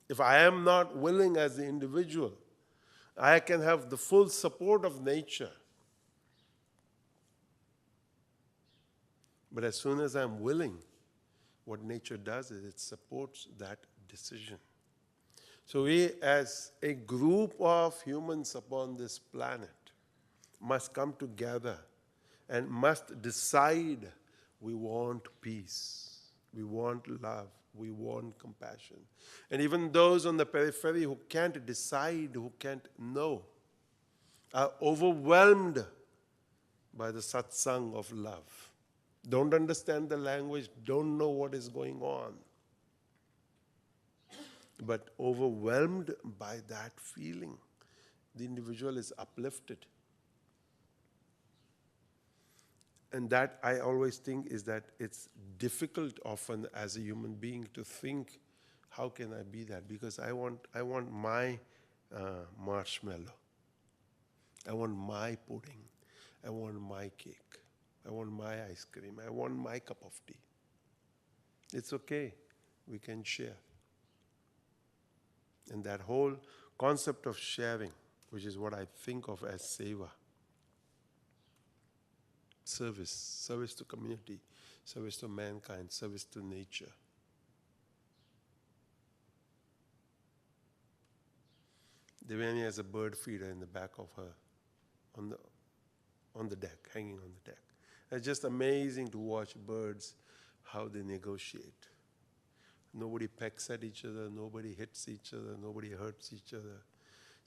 If I am not willing as the individual, I can have the full support of nature. But as soon as I'm willing, what nature does is it supports that decision. So we, as a group of humans upon this planet, must come together and must decide we want peace, we want love, we want compassion. And even those on the periphery who can't decide, who can't know, are overwhelmed by the satsang of love. Don't understand the language, don't know what is going on, but overwhelmed by that feeling. The individual is uplifted. And that, I always think, is that it's difficult often as a human being to think, how can I be that? Because I want my marshmallow. I want my pudding. I want my cake. I want my ice cream. I want my cup of tea. It's okay. We can share. And that whole concept of sharing, which is what I think of as seva, service to community, service to mankind, service to nature. Devani has a bird feeder in the back of her, on the deck, hanging on the deck. It's just amazing to watch birds, how they negotiate. Nobody pecks at each other, nobody hits each other, nobody hurts each other.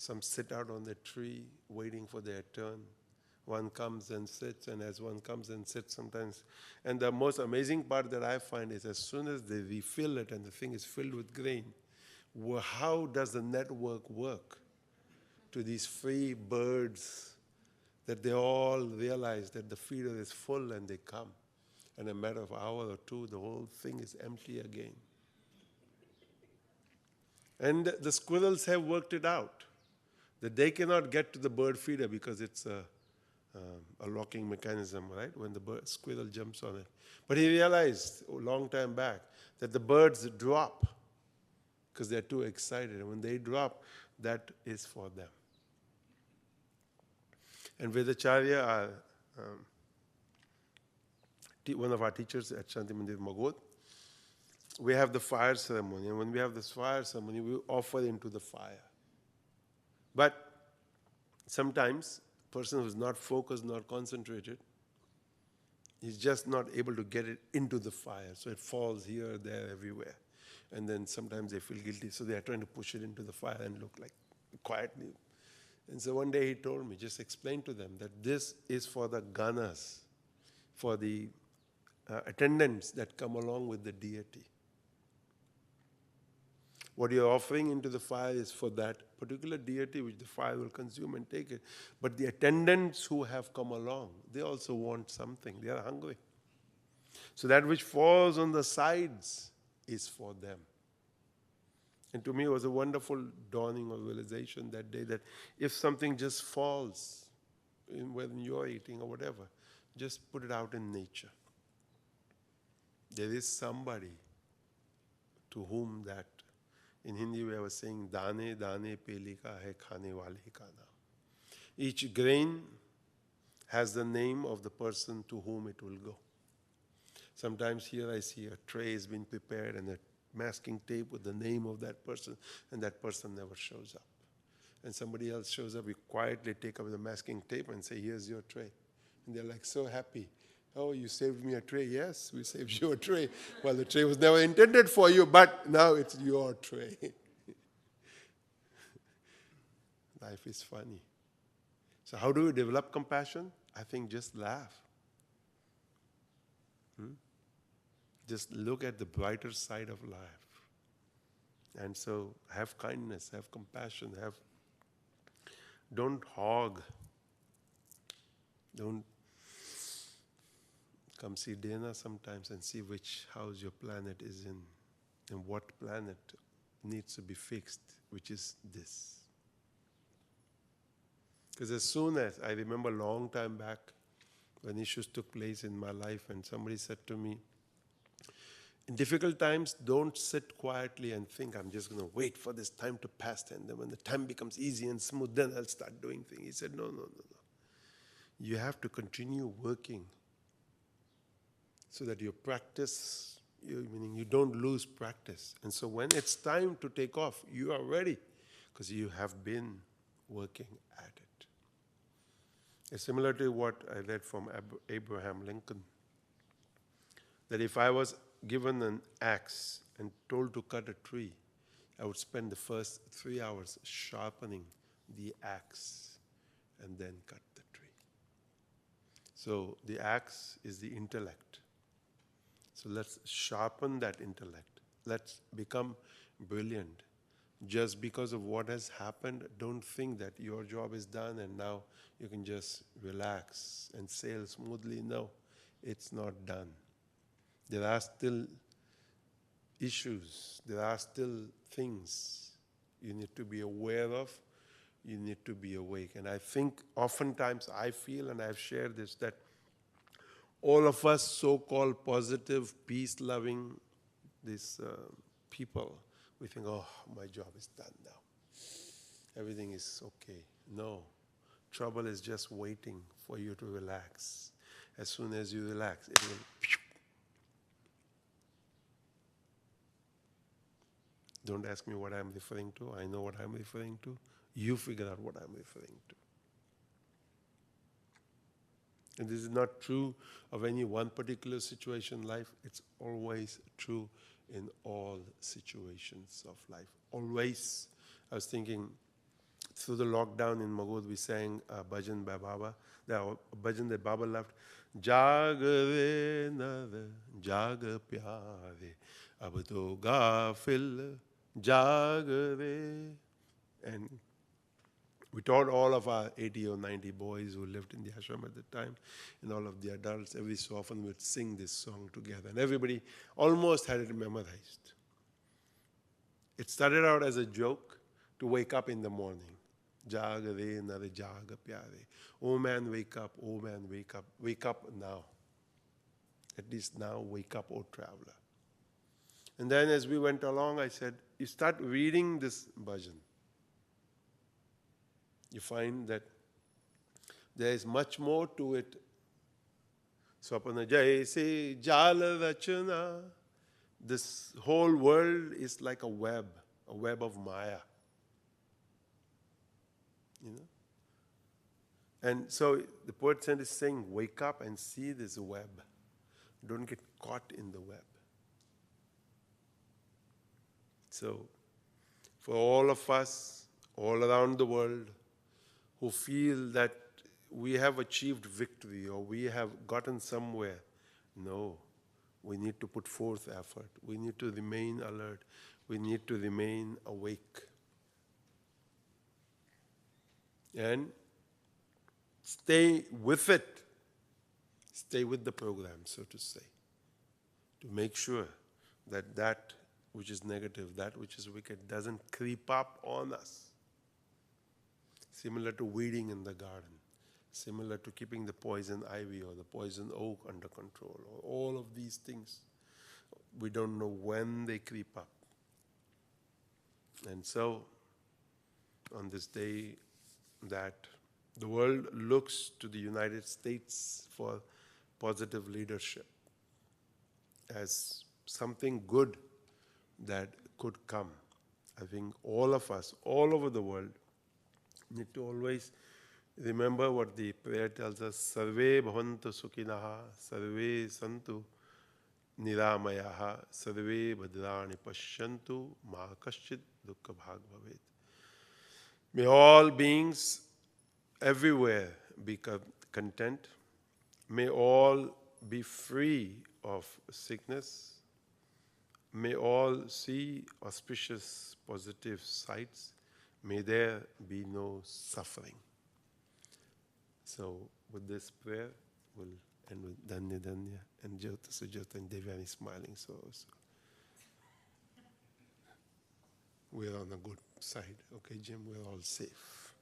Some sit out on the tree waiting for their turn. One comes and sits, and as one comes and sits sometimes. And the most amazing part that I find is as soon as they refill it and the thing is filled with grain, how does the network work to these free birds that they all realize that the feeder is full and they come. In a matter of an hour or two, the whole thing is empty again. And the squirrels have worked it out that they cannot get to the bird feeder because it's a locking mechanism, right? When the squirrel jumps on it. But he realized a long time back that the birds drop because they're too excited. And when they drop, that is for them. And Vedacharya, one of our teachers at Shanti Mandir Magodh, we have the fire ceremony. And when we have this fire ceremony, we offer into the fire. But sometimes a person who's not focused, not concentrated, he's just not able to get it into the fire. So it falls here, there, everywhere. And then sometimes they feel guilty, so they are trying to push it into the fire and look like quietly. And so one day he told me, just explain to them that this is for the ganas, for the attendants that come along with the deity. What you're offering into the fire is for that particular deity which the fire will consume and take it. But the attendants who have come along, they also want something. They are hungry. So that which falls on the sides is for them. And to me, it was a wonderful dawning of realization that day that if something just falls when you're eating or whatever, just put it out in nature. There is somebody to whom that, in Hindi we were saying, dane dane peli ka hai khane wale ka naam. Each grain has the name of the person to whom it will go. Sometimes here I see a tray has been prepared and a masking tape with the name of that person, and that person never shows up. And somebody else shows up, we quietly take up the masking tape and say, here's your tray. And they're like so happy. Oh, you saved me a tray. Yes, we saved you a tray. Well, the tray was never intended for you, but now it's your tray. Life is funny. So how do we develop compassion? I think just laugh. Just look at the brighter side of life. And so have kindness, have compassion, don't hog. Don't come see Dana sometimes and see which house your planet is in and what planet needs to be fixed, which is this. Because as soon as, I remember a long time back when issues took place in my life and somebody said to me, in difficult times, don't sit quietly and think, I'm just going to wait for this time to pass, and then when the time becomes easy and smooth, then I'll start doing things. He said, no. You have to continue working so that your practice, meaning you don't lose practice. And so when it's time to take off, you are ready because you have been working at it. It's similar to what I read from Abraham Lincoln, that if I was given an axe and told to cut a tree, I would spend the first 3 hours sharpening the axe and then cut the tree. So the axe is the intellect. So let's sharpen that intellect. Let's become brilliant. Just because of what has happened, don't think that your job is done and now you can just relax and sail smoothly. No, it's not done. There are still issues. There are still things you need to be aware of. You need to be awake. And I think oftentimes I feel, and I've shared this, that all of us so-called positive, peace-loving, these people, we think, oh, my job is done now. Everything is okay. No. Trouble is just waiting for you to relax. As soon as you relax, it will... Don't ask me what I'm referring to. I know what I'm referring to. You figure out what I'm referring to. And this is not true of any one particular situation in life. It's always true in all situations of life. Always. I was thinking, through the lockdown in Magod, we sang a bhajan by Baba, the bhajan that Baba left. Jagave nada, jaga pyare, ab to gafil, jagave. And we taught all of our 80 or 90 boys who lived in the ashram at the time, and all of the adults, every so often we would sing this song together. And everybody almost had it memorized. It started out as a joke to wake up in the morning. Jaga re nare jaga pyare. Oh man, wake up. Oh man, wake up. Wake up now. At least now, wake up, oh traveler. And then as we went along, I said, you start reading this bhajan. You find that there is much more to it. Swapana jaise jala rachana. This whole world is like a web of Maya. You know? And so the poet saint is saying, wake up and see this web. Don't get caught in the web. So, for all of us, all around the world, who feel that we have achieved victory or we have gotten somewhere, no. We need to put forth effort. We need to remain alert. We need to remain awake. And stay with it. Stay with the program, so to say. To make sure that that which is negative, that which is wicked, doesn't creep up on us. Similar to weeding in the garden. Similar to keeping the poison ivy or the poison oak under control, or all of these things. We don't know when they creep up. And so, on this day that the world looks to the United States for positive leadership as something good that could come, I think all of us, all over the world, need to always remember what the prayer tells us, Sarve bhavantu sukhinaha, sarve santu niramayaha, sarve bhadrani pashyantu, ma kaschit dukkha bhag bhavet. May all beings everywhere be content. May all be free of sickness. May all see auspicious positive sights. May there be no suffering. So with this prayer, we'll end with Danya Danya and Jyota Sujata and Devyani smiling. So we're on a good side. Okay, Jim, we're all safe.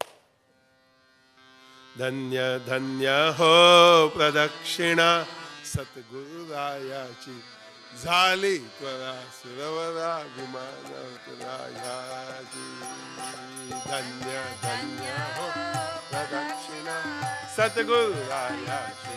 Danya Danya ho pradakshina Satguru Rayachi Zali Twara Suravara Vimana Rayachi Danya Danya ho pradakshina Satguru Rayachi.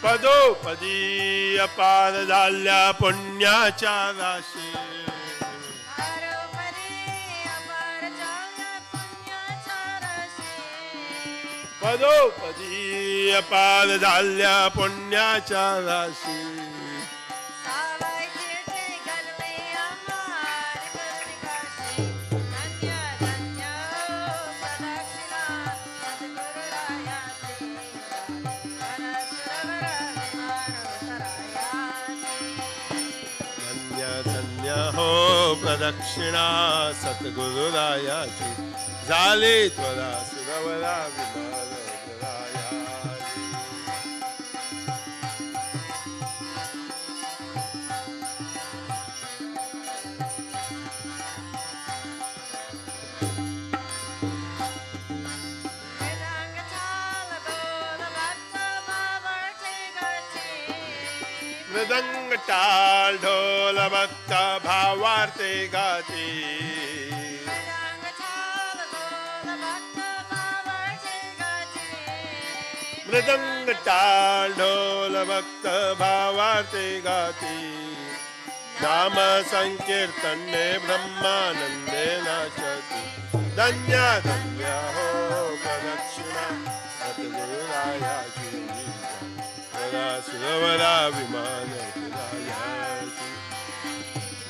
Pado padi aparadalya punya charashi. Pado padi aparadalya punya charashi. Ho pradakshina Satguru Rayachi Zali Twara Suravara Vimana Rayachi. Mridanga tal dhola bhakta bhavarte gati. मृदंग टाळ ढोल भक्त भावार्थे गाती नाम संकीर्तने ब्रह्मानंदे नाचती धन्य धन्य हो प्रदक्षिणा सद्गुरुरायाची सदा सुरवरा विमान तुलायाची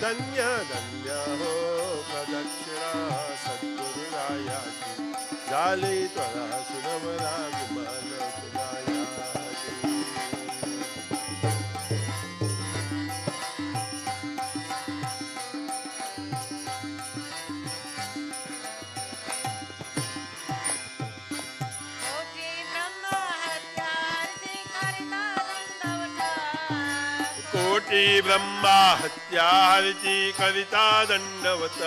धन्य धन्य हो प्रदक्षिणा सद्गुरुरायाची झाली त्वरा सुरवरा विमान तुलायाची कोटी ब्रह्मा हत्या हरिती करिता दंडवत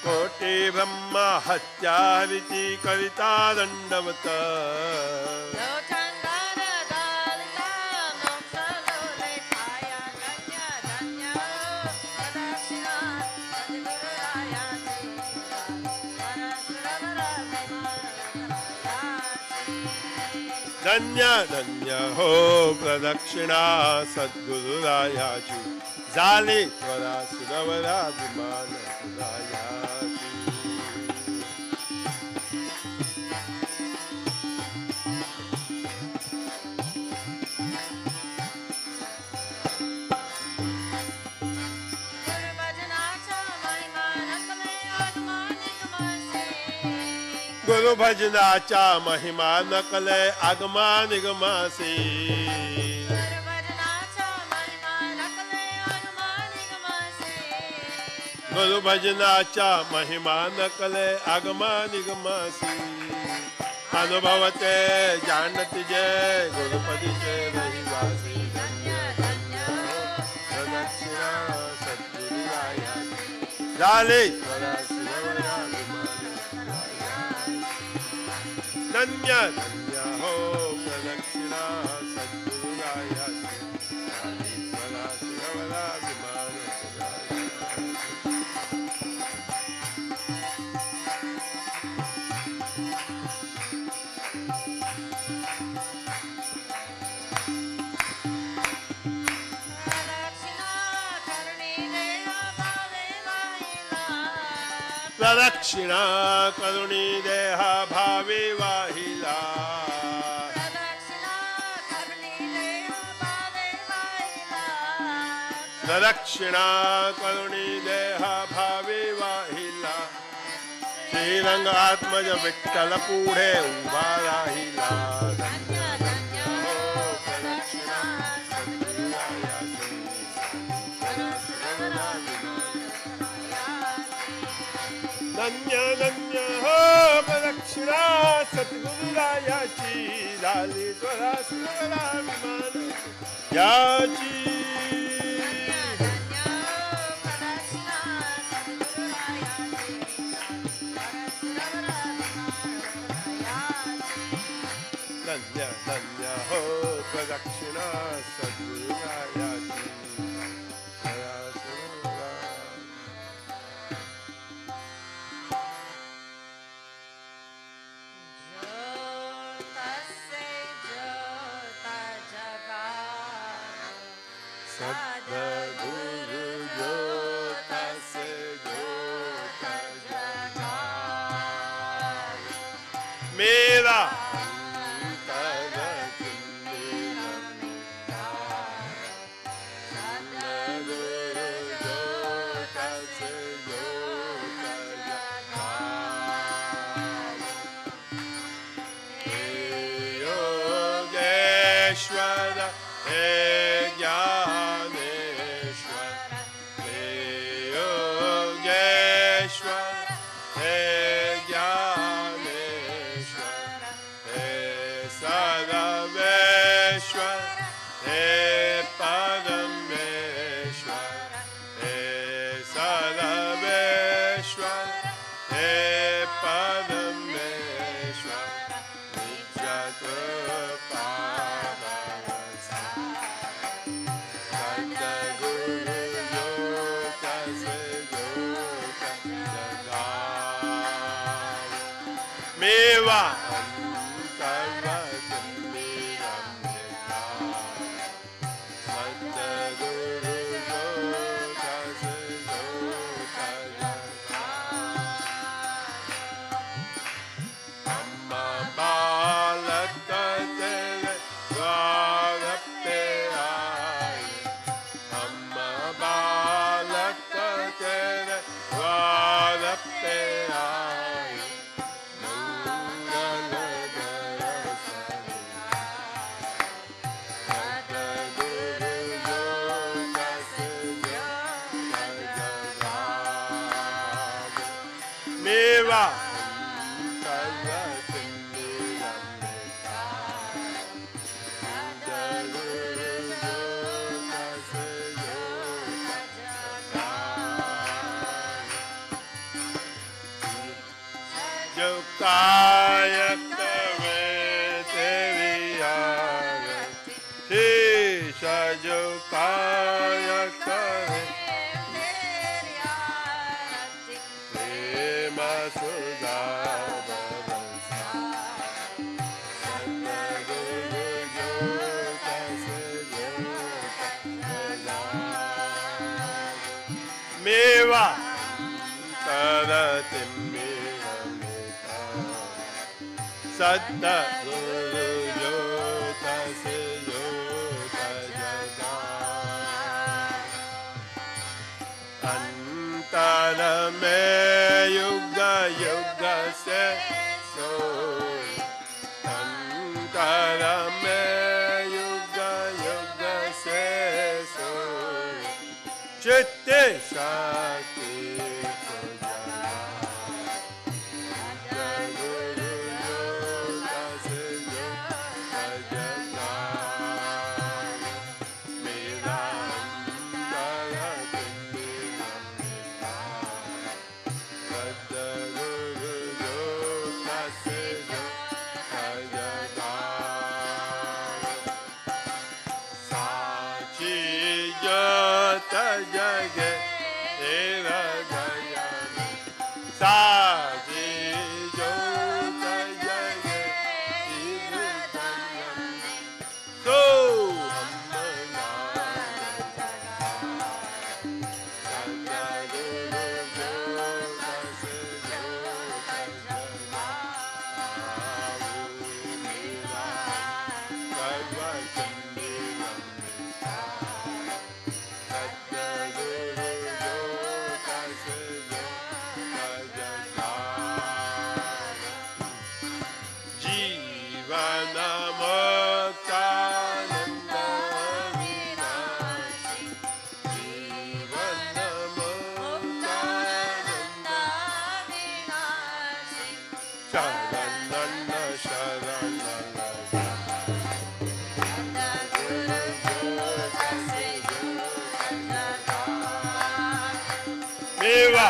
कोटी ब्रह्मा हत्या हरिती करिता दंडवत धन्य धन्य हो प्रदक्षिणा सद्गुरुरायाची झाली त्वरा सुरवरा विमान तुलायाची गुरु भजनाचा महिमा नकले आगमा निगमासी गुरु भजनाचा महिमा नकले आगमा निगमासी अनुभवते जानती जय गुरुपदी से रहिवासी प्रदक्षिणा सद्गुरुरायाची झाली धन्य धन्य हो प्रदक्षिणा सद्गुरुरायाची मला सुरवरा विमान प्रदक्षिणा करुणी देहा भावे वाहिला प्रदक्षिणा करुणी देहा भावे वाहिला श्रीरंग आत्मज विठ्ठल पुढे उभा राहिला धन्य धन्य हो प्रदक्षिणा सद्गुरुरायाची झाली त्वरा सुरवरा विमान याची धन्य धन्य हो प्रदक्षिणा सद्गुरुरायाची सद्गुरु ज्योत से ज्योत जगाए मेरा अंतर मेवा मेवा जो कायक में तेरी आरती शीशा जो कायक में प्रेम सुधा बरसा सतगुरु जो कस जो मेवा करत सतगुरु जो तस जो जगा अंतर में युग युग से सोई अंतर में युग युग से सोई चित्त शक्ति जगे तेरा जया साजी जो जगे शिव तो मेवा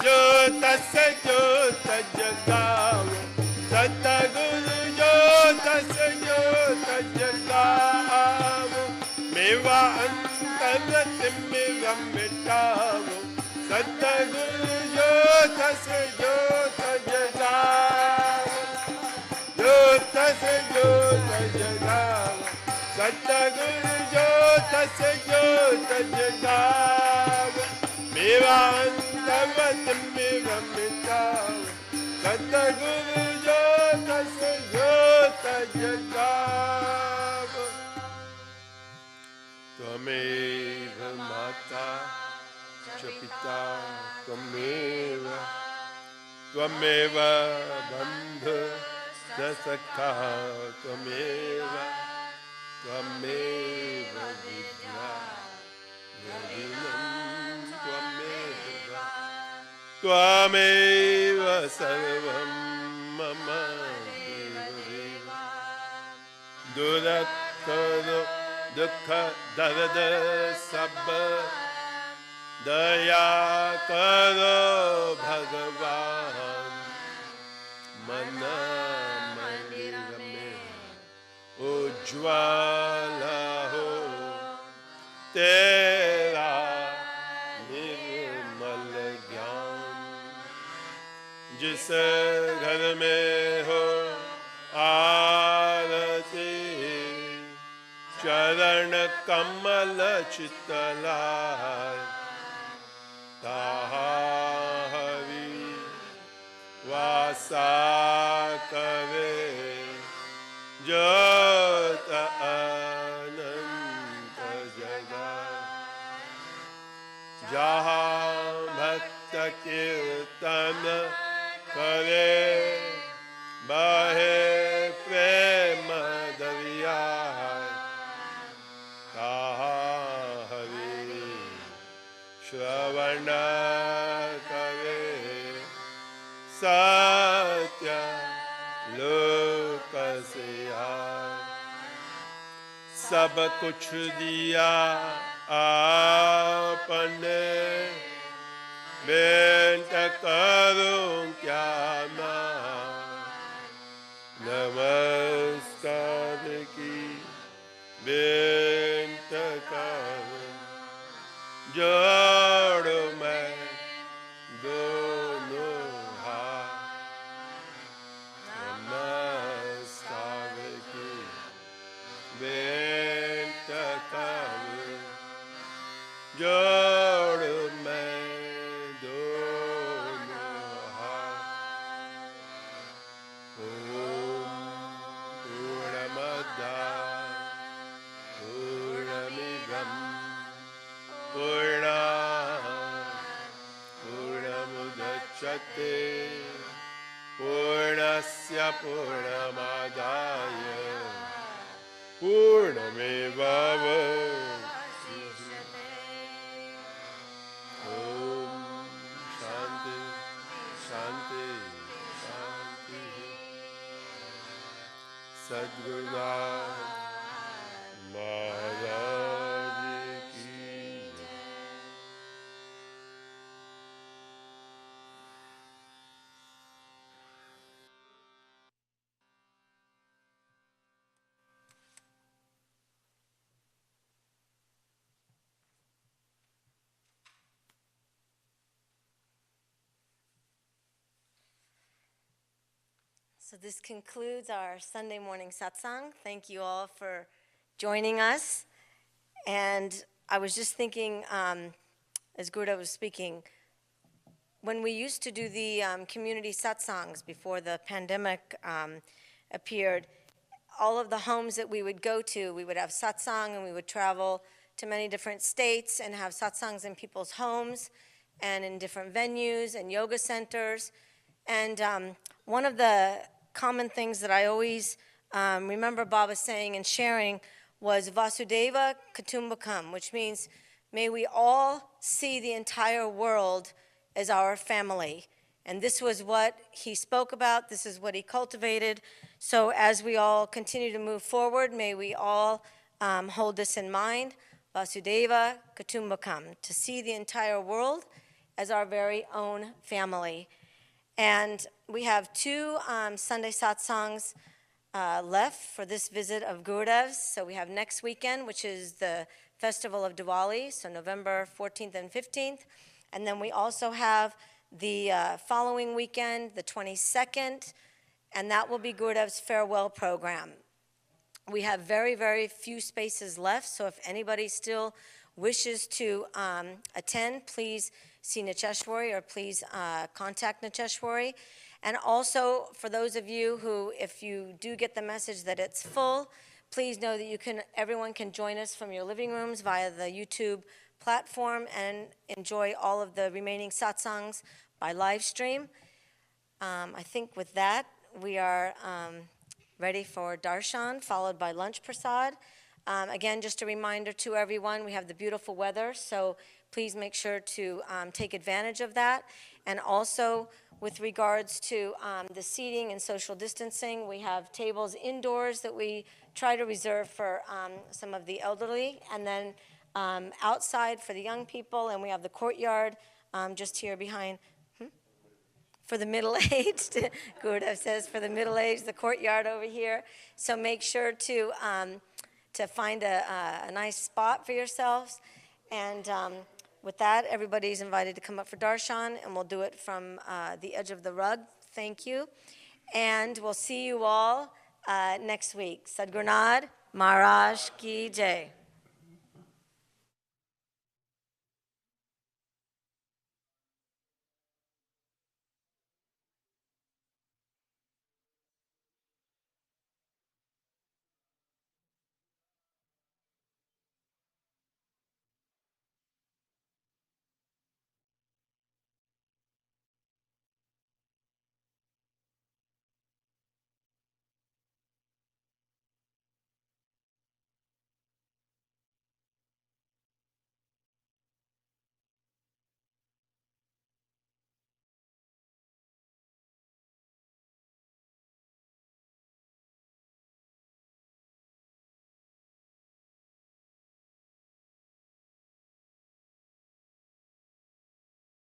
जो तस जो जगाओ सतगुरु जो तस जो जगाओ मेवा अंतरत मेरा मिटाओ सतगुरु जो तस जो जगाओ जो तस जो जगाओ सतगुरु जो तस जो जगाओ मेरा अंतरत मेरा मिटाओ सतगुरु जो तस जो जगाओ त्वमेव माता च पिता त्वमेव त्वमेव बन्धु च सखा त्वमेव त्वमेव विद्या द्रविणं त्वमेव त्वमेव सर्वं मम देव दुरकरो दुख दर्द सब दया करो भगवान मन मंदिर में उज्ज्वल चरण कमल चितलाय ताहा हरि वासा करे जत अनंत जगा जहाँ भक्त कीर्तन करे बहे प्रेम दरिया ताहा हरि श्रवण करे सत्य लोक से आए सब कुछ दिया आपने बेंट करूं क्या मैं नमस्कार की बेंट करूं जोड़ मैं दोनों हाथ नमस्कार की बेंट करूं जोड़ मैं दोनों हाथ ओम पूर्णमद पूर्णमिदं पूर्णमुदच्यते पूर्णस्य पूर्णमादाय पूर्णमेवावशिष्यते ओम शांति शांति शांति सद्गुरुनाथ महाराज की जय। So this concludes our Sunday morning satsang. Thank you all for joining us. And I was just thinking, as Gurudev was speaking, when we used to do the community satsangs before the pandemic appeared, all of the homes that we would go to, we would have satsang, and we would travel to many different states and have satsangs in people's homes and in different venues and yoga centers. And one of the common things that I always remember Baba saying and sharing was Vasudeva Kutumbakam, which means may we all see the entire world as our family. And this was what he spoke about, this is what he cultivated. So as we all continue to move forward, may we all hold this in mind, Vasudeva Kutumbakam, to see the entire world as our very own family. And we have two Sunday satsangs left for this visit of Gurudev's. So we have next weekend, which is the festival of Diwali, so November 14th and 15th. And then we also have the following weekend, the 22nd, and that will be Gurudev's farewell program. We have very, very few spaces left, so if anybody still wishes to attend, please see Nicheshwari or please contact Nicheshwari. And also, for those of you who, if you do get the message that it's full, please know that everyone can join us from your living rooms via the YouTube platform and enjoy all of the remaining satsangs by live stream. I think with that, we are ready for darshan, followed by lunch prasad. Again, just a reminder to everyone, we have the beautiful weather, so please make sure to take advantage of that. And also, with regards to the seating and social distancing, we have tables indoors that we try to reserve for some of the elderly, and then outside for the young people, and we have the courtyard just here behind. For the middle-aged, Gurudev says, for the middle-aged, the courtyard over here. So make sure to find a nice spot for yourselves. And with that, everybody's invited to come up for darshan, and we'll do it from the edge of the rug. Thank you. And we'll see you all next week. Sadgurunad. Maharaj ki jai.